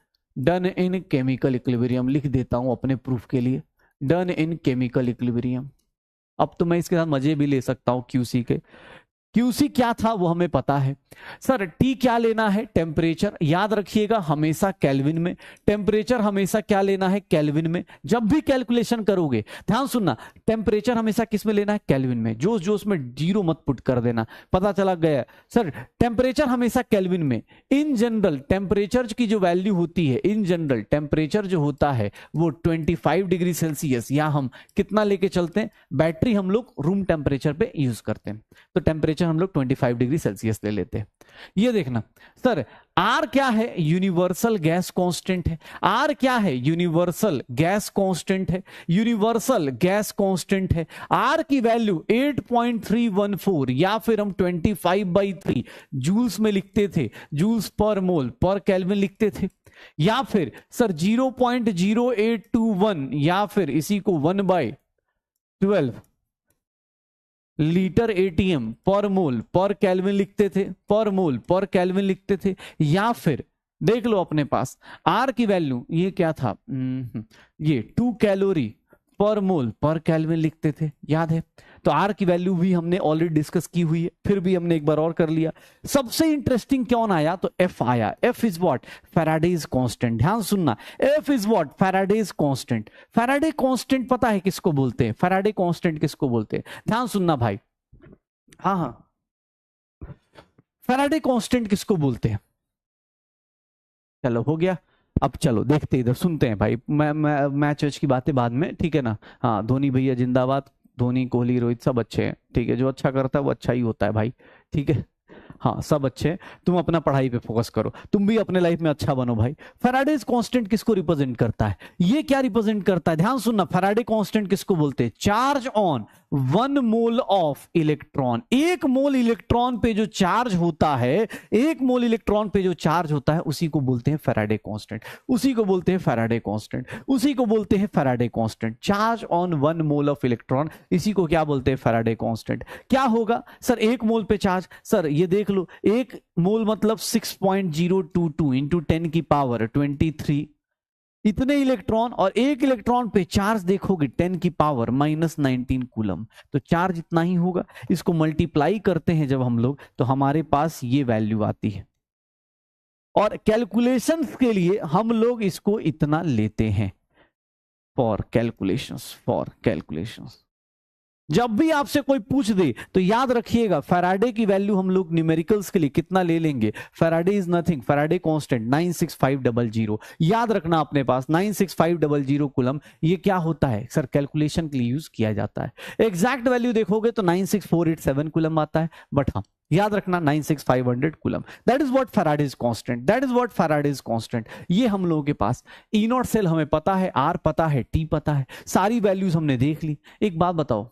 in chemical equilibrium लिख देता हूं अपने प्रूफ के लिए, डन इन केमिकल इक्विलिब्रियम। अब तो मैं इसके साथ मजे भी ले सकता हूं क्यूसी के। क्यूसी क्या था वो हमें पता है। सर टी क्या लेना है, टेम्परेचर, याद रखिएगा हमेशा केल्विन में, टेम्परेचर हमेशा क्या लेना है, केल्विन में। जब भी कैलकुलेशन करोगे ध्यान सुनना, टेम्परेचर हमेशा किस में लेना है, केल्विन में। जो उसमें जीरो मत पुट कर देना, पता चला गया सर टेम्परेचर हमेशा केल्विन में। इन जनरल टेम्परेचर की जो वैल्यू होती है, इन जनरल टेम्परेचर जो होता है वो 25 डिग्री सेल्सियस, या हम कितना लेके चलते हैं, बैटरी हम लोग रूम टेम्परेचर पे यूज करते हैं, तो टेम्परेचर हम लोग 25 डिग्री सेल्सियस ले लेते हैं। ये देखना सर आर क्या है, यूनिवर्सल गैस कांस्टेंट है। आर क्या है, यूनिवर्सल गैस कांस्टेंट है, यूनिवर्सल गैस कांस्टेंट है। आर की वैल्यू 8.314 या फिर हम 25/3 जूल्स में लिखते थे, जूल्स पर मोल पर केल्विन लिखते थे, या फिर सर 0.0821 या फिर इसी को 1/12 लीटर एटीएम पर मोल पर केल्विन लिखते थे, पर मोल पर केल्विन लिखते थे। या फिर देख लो अपने पास आर की वैल्यू ये क्या था, ये 2 कैलोरी पर मोल पर केल्विन लिखते थे, याद है। तो आर की वैल्यू भी हमने ऑलरेडी डिस्कस की हुई है, फिर भी हमने एक बार और कर लिया। सबसे इंटरेस्टिंग कौन आया, तो एफ आया। F is what, Faraday's constant. ध्यान सुनना, F is what, Faraday's constant. Faraday constant पता है किसको बोलते हैं, फैराडे कांस्टेंट किसको बोलते हैं, ध्यान सुनना भाई। हाँ हाँ, फैराडे कांस्टेंट किसको बोलते हैं, चलो हो गया। अब चलो देखते इधर, सुनते हैं भाई। मैं मैच वैच की बातें बाद में, ठीक है ना। हाँ, धोनी भैया जिंदाबाद, धोनी कोहली रोहित सब अच्छे हैं, ठीक है। जो अच्छा करता है वो अच्छा ही होता है भाई, ठीक है। हाँ सब अच्छे हैं, तुम अपना पढ़ाई पे फोकस करो, तुम भी अपने लाइफ में अच्छा बनो भाई। फैराडेज कांस्टेंट किसको रिप्रेजेंट करता है? ये क्या रिप्रेजेंट करता है, ध्यान सुनना। फैराडे कांस्टेंट किसको बोलते हैं? Charge on 1 mole of electron. एक मोल इलेक्ट्रॉन पे जो चार्ज होता है, एक मोल इलेक्ट्रॉन पे जो चार्ज होता है, उसी को बोलते हैं फैराडे कांस्टेंट, उसी को बोलते हैं फैराडे कांस्टेंट, उसी को बोलते हैं Faraday constant. Charge on 1 mole of electron, इसी को क्या बोलते हैं? Faraday constant. क्या होगा सर एक मोल पे चार्ज? सर ये देख लो, एक मोल मतलब 6.022 इंटू 10 की पावर 23, इतने इलेक्ट्रॉन, और एक इलेक्ट्रॉन पे चार्ज देखोगे 10 की पावर -19 कूलम, तो चार्ज इतना ही होगा। इसको मल्टीप्लाई करते हैं जब हम लोग, तो हमारे पास ये वैल्यू आती है, और कैलकुलेशंस के लिए हम लोग इसको इतना लेते हैं। फॉर कैलकुलेशंस जब भी आपसे कोई पूछ दे तो याद रखिएगा, फैराडे की वैल्यू हम लोग न्यूमेरिकल्स के लिए कितना ले लेंगे? Faraday is nothing, Faraday constant 96500, याद रखना अपने पास 96500 कूलम। ये क्या होता है सर? कैलकुलेशन के लिए यूज किया जाता है। एग्जैक्ट वैल्यू देखोगे तो 96487 कूलम आता है, बट हाँ याद रखना 96500 coulomb. That is what Faraday's constant, that is what Faraday's constant. ये हम लोगों के पास ई नॉट सेल हमें पता है, आर पता है, टी पता है, सारी वैल्यूज हमने देख ली। एक बात बताओ,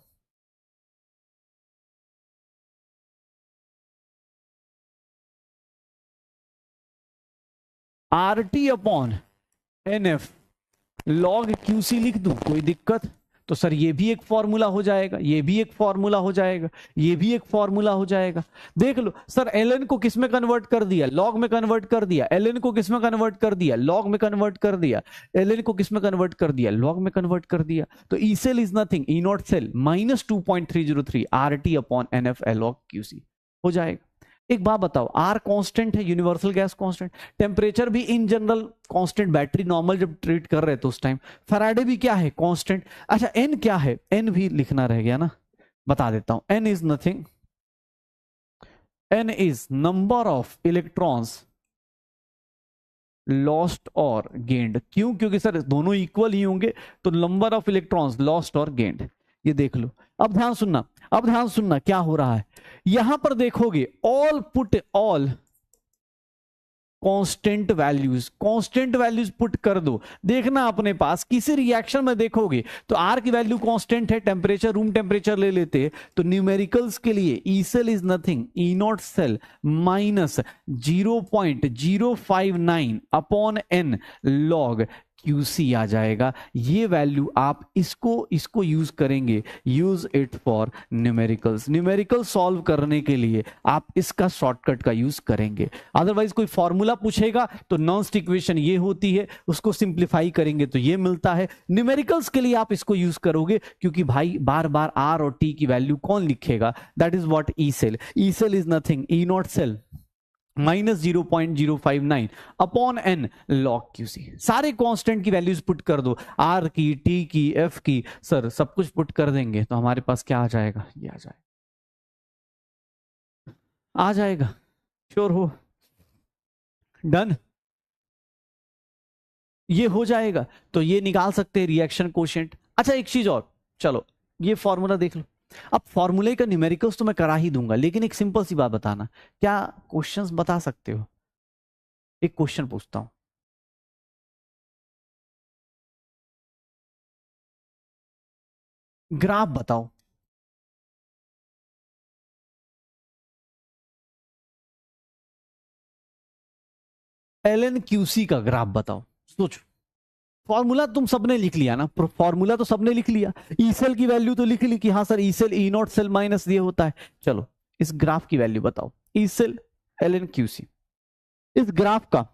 R T upon N F log Q C लिख दूं, कोई दिक्कत? तो सर ये भी एक फॉर्मूला हो जाएगा, ये भी एक फॉर्मूला हो जाएगा, ये भी एक फॉर्मूला हो जाएगा। देख लो सर, एलएन को किस में कन्वर्ट कर दिया? लॉग में कन्वर्ट कर दिया। एलएन को किस में कन्वर्ट कर दिया? लॉग में कन्वर्ट कर दिया। एलएन को किस में कन्वर्ट कर दिया? लॉग में कन्वर्ट कर दिया। तो E cell is nothing, E naught cell -2.303 R T upon N F L log Q C हो जाएगा। एक बात बताओ, आर कांस्टेंट है, यूनिवर्सल गैस कांस्टेंट, टेम्परेचर भी in general constant, battery normal जब ट्रीट कर रहे थे उस टाइम, फैराडे भी क्या है? कांस्टेंट। अच्छा एन क्या है? एन भी लिखना रह गया ना, बता देता हूं। N is nothing, N is number of electrons lost और गेंड। क्यों? क्योंकि सर दोनों इक्वल ही होंगे, तो नंबर ऑफ इलेक्ट्रॉन्स लॉस्ट और गेंड। ये देख लो। अब ध्यान सुनना, अब ध्यान सुनना क्या हो रहा है। यहां पर देखोगे all put all constant values put कर दो। देखना अपने पास किसी रिएक्शन में देखोगे तो आर की वैल्यू कांस्टेंट है, टेम्परेचर रूम टेम्परेचर ले लेते, तो न्यूमेरिकल्स के लिए E cell is nothing, E naught cell -0.059 upon N log Qc आ जाएगा। ये वैल्यू आप इसको यूज करेंगे, use it for numericals. Numerical solve करने के लिए आप इसका शॉर्टकट का यूज करेंगे। अदरवाइज कोई फॉर्मूला पूछेगा तो नॉन्स्ट इक्वेशन ये होती है, उसको सिंप्लीफाई करेंगे तो ये मिलता है। न्यूमेरिकल्स के लिए आप इसको यूज करोगे, क्योंकि भाई बार बार आर और टी की वैल्यू कौन लिखेगा? That is what E cell. E cell is nothing, E naught cell -0.059 upon N log Q C. सारे कांस्टेंट की वैल्यूज पुट कर दो, आर की, टी की, एफ की, सर सब कुछ पुट कर देंगे तो हमारे पास क्या आ जाएगा? ये आ जाएगा। श्योर हो? डन, ये हो जाएगा। तो ये निकाल सकते हैं रिएक्शन कोशेंट। अच्छा एक चीज और, चलो ये फॉर्मूला देख लो। अब फॉर्मूले का न्यूमेरिकल्स तो मैं करा ही दूंगा, लेकिन एक सिंपल सी बात बताना, क्या क्वेश्चंस बता सकते हो? एक क्वेश्चन पूछता हूं, ग्राफ बताओ। LNQC का ग्राफ बताओ। सोचो, फॉर्मूला तुम सबने लिख लिया ना, फॉर्मूला तो सबने लिख लिया, ई सेल की वैल्यू तो लिख ली कि हाँ sir E cell E naught cell minus ये होता है। चलो इस ग्राफ की वैल्यू बताओ, ई सेल LNQC, इस ग्राफ का।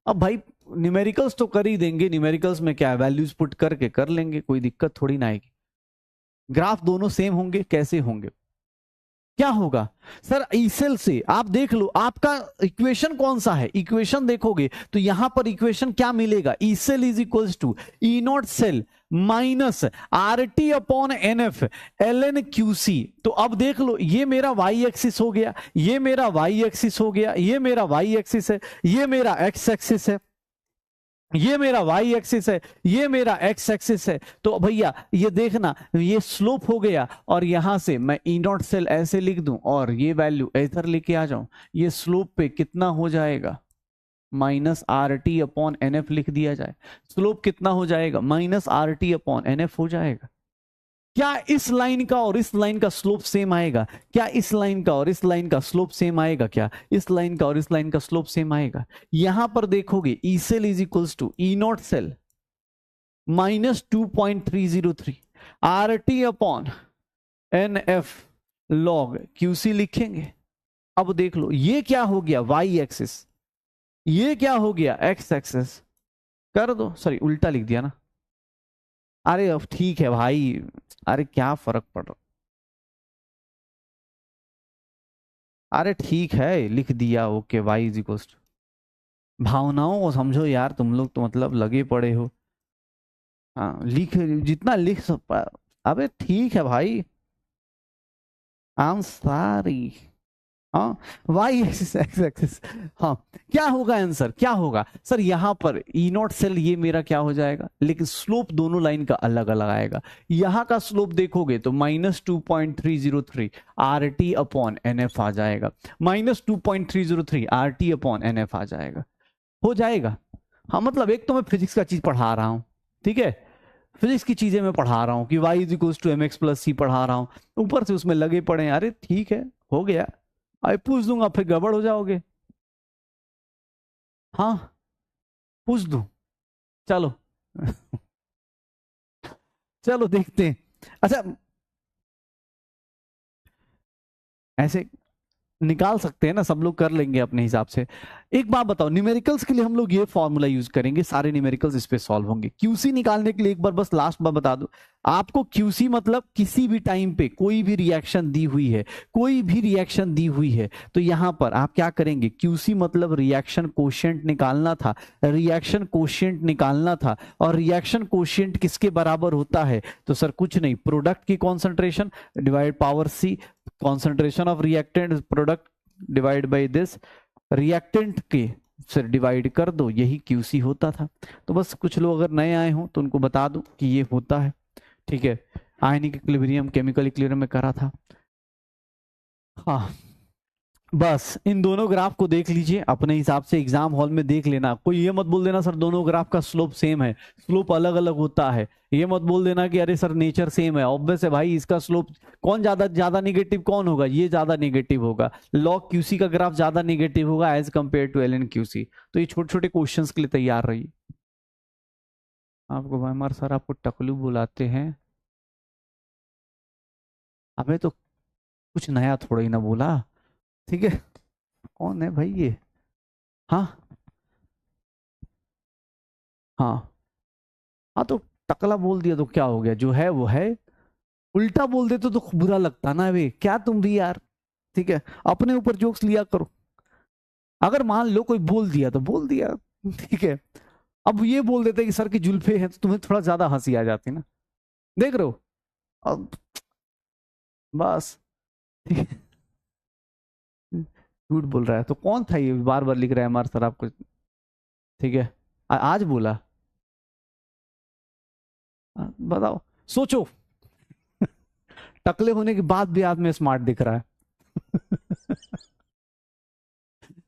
अब भाई न्यूमेरिकल्स तो कर ही देंगे, न्यूमेरिकल्स में क्या है, वैल्यूज पुट करके कर लेंगे, कोई दिक्कत थोड़ी ना आएगी। ग्राफ दोनों सेम होंगे, कैसे होंगे? क्या होगा सर? ई सेल से आप देख लो आपका इक्वेशन कौन सा है, इक्वेशन देखोगे तो यहां पर इक्वेशन क्या मिलेगा, E cell is equals to E naught cell minus R T upon N F L N Q C. तो अब देख लो ये मेरा वाई एक्सिस हो गया, ये मेरा वाई एक्सिस हो गया, ये मेरा वाई एक्सिस है, ये मेरा एक्स एक्सिस है, ये मेरा y एक्सिस है, ये मेरा x एक्सिस है। तो भैया ये देखना ये स्लोप हो गया और यहां से मैं ई नॉट सेल ऐसे लिख दूं और ये वैल्यू इधर लेके आ जाऊं, ये स्लोप पे कितना हो जाएगा minus R T upon N F लिख दिया जाए, स्लोप कितना हो जाएगा minus R T upon N F हो जाएगा। क्या इस लाइन का और इस लाइन का स्लोप सेम आएगा? क्या इस लाइन का और इस लाइन का स्लोप सेम आएगा? क्या इस लाइन का और इस लाइन का स्लोप सेम आएगा? यहां पर देखोगे E cell is equals to E naught cell minus 2.303 R T upon N F log Q C लिखेंगे। अब देख लो ये क्या हो गया वाई एक्सिस, ये क्या हो गया एक्स एक्सिस, कर दो, सॉरी उल्टा लिख दिया ना, अरे अब ठीक है भाई, अरे क्या फर्क पड़ रहा, अरे ठीक है लिख दिया, okay Y is equals to, भावनाओं को समझो यार तुम लोग तो मतलब लगे पड़े हो। हाँ लिख जितना लिख सब, अबे ठीक है भाई, आई एम सॉरी। हाँ वाई एक्सिस एक्स एक्सिस, हाँ क्या होगा आंसर, क्या होगा सर? यहां पर ई नॉट सेल ये मेरा क्या हो जाएगा, लेकिन स्लोप दोनों लाइन का अलग अलग आएगा। यहां का स्लोप देखोगे तो minus 2.303 R T upon N F आ जाएगा, minus 2.303 R T upon N F आ जाएगा, हो जाएगा। हाँ मतलब एक तो मैं फिजिक्स का चीज पढ़ा रहा हूँ, ठीक है, फिजिक्स की चीजें मैं पढ़ा रहा हूँ कि y इज equals to M X plus C पढ़ा रहा हूँ, ऊपर से उसमें लगे पड़े हैं, अरे ठीक है हो गया, अरे पूछ दूंगा फिर गड़बड़ हो जाओगे। हाँ पूछ दूं, चलो चलो देखते हैं। अच्छा ऐसे निकाल सकते हैं ना, सब लोग कर लेंगे अपने हिसाब से। एक बात बताओ, न्यूमेरिकल्स के लिए हम लोग ये फॉर्मूला यूज करेंगे, सारे न्यूमेरिकल्स इस पे सॉल्व होंगे। क्यूसी निकालने के लिए एक बार बस लास्ट बार बता दूं आपको, क्यूसी मतलब किसी भी टाइम पे कोई भी रिएक्शन दी हुई है, कोई भी रिएक्शन दी हुई है तो यहां पर आप क्या करेंगे, क्यूसी मतलब रिएक्शन कोशिएंट निकालना था, रिएक्शन कोशिएंट निकालना था। और रिएक्शन कोशिएंट किसके बराबर होता है, तो सर कुछ नहीं, प्रोडक्ट की concentration divide power C, concentration of reactant product divide by this, reactant के फिर डिवाइड कर दो, यही क्यूसी होता था। तो बस कुछ लोग अगर नए आए हों तो उनको बता दो कि ये होता है, ठीक है। आयनिक इक्विलिब्रियम केमिकल इक्विलिब्रियम में करा था। हाँ बस इन दोनों ग्राफ को देख लीजिए अपने हिसाब से, एग्जाम हॉल में देख लेना, कोई ये मत बोल देना सर दोनों ग्राफ का स्लोप सेम है, स्लोप अलग अलग होता है, ये मत बोल देना कि अरे सर नेचर सेम है, ऑब्वियस है भाई इसका स्लोप, कौन ज्यादा ज्यादा निगेटिव कौन होगा, ये ज्यादा निगेटिव होगा, लॉग क्यूसी का ग्राफ ज्यादा निगेटिव होगा as compare to L N Q C. तो ये छोटे छोटे क्वेश्चन के लिए तैयार रहिए। आपको भाई सर आपको टकलू बुलाते हैं, अबे तो कुछ नया थोड़ा ही ना बोला, ठीक है। कौन है भाई ये? हाँ हाँ हाँ, तो टकला बोल दिया तो क्या हो गया, जो है वो है, उल्टा बोल देते तो बुरा लगता ना वे, क्या तुम भी यार, ठीक है अपने ऊपर जोक्स लिया करो। अगर मान लो कोई बोल दिया तो बोल दिया, ठीक है। अब ये बोल देते कि सर की जुल्फे हैं तो तुम्हें थोड़ा ज्यादा हंसी आ जाती ना, देख रहे हो अब, बस ठीक है। झूठ बोल रहा है तो कौन था ये बार बार लिख रहा है हमारे सर आपको, ठीक है। आज बोला, बताओ सोचो टकले होने के बाद भी आदमी स्मार्ट दिख रहा है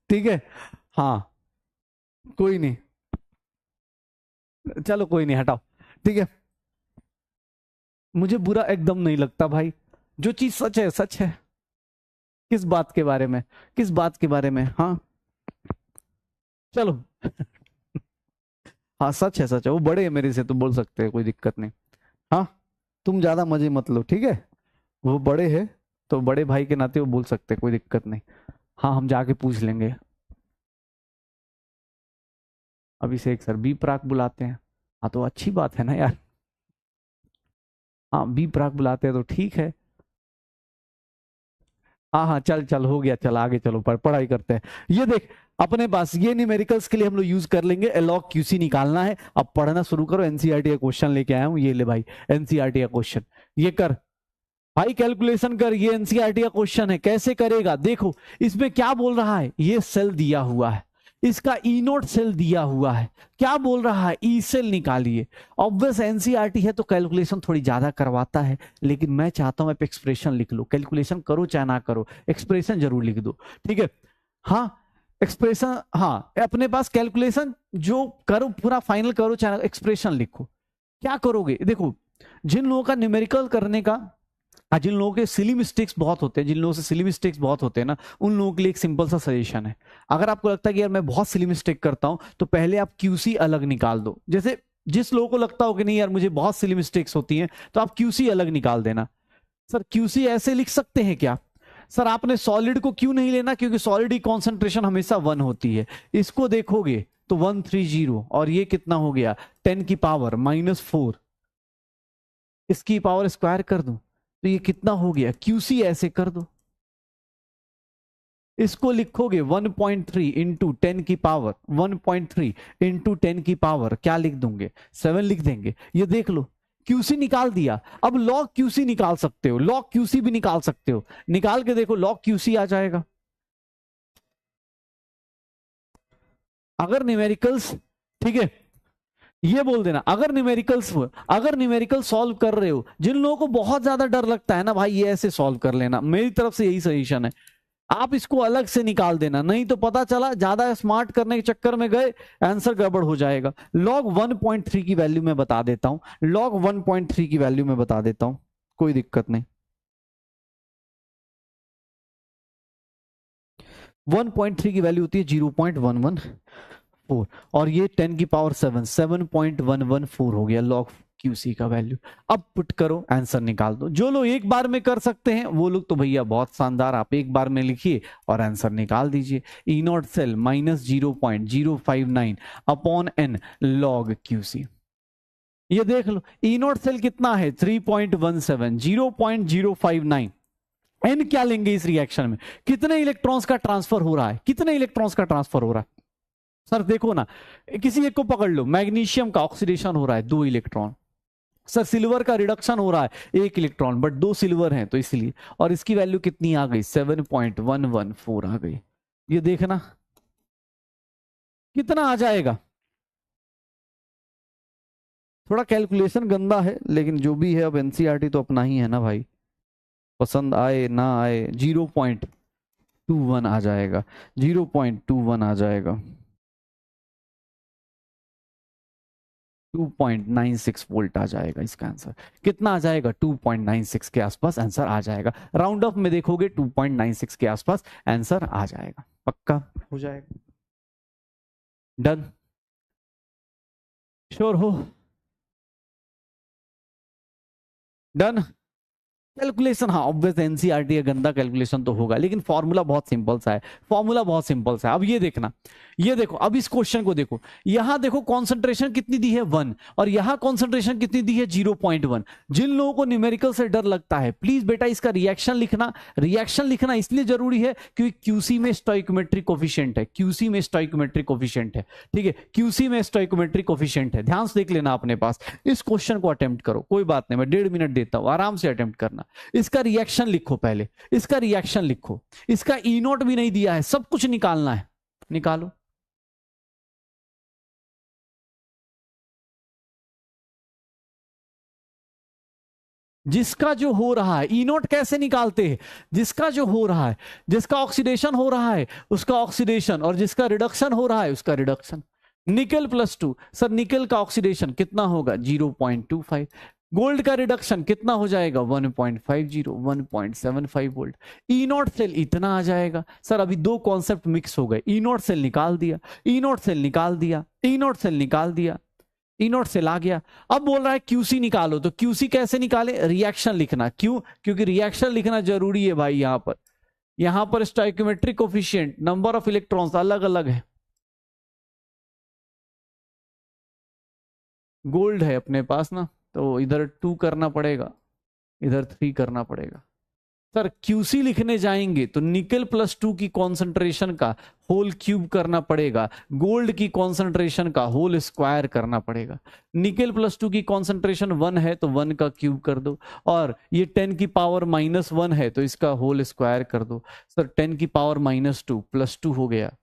ठीक है। हाँ कोई नहीं, चलो कोई नहीं हटाओ, ठीक है। मुझे बुरा एकदम नहीं लगता भाई, जो चीज सच है सच है। किस बात के बारे में, किस बात के बारे में, हाँ चलो हाँ सच है सच है, वो बड़े हैं मेरे से तो बोल सकते हैं, कोई दिक्कत नहीं। हाँ तुम ज्यादा मजे मत लो, ठीक है, वो बड़े हैं तो बड़े भाई के नाते वो बोल सकते हैं, कोई दिक्कत नहीं। हाँ हम जाके पूछ लेंगे। अभिषेक सर बी प्राक बुलाते हैं, हाँ तो अच्छी बात है ना यार, हाँ बी प्राक बुलाते हैं तो ठीक है। हाँ हाँ, चल चल हो गया, चल आगे चलो, पढ़ाई करते हैं। ये देख अपने पास ये न्यूमेरिकल्स के लिए हम लोग यूज कर लेंगे, log QC निकालना है। अब पढ़ना शुरू करो, एनसीईआरटी का क्वेश्चन लेके आया हूं, ये ले भाई एनसीईआरटी का क्वेश्चन, ये कर भाई, कैलकुलेशन कर। ये एनसीईआरटी का क्वेश्चन है, कैसे करेगा देखो। इसमें क्या बोल रहा है, ये सेल दिया हुआ है, इसका ई नोट सेल दिया हुआ है, क्या बोल रहा है, ई सेल निकालिए। ऑब्वियस एनसीईआरटी है तो कैलकुलेशन थोड़ी ज्यादा करवाता है, लेकिन मैं चाहता हूं आप एक्सप्रेशन लिख लो, कैलकुलेशन करो चाहे ना करो, एक्सप्रेशन जरूर लिख दो, ठीक है। हाँ एक्सप्रेशन, हाँ अपने पास कैलकुलेशन जो करो पूरा फाइनल करो, चाहे एक्सप्रेशन लिखो। क्या करोगे देखो, जिन लोगों का न्यूमेरिकल करने का, जिन लोगों के सिली मिस्टेक्स बहुत होते हैं, जिन लोगों से सिली मिस्टेक्स बहुत होते हैं ना, उन लोगों के लिए एक सिंपल सा सजेशन है। अगर आपको लगता है कि यार मैं बहुत सिली मिस्टेक करता हूं, तो पहले आप क्यूसी अलग निकाल दो। जैसे जिस लोगों को लगता हो कि नहीं यार मुझे बहुत सिली मिस्टेक्स होती हैं, तो आप क्यूसी अलग निकाल देना। सर क्यूसी ऐसे लिख सकते हैं क्या? सर आपने सॉलिड को क्यों नहीं लेना, क्योंकि सॉलिड की कॉन्सेंट्रेशन हमेशा 1 होती है। इसको देखोगे तो 130, और ये कितना हो गया 10 की पावर -4, इसकी पावर स्क्वायर कर दूं तो ये कितना हो गया, क्यूसी ऐसे कर दो। इसको लिखोगे 1.3 इंटू 10 की पावर 1.3 इंटू 10 की पावर क्या लिख दूंगे 7 लिख देंगे। ये देख लो क्यूसी निकाल दिया। अब लॉग क्यूसी निकाल सकते हो, लॉग क्यूसी भी निकाल सकते हो, निकाल के देखो लॉग क्यूसी आ जाएगा। अगर न्यूमेरिकल्स, ठीक है ये बोल देना, अगर न्यूमेरिकल सॉल्व कर रहे हो, जिन लोगों को बहुत ज्यादा डर लगता है ना भाई, ये ऐसे सॉल्व कर लेना, मेरी तरफ से यही सजेशन है। आप इसको अलग से निकाल देना, नहीं तो पता चला ज्यादा स्मार्ट करने के चक्कर में गए, आंसर गड़बड़ हो जाएगा। लॉग 1.3 की वैल्यू में बता देता हूं, लॉग 1.3 की वैल्यू में बता देता हूं, कोई दिक्कत नहीं। 1.3 की वैल्यू होती है 0.114, और ये 10 की पावर 7 7.114 हो गया लॉग क्यूसी का वैल्यू। अब पुट करो, आंसर निकाल दो। जो लोग एक बार में कर सकते हैं वो लोग तो भैया बहुत शानदार, आप एक बार में लिखिए और आंसर निकाल दीजिए। E naught cell -0.059 upon N log QC. ये देख लो ई नॉट सेल कितना है 3.17, 0.059। एन क्या लेंगे इस रिएक्शन में, कितने इलेक्ट्रॉन्स का ट्रांसफर हो रहा है, कितने इलेक्ट्रॉन्स का ट्रांसफर हो रहा है। सर देखो ना, किसी एक को पकड़ लो, मैग्नीशियम का ऑक्सीडेशन हो रहा है 2 इलेक्ट्रॉन, सर सिल्वर का रिडक्शन हो रहा है 1 इलेक्ट्रॉन, बट 2 सिल्वर हैं तो इसलिए, और इसकी वैल्यू कितनी आ गई 7.114 आ गई। ये देखना कितना आ जाएगा। थोड़ा कैलकुलेशन गंदा है, लेकिन जो भी है अब एनसीईआरटी तो अपना ही है ना भाई, पसंद आए ना आए। 0.21 आ जाएगा, 0.21 आ जाएगा, 2.96 वोल्ट आ जाएगा इसका आंसर। कितना आ जाएगा 2.96 के आसपास आंसर आ जाएगा। राउंड ऑफ में देखोगे 2.96 के आसपास आंसर आ जाएगा, पक्का हो जाएगा। डन, श्योर हो, डन। कैलकुलेशन हाँ ऑब्वियस एनसीईआरटी का गंदा कैलकुलेशन तो होगा, लेकिन फॉर्मूला बहुत सिंपल सा है, फॉर्मूला बहुत सिंपल सा है। अब ये देखना, ये देखो, अब इस क्वेश्चन को देखो, यहां देखो कॉन्सेंट्रेशन कितनी दी है 1, और यहां कॉन्सेंट्रेशन कितनी दी है 0.1। जिन लोगों को न्यूमेरिकल से डर लगता है, प्लीज बेटा इसका रिएक्शन लिखना। रिएक्शन लिखना इसलिए जरूरी है क्योंकि क्यूसी में स्टोइकोमेट्रिक कोफिशिएंट है, क्यूसी में स्टोइकोमेट्रिक कोफिशिएंट है, ठीक है, क्यूसी में स्टोइकोमेट्रिक कोफिशिएंट है। ध्यान से देख लेना अपने पास, इस क्वेश्चन को अटेम्प्ट करो, कोई बात नहीं, मैं 1.5 मिनट देता हूं, आराम से अटेम्प्ट करना। इसका रिएक्शन लिखो पहले, इसका रिएक्शन लिखो, इसका ई नोट भी नहीं दिया है, सब कुछ निकालना है, निकालो। जिसका जो हो रहा है, ई नोट कैसे निकालते हैं, जिसका जो हो रहा है, जिसका ऑक्सीडेशन हो रहा है उसका ऑक्सीडेशन, और जिसका रिडक्शन हो रहा है उसका रिडक्शन। निकल +2, सर निकल का ऑक्सीडेशन कितना होगा 0.25, गोल्ड का रिडक्शन कितना हो जाएगा 1.50, 1.75 वोल्ट। ई नॉट सेल इतना आ जाएगा। सर अभी दो कॉन्सेप्ट मिक्स हो गए, ई नॉट सेल निकाल दिया, ई नॉट सेल निकाल दिया, ई नॉट सेल निकाल दिया, ई नॉट सेल आ गया। अब बोल रहा है क्यूसी निकालो, तो क्यूसी कैसे निकाले, रिएक्शन लिखना। क्यों, क्योंकि रिएक्शन लिखना जरूरी है भाई। यहां पर stoichiometric coefficient, number of electrons अलग अलग है। गोल्ड है अपने पास ना, तो इधर 2 करना पड़ेगा, इधर 3 करना पड़ेगा। सर क्यूसी लिखने जाएंगे तो निकल +2 की कॉन्सेंट्रेशन का होल क्यूब करना पड़ेगा, गोल्ड की कॉन्सेंट्रेशन का होल स्क्वायर करना पड़ेगा। निकल +2 की कॉन्सेंट्रेशन 1 है तो 1 का क्यूब कर दो, और ये 10 की पावर -1 है तो इसका होल स्क्वायर कर दो। सर 10 की पावर -2 +2 हो गया।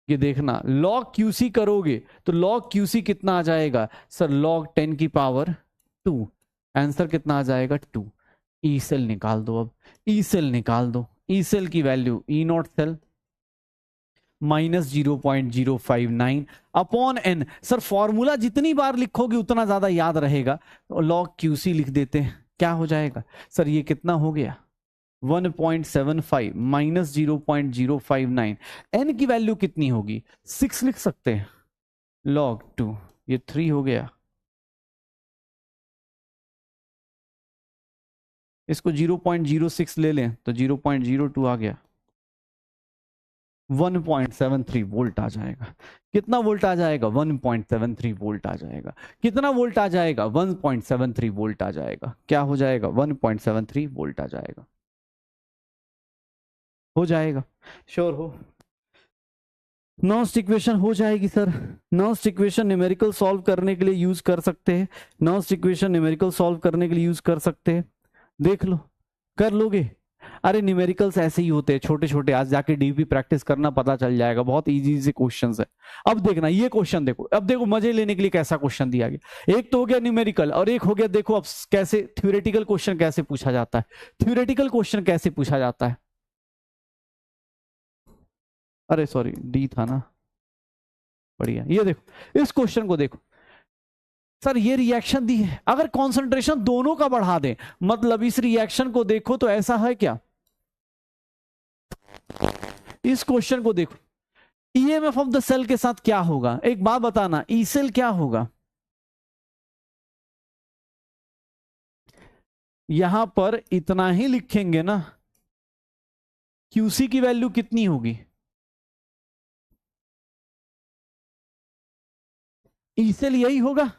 ये देखना लॉग क्यूसी करोगे तो लॉग क्यूसी कितना आ जाएगा सर, लॉग 10 की पावर 2, आंसर कितना आ जाएगा 2। ई सेल निकाल दो, अब ई सेल निकाल दो। ई सेल की value E naught cell -0.059 upon N. Sir formula जितनी बार लिखोगे उतना ज्यादा याद रहेगा, तो लॉग क्यूसी लिख देते हैं, क्या हो जाएगा सर, ये कितना हो गया 1.75 -0.059। एन की वैल्यू कितनी होगी 6 लिख सकते हैं, लॉग 2 ये 3 हो गया। इसको 0.06 ले लें तो 0.02 आ गया, 1.73 वोल्ट आ जाएगा। कितना वोल्ट आ जाएगा 1.73 वोल्ट आ जाएगा। कितना वोल्ट आ जाएगा 1.73 वोल्ट आ जाएगा। क्या हो जाएगा 1.73 वोल्ट आ जाएगा। हो जाएगा, श्योर हो। नॉस्ट इक्वेशन हो जाएगी सर। नॉस्ट इक्वेशन न्यूमेरिकल सॉल्व करने के लिए यूज कर सकते हैं, नॉस्ट इक्वेशन न्यूमेरिकल सॉल्व करने के लिए यूज कर सकते हैं। देख लो, कर लोगे। अरे न्यूमेरिकल्स ऐसे ही होते हैं छोटे छोटे, आज जाके डीपी प्रैक्टिस करना, पता चल जाएगा। बहुत इजी से क्वेश्चंस है। अब देखना ये क्वेश्चन देखो, अब देखो मजे लेने के लिए कैसा क्वेश्चन दिया गया। एक तो हो गया न्यूमेरिकल और एक हो गया, देखो अब कैसे थ्योरेटिकल क्वेश्चन कैसे पूछा जाता है। थ्योरेटिकल क्वेश्चन कैसे पूछा जाता है, अरे सॉरी डी था ना, बढ़िया। ये देखो इस क्वेश्चन को देखो सर, ये रिएक्शन दी है, अगर कॉन्सेंट्रेशन दोनों का बढ़ा दें, मतलब इस रिएक्शन को देखो तो ऐसा है क्या, इस क्वेश्चन को देखो, ईएमएफ ऑफ द सेल के साथ क्या होगा। एक बात बताना, ई सेल क्या होगा, यहां पर इतना ही लिखेंगे ना, क्यूसी की वैल्यू कितनी होगी, ई सेल यही होगा।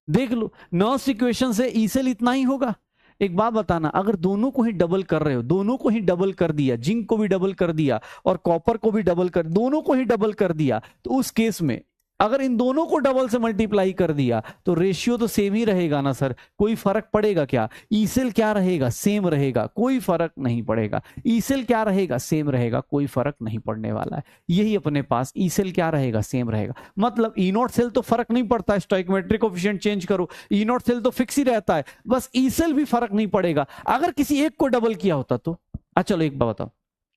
देख लो नॉस्ट इक्वेशन से ई सेल इतना ही होगा। एक बात बताना, अगर दोनों को ही डबल कर रहे हो, दोनों को ही डबल कर दिया, जिंक को भी डबल कर दिया और कॉपर को भी डबल कर, दोनों को ही डबल कर दिया, तो उस केस में अगर इन दोनों को डबल से मल्टीप्लाई कर दिया तो रेशियो तो सेम ही रहेगा ना सर, कोई फर्क पड़ेगा क्या। ई सेल क्या रहेगा, सेम रहेगा, कोई फर्क नहीं पड़ेगा। ई सेल क्या रहेगा, सेम रहेगा, कोई फर्क नहीं पड़ने वाला है। यही अपने पास ई सेल क्या रहेगा, सेम रहेगा। मतलब ई नॉट सेल तो फर्क नहीं पड़ता है, स्टोइकोमेट्रिक कोएफिशिएंट चेंज करो, ई नॉट सेल तो फिक्स ही रहता है, बस ई सेल भी फर्क नहीं पड़ेगा। अगर किसी एक को डबल किया होता तो चलो एक बात बताओ,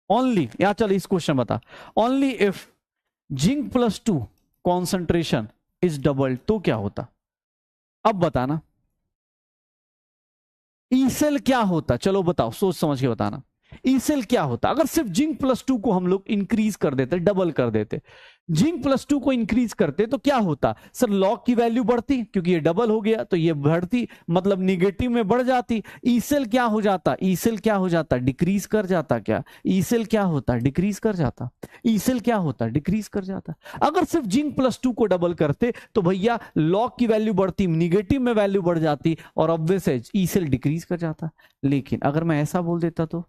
ओनली या चलो इस क्वेश्चन बता, only if zinc +2 concentration is double तो क्या होता। अब बताना ई सेल क्या होता, चलो बताओ, सोच समझ के बताना। ई सेल क्या होता अगर सिर्फ जिंक +2 को हम लोग इंक्रीज कर देते, डबल कर देते, जिंक +2 को इंक्रीज करते तो क्या होता सर, लॉग की वैल्यू बढ़ती, क्योंकि ये डबल हो गया तो ये बढ़ती, मतलब निगेटिव में बढ़ जाती। ई सेल क्या हो जाता, ई सेल क्या हो जाता, डिक्रीज कर जाता। क्या ई सेल क्या होता, डिक्रीज कर जाता। ई सेल क्या होता, डिक्रीज कर जाता। अगर सिर्फ जिंक +2 को डबल करते तो भैया लॉग की वैल्यू बढ़ती, निगेटिव में वैल्यू बढ़ जाती और ऑब्वियस है ई सेल डिक्रीज कर जाता। लेकिन अगर मैं ऐसा बोल देता तो,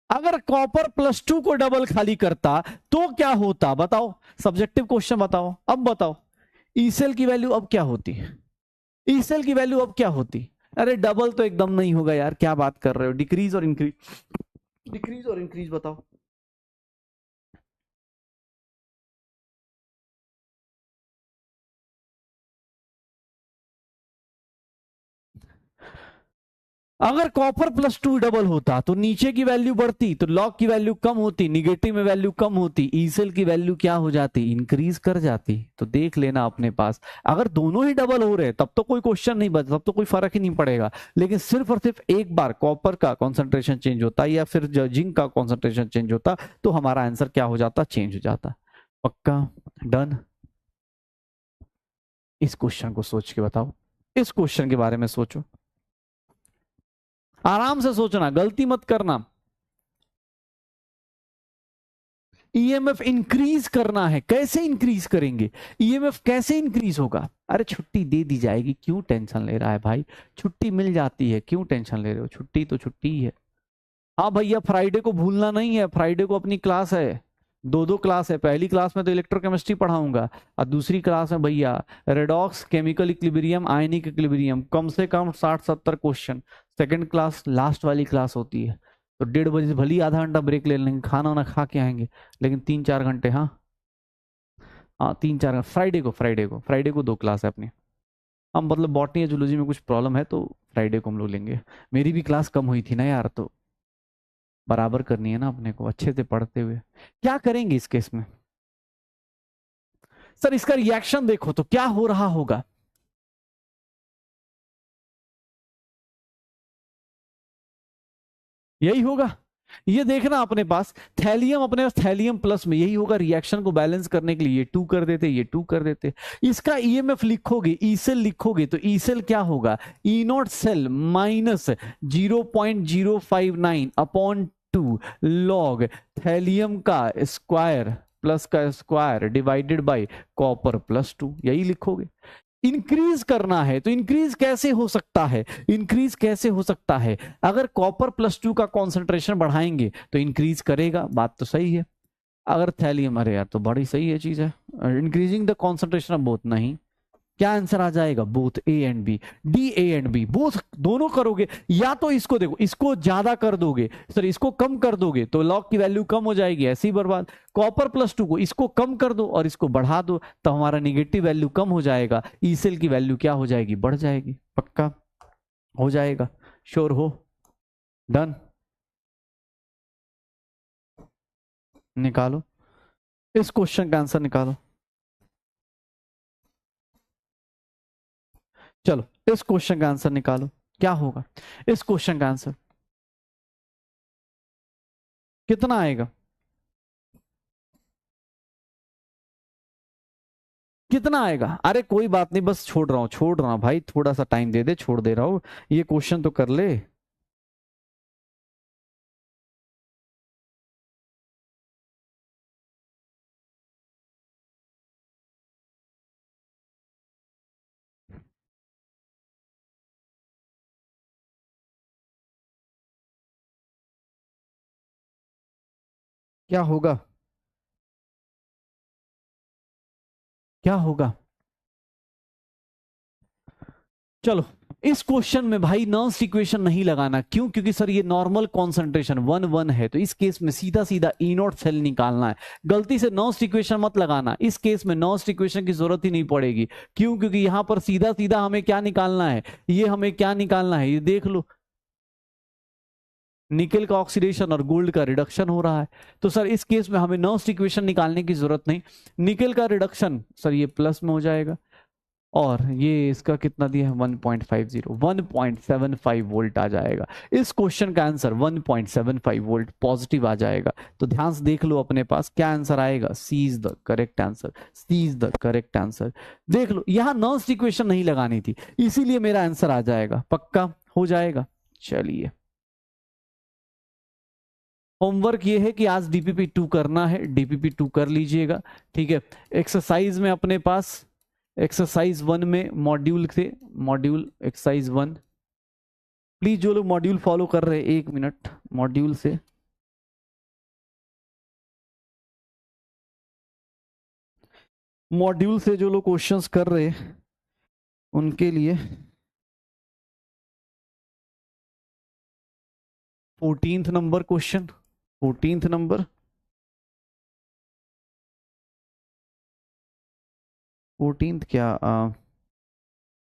अगर कॉपर +2 को डबल खाली करता तो क्या होता बताओ, सब्जेक्टिव क्वेश्चन बताओ। अब बताओ ई सेल की वैल्यू अब क्या होती, ई सेल की वैल्यू अब क्या होती। अरे डबल तो एकदम नहीं होगा यार, क्या बात कर रहे हो, डिक्रीज और इंक्रीज, डिक्रीज और इंक्रीज बताओ। अगर कॉपर +2 डबल होता तो नीचे की वैल्यू बढ़ती, तो लॉग की वैल्यू कम होती, निगेटिव में वैल्यू कम होती, ई सेल की वैल्यू क्या हो जाती, इंक्रीज कर जाती। तो देख लेना अपने पास, अगर दोनों ही डबल हो रहे तब तो कोई क्वेश्चन नहीं बचा, तब तो कोई फर्क ही नहीं पड़ेगा। लेकिन सिर्फ और सिर्फ एक बार कॉपर का कॉन्सेंट्रेशन चेंज होता या फिर जिंक का कॉन्सेंट्रेशन चेंज होता तो हमारा आंसर क्या हो जाता, चेंज हो जाता। पक्का, डन। इस क्वेश्चन को सोच के बताओ, इस क्वेश्चन के बारे में सोचो, आराम से सोचना, गलती मत करना। ईएमएफ इंक्रीज करना है, कैसे इंक्रीज करेंगे, ईएमएफ कैसे इंक्रीज होगा? अरे छुट्टी दे दी जाएगी, क्यों टेंशन ले रहा है भाई, छुट्टी मिल जाती है, क्यों टेंशन ले रहे हो, छुट्टी तो छुट्टी ही है। हाँ भैया फ्राइडे को भूलना नहीं है, फ्राइडे को अपनी क्लास है, दो दो क्लास है, पहली क्लास में तो इलेक्ट्रोकेमिस्ट्री पढ़ाऊंगा और दूसरी क्लास में भैया redox, chemical equilibrium, ionic equilibrium, कम से कम 60-70 क्वेश्चन। सेकंड क्लास लास्ट वाली क्लास होती है, तो 1:30 से भले ही आधा घंटा ब्रेक ले लेंगे, खाना वाना खा के आएंगे, लेकिन 3-4 घंटे, हाँ हाँ 3-4 घंटे। फ्राइडे को 2 क्लास है अपनी। हम मतलब बॉटनी या जूलॉजी में कुछ प्रॉब्लम है तो फ्राइडे को हम लोग लेंगे। मेरी भी क्लास कम हुई थी ना यार, तो बराबर करनी है ना अपने को, अच्छे से पढ़ते हुए। क्या करेंगे इस केस में सर, इसका रिएक्शन देखो तो क्या हो रहा होगा। यही होगा, ये देखना अपने पास थैलियम, अपने पास थैलियम प्लस में यही होगा, रिएक्शन को बैलेंस करने के लिए ये 2 कर देते, ये 2 कर देते। इसका ईएमएफ लिखोगे, ई सेल लिखोगे तो ई सेल क्या होगा, E naught cell minus 0.059 upon 2 log thallium का स्क्वायर प्लस का square divided by copper plus 2, यही लिखोगे। इंक्रीज करना है तो इंक्रीज कैसे हो सकता है, इंक्रीज कैसे हो सकता है, अगर कॉपर प्लस 2 का कॉन्सेंट्रेशन बढ़ाएंगे तो इंक्रीज करेगा, बात तो सही है। अगर थैलियम, अरे यार तो बड़ी सही है चीज है, increasing the concentration of both, नहीं, क्या आंसर आ जाएगा, both A and B, D A and B, both दोनों करोगे, या तो इसको देखो, इसको ज्यादा कर दोगे सर, इसको कम कर दोगे तो लॉग की वैल्यू कम हो जाएगी, ऐसे ही बर्बाद। कॉपर प्लस 2 को इसको कम कर दो और इसको बढ़ा दो तो हमारा निगेटिव वैल्यू कम हो जाएगा, ई सेल की वैल्यू क्या हो जाएगी, बढ़ जाएगी, पक्का हो जाएगा, श्योर हो, डन, निकालो इस क्वेश्चन का आंसर निकालो। चलो इस क्वेश्चन का आंसर निकालो, क्या होगा इस क्वेश्चन का आंसर, कितना आएगा, कितना आएगा? अरे कोई बात नहीं, बस छोड़ रहा हूँ भाई, थोड़ा सा टाइम दे दे, छोड़ दे रहा हूँ, ये क्वेश्चन तो कर ले। क्या होगा, क्या होगा? चलो इस क्वेश्चन में भाई नॉन्स इक्वेशन नहीं लगाना, क्यों, क्योंकि सर ये नॉर्मल कॉन्सेंट्रेशन 1-1 है, तो इस केस में सीधा सीधा ई नॉट सेल निकालना है, गलती से नॉन्स इक्वेशन मत लगाना, इस केस में नॉन्स इक्वेशन की जरूरत ही नहीं पड़ेगी, क्यों, क्योंकि यहां पर सीधा सीधा हमें क्या निकालना है, ये हमें क्या निकालना है, ये देख लो, निकेल का ऑक्सीडेशन और गोल्ड का रिडक्शन हो रहा है, तो सर इस केस में हमें नॉन्स इक्वेशन निकालने की जरूरत नहीं, निकेल का रिडक्शन सर ये प्लस में हो जाएगा, और ये इसका कितना दिया है 1.50, 1.75 वोल्ट आ जाएगा, इस क्वेश्चन का आंसर 1.75 वोल्ट पॉजिटिव आ जाएगा। तो ध्यान से देख लो अपने पास क्या आंसर आएगा, C is the correct answer, C is the correct answer. देख लो यहां नॉन्स इक्वेशन नहीं लगानी थी, इसीलिए मेरा आंसर आ जाएगा, पक्का हो जाएगा। चलिए होमवर्क ये है कि आज डीपीपी 2 करना है, डीपीपी 2 कर लीजिएगा, ठीक है। एक्सरसाइज में अपने पास एक्सरसाइज 1 में मॉड्यूल थे, मॉड्यूल एक्सरसाइज 1, प्लीज जो लोग मॉड्यूल फॉलो कर रहे हैं 1 मिनट मॉड्यूल से, मॉड्यूल से जो लोग क्वेश्चंस कर रहे हैं उनके लिए 14th number question, 14th number, 14th क्या,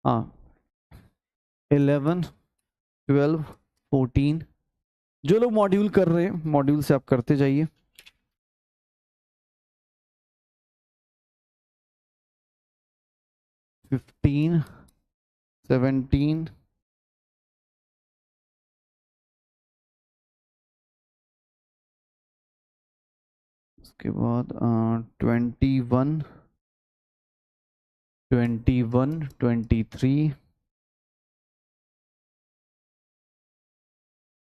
हाँ 11, 12, 14, जो लोग मॉड्यूल कर रहे हैं मॉड्यूल से आप करते जाइए। 15, 17, उसके बाद 21, 21, 23,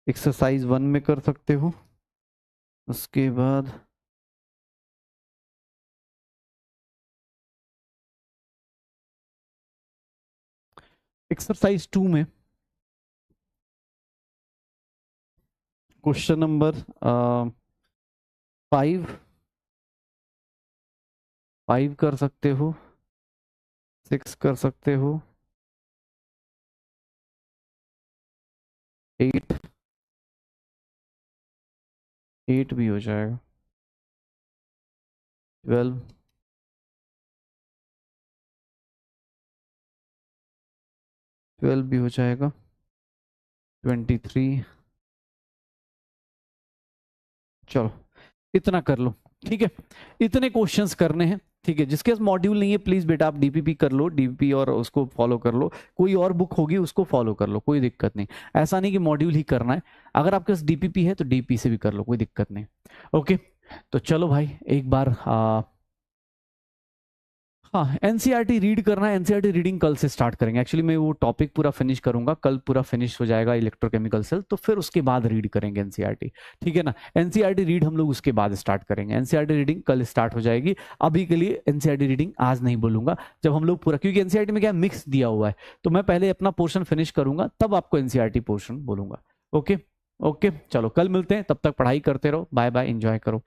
एक्सरसाइज 1 में कर सकते हो, उसके बाद एक्सरसाइज 2 में क्वेश्चन नंबर 5 कर सकते हो, 6 कर सकते हो, 8 भी हो जाएगा, 12 भी हो जाएगा, 23। चलो इतना कर लो, ठीक है। इतने क्वेश्चंस करने हैं, ठीक है। जिसके पास मॉड्यूल नहीं है प्लीज बेटा आप डीपीपी कर लो, डीपीपी और उसको फॉलो कर लो। कोई और बुक होगी उसको फॉलो कर लो, कोई दिक्कत नहीं। ऐसा नहीं कि मॉड्यूल ही करना है, अगर आपके पास डीपीपी है तो डीपी से भी कर लो, कोई दिक्कत नहीं। ओके, तो चलो भाई एक बार हाँ एनसीईआरटी रीड करना है। एनसीईआरटी रीडिंग कल से स्टार्ट करेंगे। एक्चुअली मैं वो टॉपिक पूरा फिनिश करूंगा, कल पूरा फिनिश हो जाएगा इलेक्ट्रोकेमिकल सेल, तो फिर उसके बाद रीड करेंगे एनसीईआरटी, ठीक है ना। एनसीईआरटी रीड हम लोग उसके बाद स्टार्ट करेंगे। एनसीईआरटी रीडिंग कल स्टार्ट हो जाएगी। अभी के लिए एनसीईआरटी रीडिंग आज नहीं बोलूंगा, जब हम लोग पूरा, क्योंकि एनसीईआरटी में क्या मिक्स दिया हुआ है, तो मैं पहले अपना पोर्शन फिनिश करूंगा तब आपको एनसीईआरटी पोर्शन बोलूंगा। ओके ओके, चलो कल मिलते हैं, तब तक पढ़ाई करते रहो। बाय बाय, एंजॉय करो।